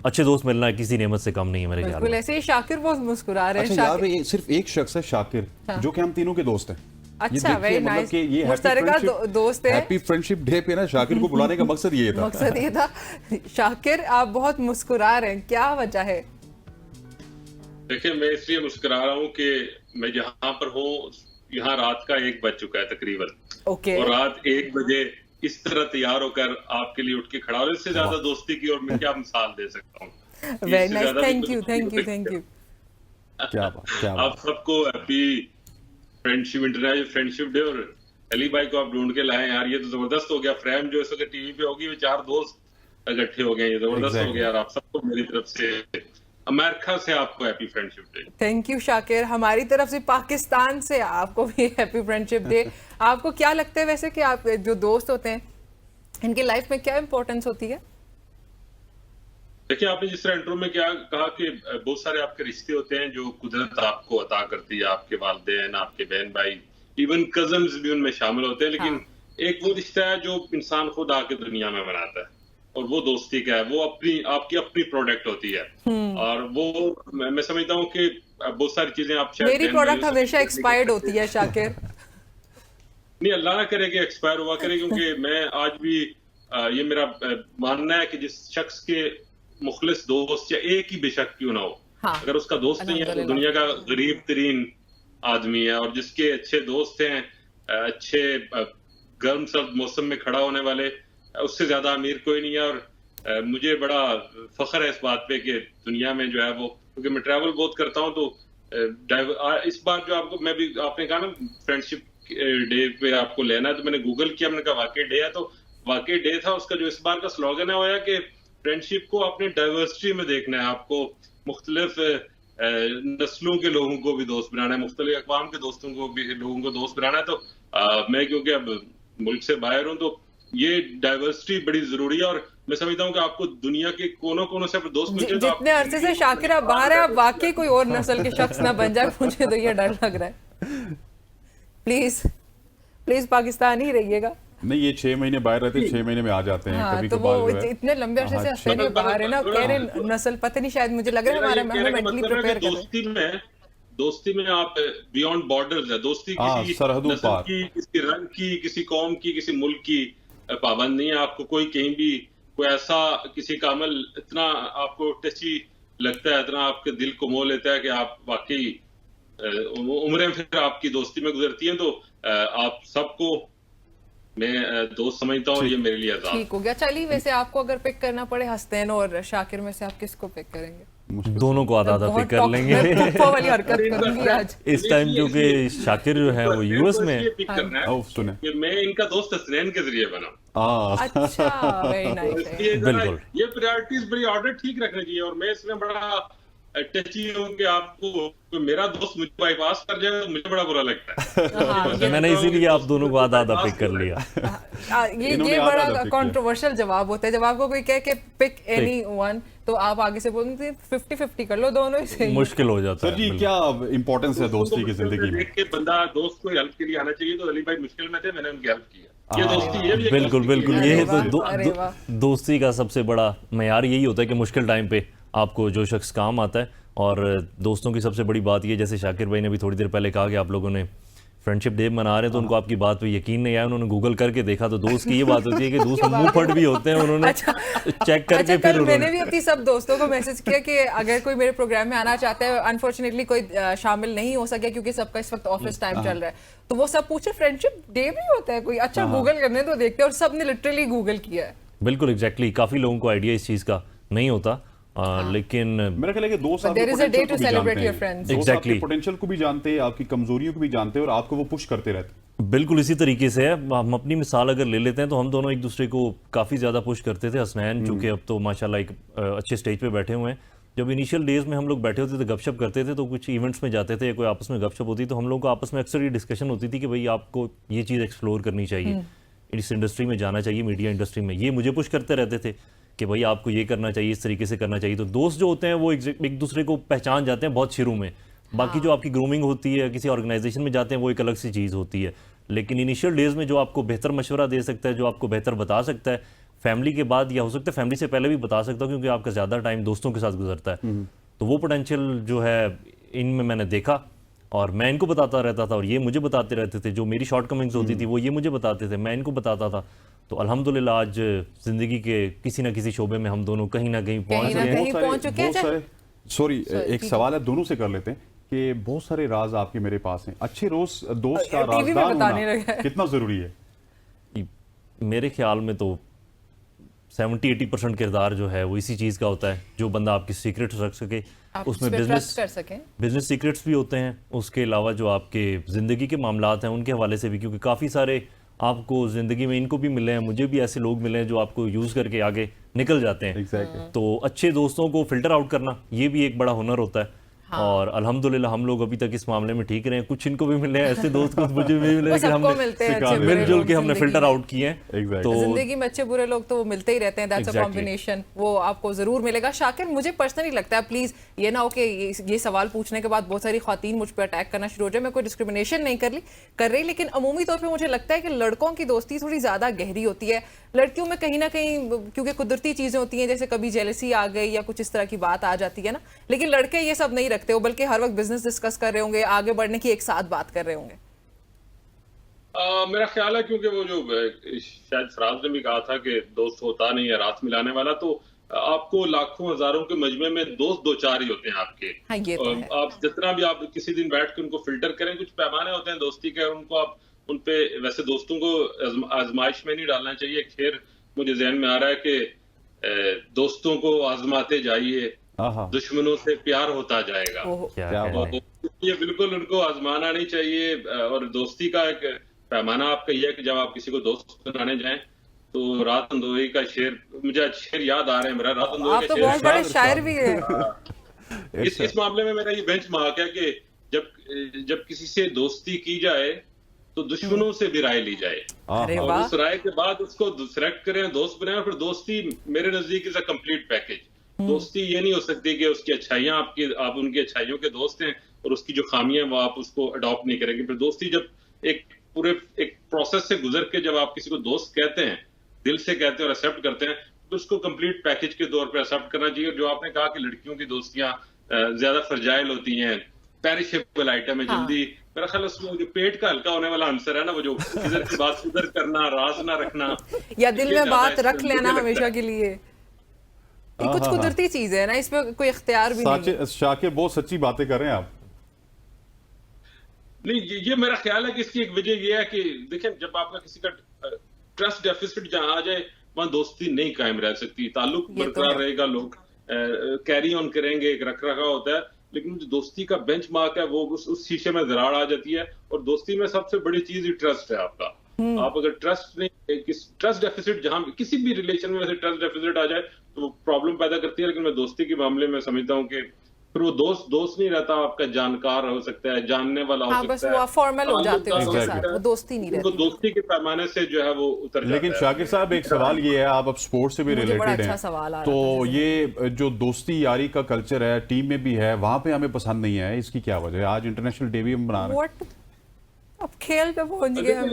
अच्छे दोस्त मिलना किसी नेमत से कम नहीं है मेरे ख्याल में। ऐसे ही शाकिर बहुत मुस्कुरा रहे हैं। अच्छा यार, ये सिर्फ एक शख्स है शाकिर, जो कि हम तीनों के दोस्त हैं। अच्छा, वेरी नाइस। ये मुश्तरका दोस्त है। हैप्पी फ्रेंडशिप डे पे ना शाकिर को बुलाने का मकसद ये था। शाकिर, आप बहुत मुस्कुरा रहे हैं, क्या वजह है? देखिए, मैं इसलिए मुस्कुरा रहा हूँ कि मैं जहाँ पर हूँ यहाँ रात का 1 बज चुका है तकरीबन, और रात 1 बजे इस तरह तैयार होकर आपके लिए उठ के खड़ा हो, इससे ज्यादा दोस्ती की और मैं क्या मिसाल दे सकता हूँ। Very nice, thank you. क्या बात। आप सबको happy friendship, international friendship day. और अली भाई को आप ढूंढ के लाए यार, ये तो जबरदस्त हो गया। फ्रेम जो इस वक्त टीवी पे होगी, वो 4 दोस्त इकट्ठे हो गए, ये जबरदस्त हो गया। और आप सबको मेरी तरफ से, अमेरिका से आपको happy friendship day. Thank you Shakir. हमारी तरफ से पाकिस्तान से आपको भी हैप्पी फ्रेंडशिप डे। आपको क्या लगता है वैसे कि आप जो दोस्त होते हैं इनकी लाइफ में क्या इंपॉर्टेंस होती है? देखिए, आपने जिस तरह इंट्रो में क्या कहा कि बहुत सारे आपके रिश्ते होते हैं जो कुदरत आपको अता करती है, आपके वालिदैन, आपके बहन भाई, इवन कजन्स भी उनमें शामिल होते हैं। लेकिन एक वो रिश्ता है जो इंसान खुद आके दुनिया में बनाता है, और वो दोस्ती का है, वो आपकी अपनी प्रोडक्ट होती है। और वो मैं समझता हूँ कि बहुत सारी चीजें आप, मेरी प्रोडक्ट हमेशा एक्सपायर्ड होती है शाकिर। नहीं, अल्लाह ना करे कि एक्सपायर हुआ करे, क्योंकि मैं आज भी ये मेरा मानना है कि जिस शख्स के मुखलिस दोस्त या एक ही बेशक क्यों ना हो, अगर उसका दोस्त नहीं है तो दुनिया का गरीब तरीन आदमी है। और जिसके अच्छे दोस्त हैं, अच्छे गर्म सर्द मौसम में खड़ा होने वाले, उससे ज्यादा अमीर कोई नहीं है। और मुझे बड़ा फख्र है इस बात पे कि दुनिया में जो है वो, क्योंकि मैं ट्रैवल बहुत करता हूँ, तो इस बार जो आपने कहा ना फ्रेंडशिप डे पे आपको लेना है, तो मैंने गूगल किया, मैंने कहा वाकई डे है, तो वाकई डे था। उसका जो इस बार का स्लोगन है वो है कि फ्रेंडशिप को अपने डाइवर्सिटी में देखना है, आपको मुख्तलिफ नस्लों के लोगों को भी दोस्त बनाना है, मुख्तलिफ अक़वाम के दोस्तों को भी लोगों को दोस्त बनाना है। तो मैं क्योंकि अब मुल्क से बाहर हूँ, तो ये डाइवर्सिटी बड़ी जरूरी है और मैं समझता हूँ कि आपको दुनिया के कोनों कोनों से दोस्त मिलते तो जितने अरसे से शाकिर आप बाहर है, आप वाकई कोई और नस्ल के शख्स ना बन जाए, मुझे तो ये डर लग रहा है। प्लीज प्लीज पाकिस्तान ही रहिएगा। नहीं, ये 6 महीने बाहर रहते हैं, 6 महीने में आ जाते हैं। हाँ, कभी तो वो इतने लंबे अरसे से ऑस्ट्रेलिया बाहर है ना, कह रहे नस्ल पता नहीं, शायद मुझे लग रहा है हमारा मेंटली प्रिपेयर कर दोस्ती में आप बियॉन्ड बॉर्डर्स है, दोस्ती किसी नस्ल की, किसी रंग की, किसी कौम की, किसी मुल्क की पाबंद नहीं है। आपको कोई कहीं भी कोई ऐसा किसी का अमल इतना आपको टची लगता है, इतना आपके दिल को मोह लेता है कि आप वाकई उम्रें फिर आपकी दोस्ती में गुजरती हैं। तो आप सबको मैं दोस्त समझता हूँ, ये मेरे लिए आजाद। ठीक हो गया। चलिए, वैसे आपको अगर पिक करना पड़े हसनैन और शाकिर में से, आप किसको पिक करेंगे? दोनों को आधा आधा पिक कर लेंगे। वाली हरकत करूंगी आज इस टाइम, क्योंकि शाकिर जो है वो यूएस में है। कि मैं इनका दोस्त हसनैन के जरिए बना। अच्छा, वेरी नाइस। बिल्कुल, ये प्रायोरिटीज बड़ी ऑर्डर ठीक रखनी चाहिए और मैं इसमें बड़ा टची हूँ कि आपको मेरा दोस्त मुझे बाईपास कर जाए तो मुझे बड़ा बुरा लगता है। मैंने इसीलिए आप दोनों को आधा आधा पिक कर लिया। ये बड़ा कंट्रोवर्शियल जवाब होता है जब आपको कोई कहे कि पिक एनी वन, तो आप आगे से बोलते 50-50 कर लो, दोनों ही सही। मुश्किल हो जाता है। सर जी, क्या इंपॉर्टेंस है दोस्ती की जिंदगी में? बंदा दोस्त को हेल्प के लिए आना चाहिए, तो अली भाई मुश्किल में थे, मैंने उनकी हेल्प किया। ये दोस्ती, ये भी बिल्कुल बिल्कुल, ये तो दोस्ती का सबसे बड़ा मयार यही होता है कि मुश्किल टाइम पे आपको जो शख्स काम आता है। और दोस्तों की सबसे बड़ी बात ये, जैसे शाकिर भाई ने भी थोड़ी देर पहले कहा कि आप लोगों ने फ्रेंडशिप डे मना रहे हैं, तो उनको आपकी बात पे यकीन नहीं आया, उन्होंने गूगल करके देखा। तो दोस्त की ये बात होती है कि दोस्त मुंह फट भी होते हैं, उन्होंने चेक करके फिर मैंने भी अपनी सब दोस्तों को मैसेज किया कि अगर कोई मेरे प्रोग्राम में आना चाहता है, अनफॉर्चुनेटली कोई शामिल नहीं हो सके क्योंकि सबका इस वक्त ऑफिस टाइम चल रहा है, तो वो सब पूछे फ्रेंडशिप डे भी होता है कोई, अच्छा गूगल करने तो देखते हैं, और सबने लिटरली गूगल किया है। बिल्कुल एग्जैक्टली, काफी लोगों को आइडिया इस चीज का नहीं होता। लेकिन मेरा ख्याल है कि दोस्त आपके पोटेंशियल को भी जानते हैं, आपकी कमजोरियों को भी जानते हैं और आपको वो पुश करते रहते हैं। बिल्कुल इसी तरीके से है। हम अपनी मिसाल अगर ले लेते हैं तो हम दोनों एक दूसरे को काफ़ी ज़्यादा पुश करते थे। हसनैन चूँकि अब तो माशाल्लाह एक अच्छे स्टेज पे बैठे हुए हैं, जब इनिशियल डेज में हम लोग बैठे होते थे, गपशप करते थे, तो कुछ इवेंट्स में जाते थे, कोई आपस में गपशप होती, तो हम लोगों को आपस में अक्सर ये डिस्कशन होती थी कि भाई आपको ये चीज़ एक्सप्लोर करनी चाहिए, इस इंडस्ट्री में जाना चाहिए, मीडिया इंडस्ट्री में। ये मुझे पुश करते रहते थे कि भाई आपको ये करना चाहिए, इस तरीके से करना चाहिए। तो दोस्त जो होते हैं वो एक दूसरे को पहचान जाते हैं बहुत शुरू में। बाकी जो आपकी ग्रूमिंग होती है, किसी ऑर्गेनाइजेशन में जाते हैं, वो एक अलग सी चीज़ होती है। लेकिन इनिशियल डेज में जो आपको बेहतर मशवरा दे सकता है, जो आपको बेहतर बता सकता है, फैमिली के बाद या हो सकता है फैमिली से पहले भी बता सकता हूँ, क्योंकि आपका ज़्यादा टाइम दोस्तों के साथ गुजरता है, तो वो पोटेंशियल जो है इनमें मैंने देखा और मैं इनको बताता रहता था और ये मुझे बताते रहते थे। जो मेरी शॉर्ट कमिंग्स होती थी वो ये मुझे बताते थे, मैं इनको बताता था। तो अल्हम्दुलिल्लाह आज जिंदगी के किसी ना किसी शोबे में हम दोनों कहीं ना कहीं पहुंच चुके हैं। सॉरी, एक सवाल है, दोनों से कर लेते हैं कि बहुत सारे राज आपके मेरे पास हैं, अच्छे दोस्त का राजदार होना कितना जरूरी है? मेरे ख्याल में तो 70-80% किरदार जो है वो इसी चीज़ का होता है, जो बंदा आपकी सीक्रेट्स रख सके, उसमें बिजनेस सीक्रेट्स भी होते हैं, उसके अलावा जो आपके ज़िंदगी के मामलात हैं उनके हवाले से भी, क्योंकि काफ़ी सारे आपको ज़िंदगी में इनको भी मिले हैं, मुझे भी ऐसे लोग मिले हैं जो आपको यूज़ करके आगे निकल जाते हैं। तो अच्छे दोस्तों को फ़िल्टर आउट करना ये भी एक बड़ा हुनर होता है। और अल्हम्दुलिल्लाह हम लोग अभी तक इस मामले में ठीक रहे हैं। कुछ इनको भी मिले हैं ऐसे दोस्त, कुछ मुझे भी मिले कि हमने मिलजुल के हमने फिल्टर आउट किए हैं। तो जिंदगी में अच्छे बुरे लोग तो वो मिलते ही रहते हैं, दैट्स अ कॉम्बिनेशन, वो आपको जरूर मिलेगा। शाकिर, मुझे पर्सनली लगता है, प्लीज ये ना हो कि ये सवाल पूछने के बाद बहुत सारी ख्वातीन मुझ पर अटैक करना शुरू हो जाए, मैं कोई डिस्क्रिमिनेशन नहीं कर रही, लेकिन अमूमी तौर पर मुझे लगता है कि लड़कों की दोस्ती थोड़ी ज्यादा गहरी होती है। लड़कियों में कहीं ना कहीं क्योंकि कुदरती चीजें होती हैं, जैसे कभी जेलसी आ गई या कुछ इस तरह की बात आ जाती है ना, लेकिन लड़के ये सब नहीं रखते हो, बल्कि हर वक्त बिजनेस डिस्कस कर रहे होंगे, आगे बढ़ने की एक साथ बात कर रहे होंगे। मेरा ख्याल है क्योंकि वो जो शायद फराज ने भी कहा था कि दोस्त होता नहीं है रात मिलाने वाला, तो आपको लाखों हजारों के मजमे में दोस्त दो चार ही होते हैं आपके। हाँ, ये तो है। आप जितना भी आप किसी दिन बैठ के उनको फिल्टर करें, कुछ पैमाने होते हैं दोस्ती के, उनको आप उन पे वैसे दोस्तों को आजमाइश में नहीं डालना चाहिए। खैर मुझे ज़हन में आ रहा है कि दोस्तों को आजमाते जाइए, दुश्मनों से प्यार होता जाएगा। तो ये बिल्कुल उनको आजमाना नहीं चाहिए। और दोस्ती का एक पैमाना आपका यह है कि जब आप किसी को दोस्त बनाने जाएं तो रात अंदोई का शेर, मुझे आज शेर याद आ रहे हैं मेरा, रात अंदोई आप का तो शेर। बहुत बड़े शायर भी हैं। इस मामले में मेरा ये बेंचमार्क है कि जब किसी से दोस्ती की जाए तो दुश्मनों से भी राय ली जाए, अरे और वाह। उस राय के बाद उसको सेलेक्ट करें, दोस्त बनाएं, और फिर दोस्ती मेरे नजदीक इज अ कंप्लीट पैकेज। दोस्ती ये नहीं हो सकती कि उसकी अच्छाइयां आप उनकी अच्छाइयों के दोस्त हैं और उसकी जो खामियां वो आप उसको अडॉप्ट नहीं करेंगे। फिर दोस्ती जब एक प्रोसेस से गुजर के जब आप किसी को दोस्त कहते हैं, दिल से कहते हैं और एक्सेप्ट करते हैं, तो उसको कंप्लीट पैकेज के तौर पर एक्सेप्ट करना चाहिए। जो आपने कहा कि लड़कियों की दोस्तियां ज्यादा फ्रजाइल होती हैं, पेरिशेबल आइटम है, जल्दी, मेरा ख्याल उसमें जो पेट का हल्का होने वाला आंसर है ना, वो जो इधर की बात उधर करना, राज ना रखना, या दिल में बात रख लेना हमेशा के लिए, ये कुछ कुदरती चीज है ना, इसमें कोई इख्तियार भी नहीं है। शाकिर बहुत सच्ची बातें कर रहे हैं आप। नहीं, ये मेरा ख्याल है कि इसकी एक वजह ये है कि देखिए, जब आपका किसी का ट्रस्ट डेफिसिट जहां आ जाए, वहां दोस्ती नहीं कायम रह सकती, ताल्लुक बरकरार रहेगा, लोग कैरी ऑन करेंगे, एक रख रखा होता है, लेकिन जो दोस्ती का बेंचमार्क है वो उस शीशे में दरार आ जाती है। और दोस्ती में सबसे बड़ी चीज ही ट्रस्ट है आपका। आप अगर ट्रस्ट डेफिसिट जहां किसी भी रिलेशन में वैसे ट्रस्ट डेफिसिट आ जाए तो वो प्रॉब्लम पैदा करती है। लेकिन मैं दोस्ती के मामले में समझता हूँ कि फिर वो दोस्त नहीं रहता, आपका जानकार हो सकता है, जानने वाला हो सकता है, बस वो फॉर्मल हो जाते हैं उसके साथ, वो दोस्ती नहीं रहती। दोस्ती के पैमाने से जो है वो उतर जाता है। लेकिन शाकिर साहब, एक सवाल ये है, आप अब स्पोर्ट्स से भी रिलेटेड हैं, तो ये जो दोस्ती यारी का कल्चर है टीम में भी है, वहां पे हमें पसंद नहीं है, इसकी क्या वजह है? आज इंटरनेशनल डे भी हम बना रहे हैं, अब खेल पे पहुंच गए हम।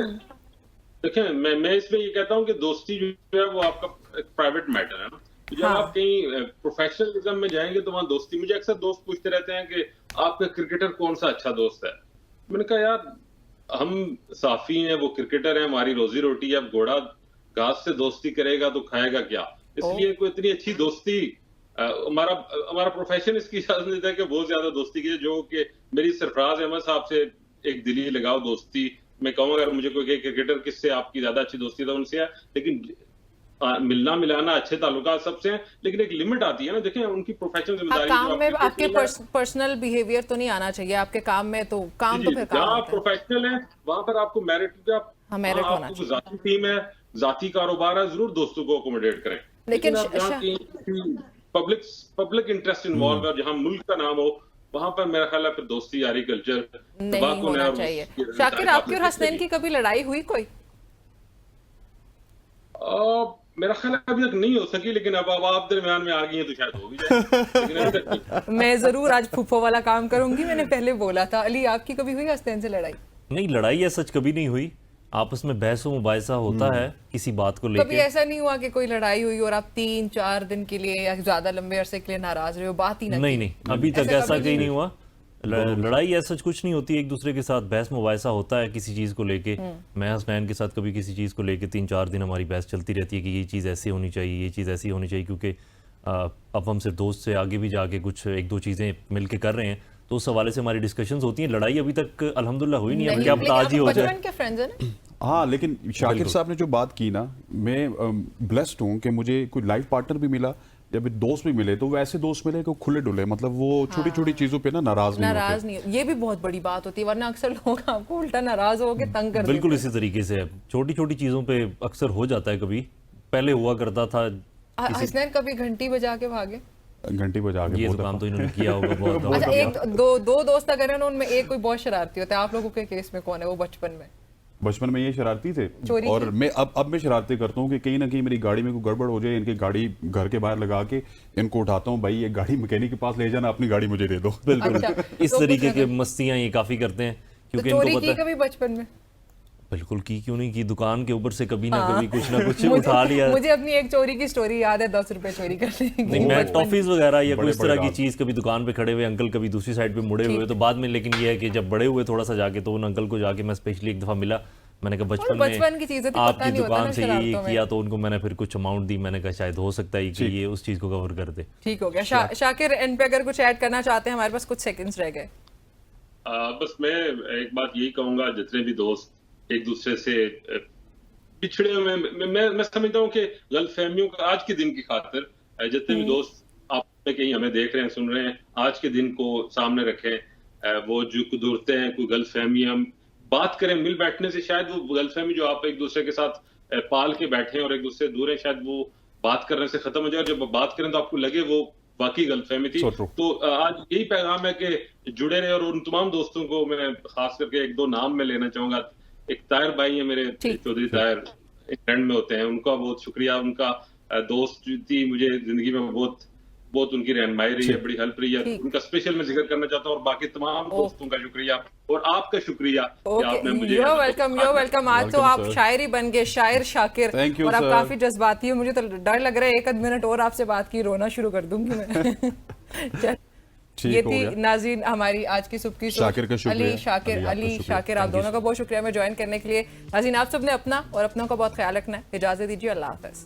देखिए, मैं इसमें ये कहता हूँ कि दोस्ती जो है वो आपका एक प्राइवेट मैटर है ना। जब आप कहीं प्रोफेशनलिज्म में जाएंगे तो वहां दोस्ती, मुझे अक्सर दोस्त पूछते रहते हैं कि आपका क्रिकेटर कौन सा अच्छा दोस्त है। मैंने कहा यार, हम साफी हैं, वो क्रिकेटर हैं, हमारी रोजी रोटी है। अब घोड़ा घास से दोस्ती करेगा तो खाएगा क्या? इसलिए कोई इतनी अच्छी दोस्ती, हमारा प्रोफेशन इसकी इजाजत देता है कि बहुत ज्यादा दोस्ती की, जो कि मेरी सरफराज अहमद साहब से एक दिली लगाओ दोस्ती। मैं कहूँ अगर मुझे कोई क्रिकेटर किससे आपकी ज्यादा अच्छी दोस्ती है उनसे है, लेकिन मिलना मिलाना अच्छे ताल्लुकात सबसे हैं, लेकिन एक लिमिट आती है ना। देखें, उनकी प्रोफेशनल जिम्मेदारी, काम में आपके पर्सनल बिहेवियर तो नहीं आना चाहिए आपके काम में, तो काम तो फिर काम आप प्रोफेशनल हैं वहां पर आपको मेरिट होना चाहिए। जाती टीम है, जाती कारोबार है, जरूर दोस्तों को अकोमोडेट करें। लेकिन पब्लिक इंटरेस्ट इन्वॉल्व है, जहां मुल्क का नाम हो, वहां पर मेरा ख्याल है फिर दोस्ती यारी कल्चर नहीं होना चाहिए। शाकिर, आपकी और हसनैन की कभी लड़ाई हुई कोई? मेरा ख्याल अभी तक नहीं हो सकी, लेकिन अब आप दरमियान में आ गई हैं तो शायद हो भी जाए। मैं जरूर आज फूफो वाला काम करूंगी, मैंने पहले बोला था। अली, आपकी कभी हुई हसनैन से लड़ाई? नहीं, लड़ाई है सच कभी नहीं हुई, आपस में बहस मुबाहिसा होता है किसी बात को लेकर। कभी ऐसा नहीं हुआ कि कोई लड़ाई हुई और आप 3-4 दिन के लिए या ज्यादा लंबे अरसे के लिए नाराज रहे हो, बात ही नहीं, अभी तक ऐसा कहीं नहीं हुआ। लड़ाई ऐसा कुछ नहीं होती, एक दूसरे के साथ बहस मुबाहिसा होता है किसी चीज़ को लेके। मैं हसनैन के साथ कभी किसी चीज़ को लेके 3-4 दिन हमारी बहस चलती रहती है कि ये चीज़ ऐसी होनी चाहिए, ये चीज़ ऐसी होनी चाहिए, क्योंकि अब हम सिर्फ दोस्त से आगे भी जाके कुछ 1-2 चीज़ें मिल के कर रहे हैं, तो उस हवाले से हमारी डिस्कशंस होती हैं। लड़ाई अभी तक अल्हम्दुलिल्लाह हुई नहीं है, क्या पता आज ही हो जाए। हाँ, लेकिन शाकिर साहब ने जो बात की ना, मैं ब्लेस्ड हूँ कि मुझे कोई लाइफ पार्टनर भी मिला, जब दोस्त भी मिले तो वैसे दोस्त मिले कि खुले डुले, मतलब वो छोटी छोटी चीजों पे ना नाराज नहीं। ये भी बहुत बड़ी बात होती है, वरना अक्सर लोग आपको उल्टा नाराज हो के तंग कर बिल्कुल इसी तरीके से छोटी छोटी चीजों पे अक्सर हो जाता है। कभी पहले हुआ करता था। हसनैन कभी घंटी बजा के भागे? घंटी बजा के, ये तो काम तो इन्होंने किया होगा बहुत। अच्छा, एक दो दोस्त अगर हैं उनमें एक कोई बहुत शरारती होता है, आप लोगों के केस में कौन है वो? बचपन में ये शरारती थे, और मैं अब मैं शरारती करता हूँ कि कहीं ना कहीं मेरी गाड़ी में कोई गड़बड़ हो जाए, इनकी गाड़ी घर के बाहर लगा के इनको उठाता हूँ, भाई ये गाड़ी मैकेनिक के पास ले जाना, अपनी गाड़ी मुझे दे दो। बिल्कुल। अच्छा, इस तरीके के मस्तियां ये काफी करते हैं, क्योंकि इनको पता है। कभी बचपन में? बिल्कुल की, क्यों नहीं की, दुकान के ऊपर से कभी ना कभी कुछ ना कुछ उठा लिया। मुझे अपनी एक चोरी की स्टोरी याद है, 10 रुपए चोरी करने की। नहीं, मैं टॉफीज वगैरह या कोई इस तरह की चीज, कभी दुकान पे खड़े हुए अंकल, कभी दूसरी साइड पे मुड़े हुए, तो बाद में, लेकिन ये है कि जब बड़े हुए थोड़ा सा जाके, तो उन अंकल को जाके मैं स्पेशली एक दफा मिला, मैंने कहा बचपन की चीजें आपकी दुकान से ये किया, तो उनको मैंने फिर कुछ अमाउंट दी, मैंने कहा शायद हो सकता है कि ये उस चीज को कवर कर दे। ठीक हो गया। शाकिर, एंड पे अगर कुछ ऐड करना चाहते हैं, हमारे पास कुछ सेकंड्स रह गए। बस मैं एक बात यही कहूंगा, जितने भी दोस्त एक दूसरे से पिछड़े हुए, मैं समझता हूँ कि गलतफहमियों का आज के दिन की खातिर जितने भी दोस्त आप कहीं हमें देख रहे हैं, सुन रहे हैं, आज के दिन को सामने रखें। वो जो कुदरते हैं, कोई गलतफहमी, हम बात करें मिल बैठने से, शायद वो गलतफहमी जो आप एक दूसरे के साथ पाल के बैठे हैं और एक दूसरे से दूर है, शायद वो बात करने से खत्म हो जाए, और जब बात करें तो आपको लगे वो वाकई गलतफहमी थी। तो आज यही पैगाम है कि जुड़े रहे, और उन तमाम दोस्तों को मैं खास करके एक दो नाम में लेना चाहूंगा। एक ताहिर भाई है मेरे, चौधरी ताहिर, इंग्लैंड में होते हैं, उनका बहुत शुक्रिया। उनका दोस्त थी, मुझे जिंदगी में बहुत उनकी रहनुमाई रही है, बड़ी हेल्प रही है, उनका स्पेशल मैं जिक्र करना चाहता हूँ। और बाकी तमाम दोस्तों का शुक्रिया और आपका शुक्रिया कि आपने मुझे you're welcome। आज तो आप शायर ही बन गए, शायर शाकिर, और आप काफी जज्बाती हो। मुझे तो डर लग रहा है एक आध मिनट और आपसे बात की रोना शुरू कर दूंगी मैं। ये थी नाज़रीन हमारी आज की सुबह की अली शाकिर, आप दोनों का बहुत शुक्रिया हमें ज्वाइन करने के लिए। नाज़रीन आप सबने अपना और अपनों का बहुत ख्याल रखना है। इजाजत दीजिए, अल्लाह हाफ़िज़।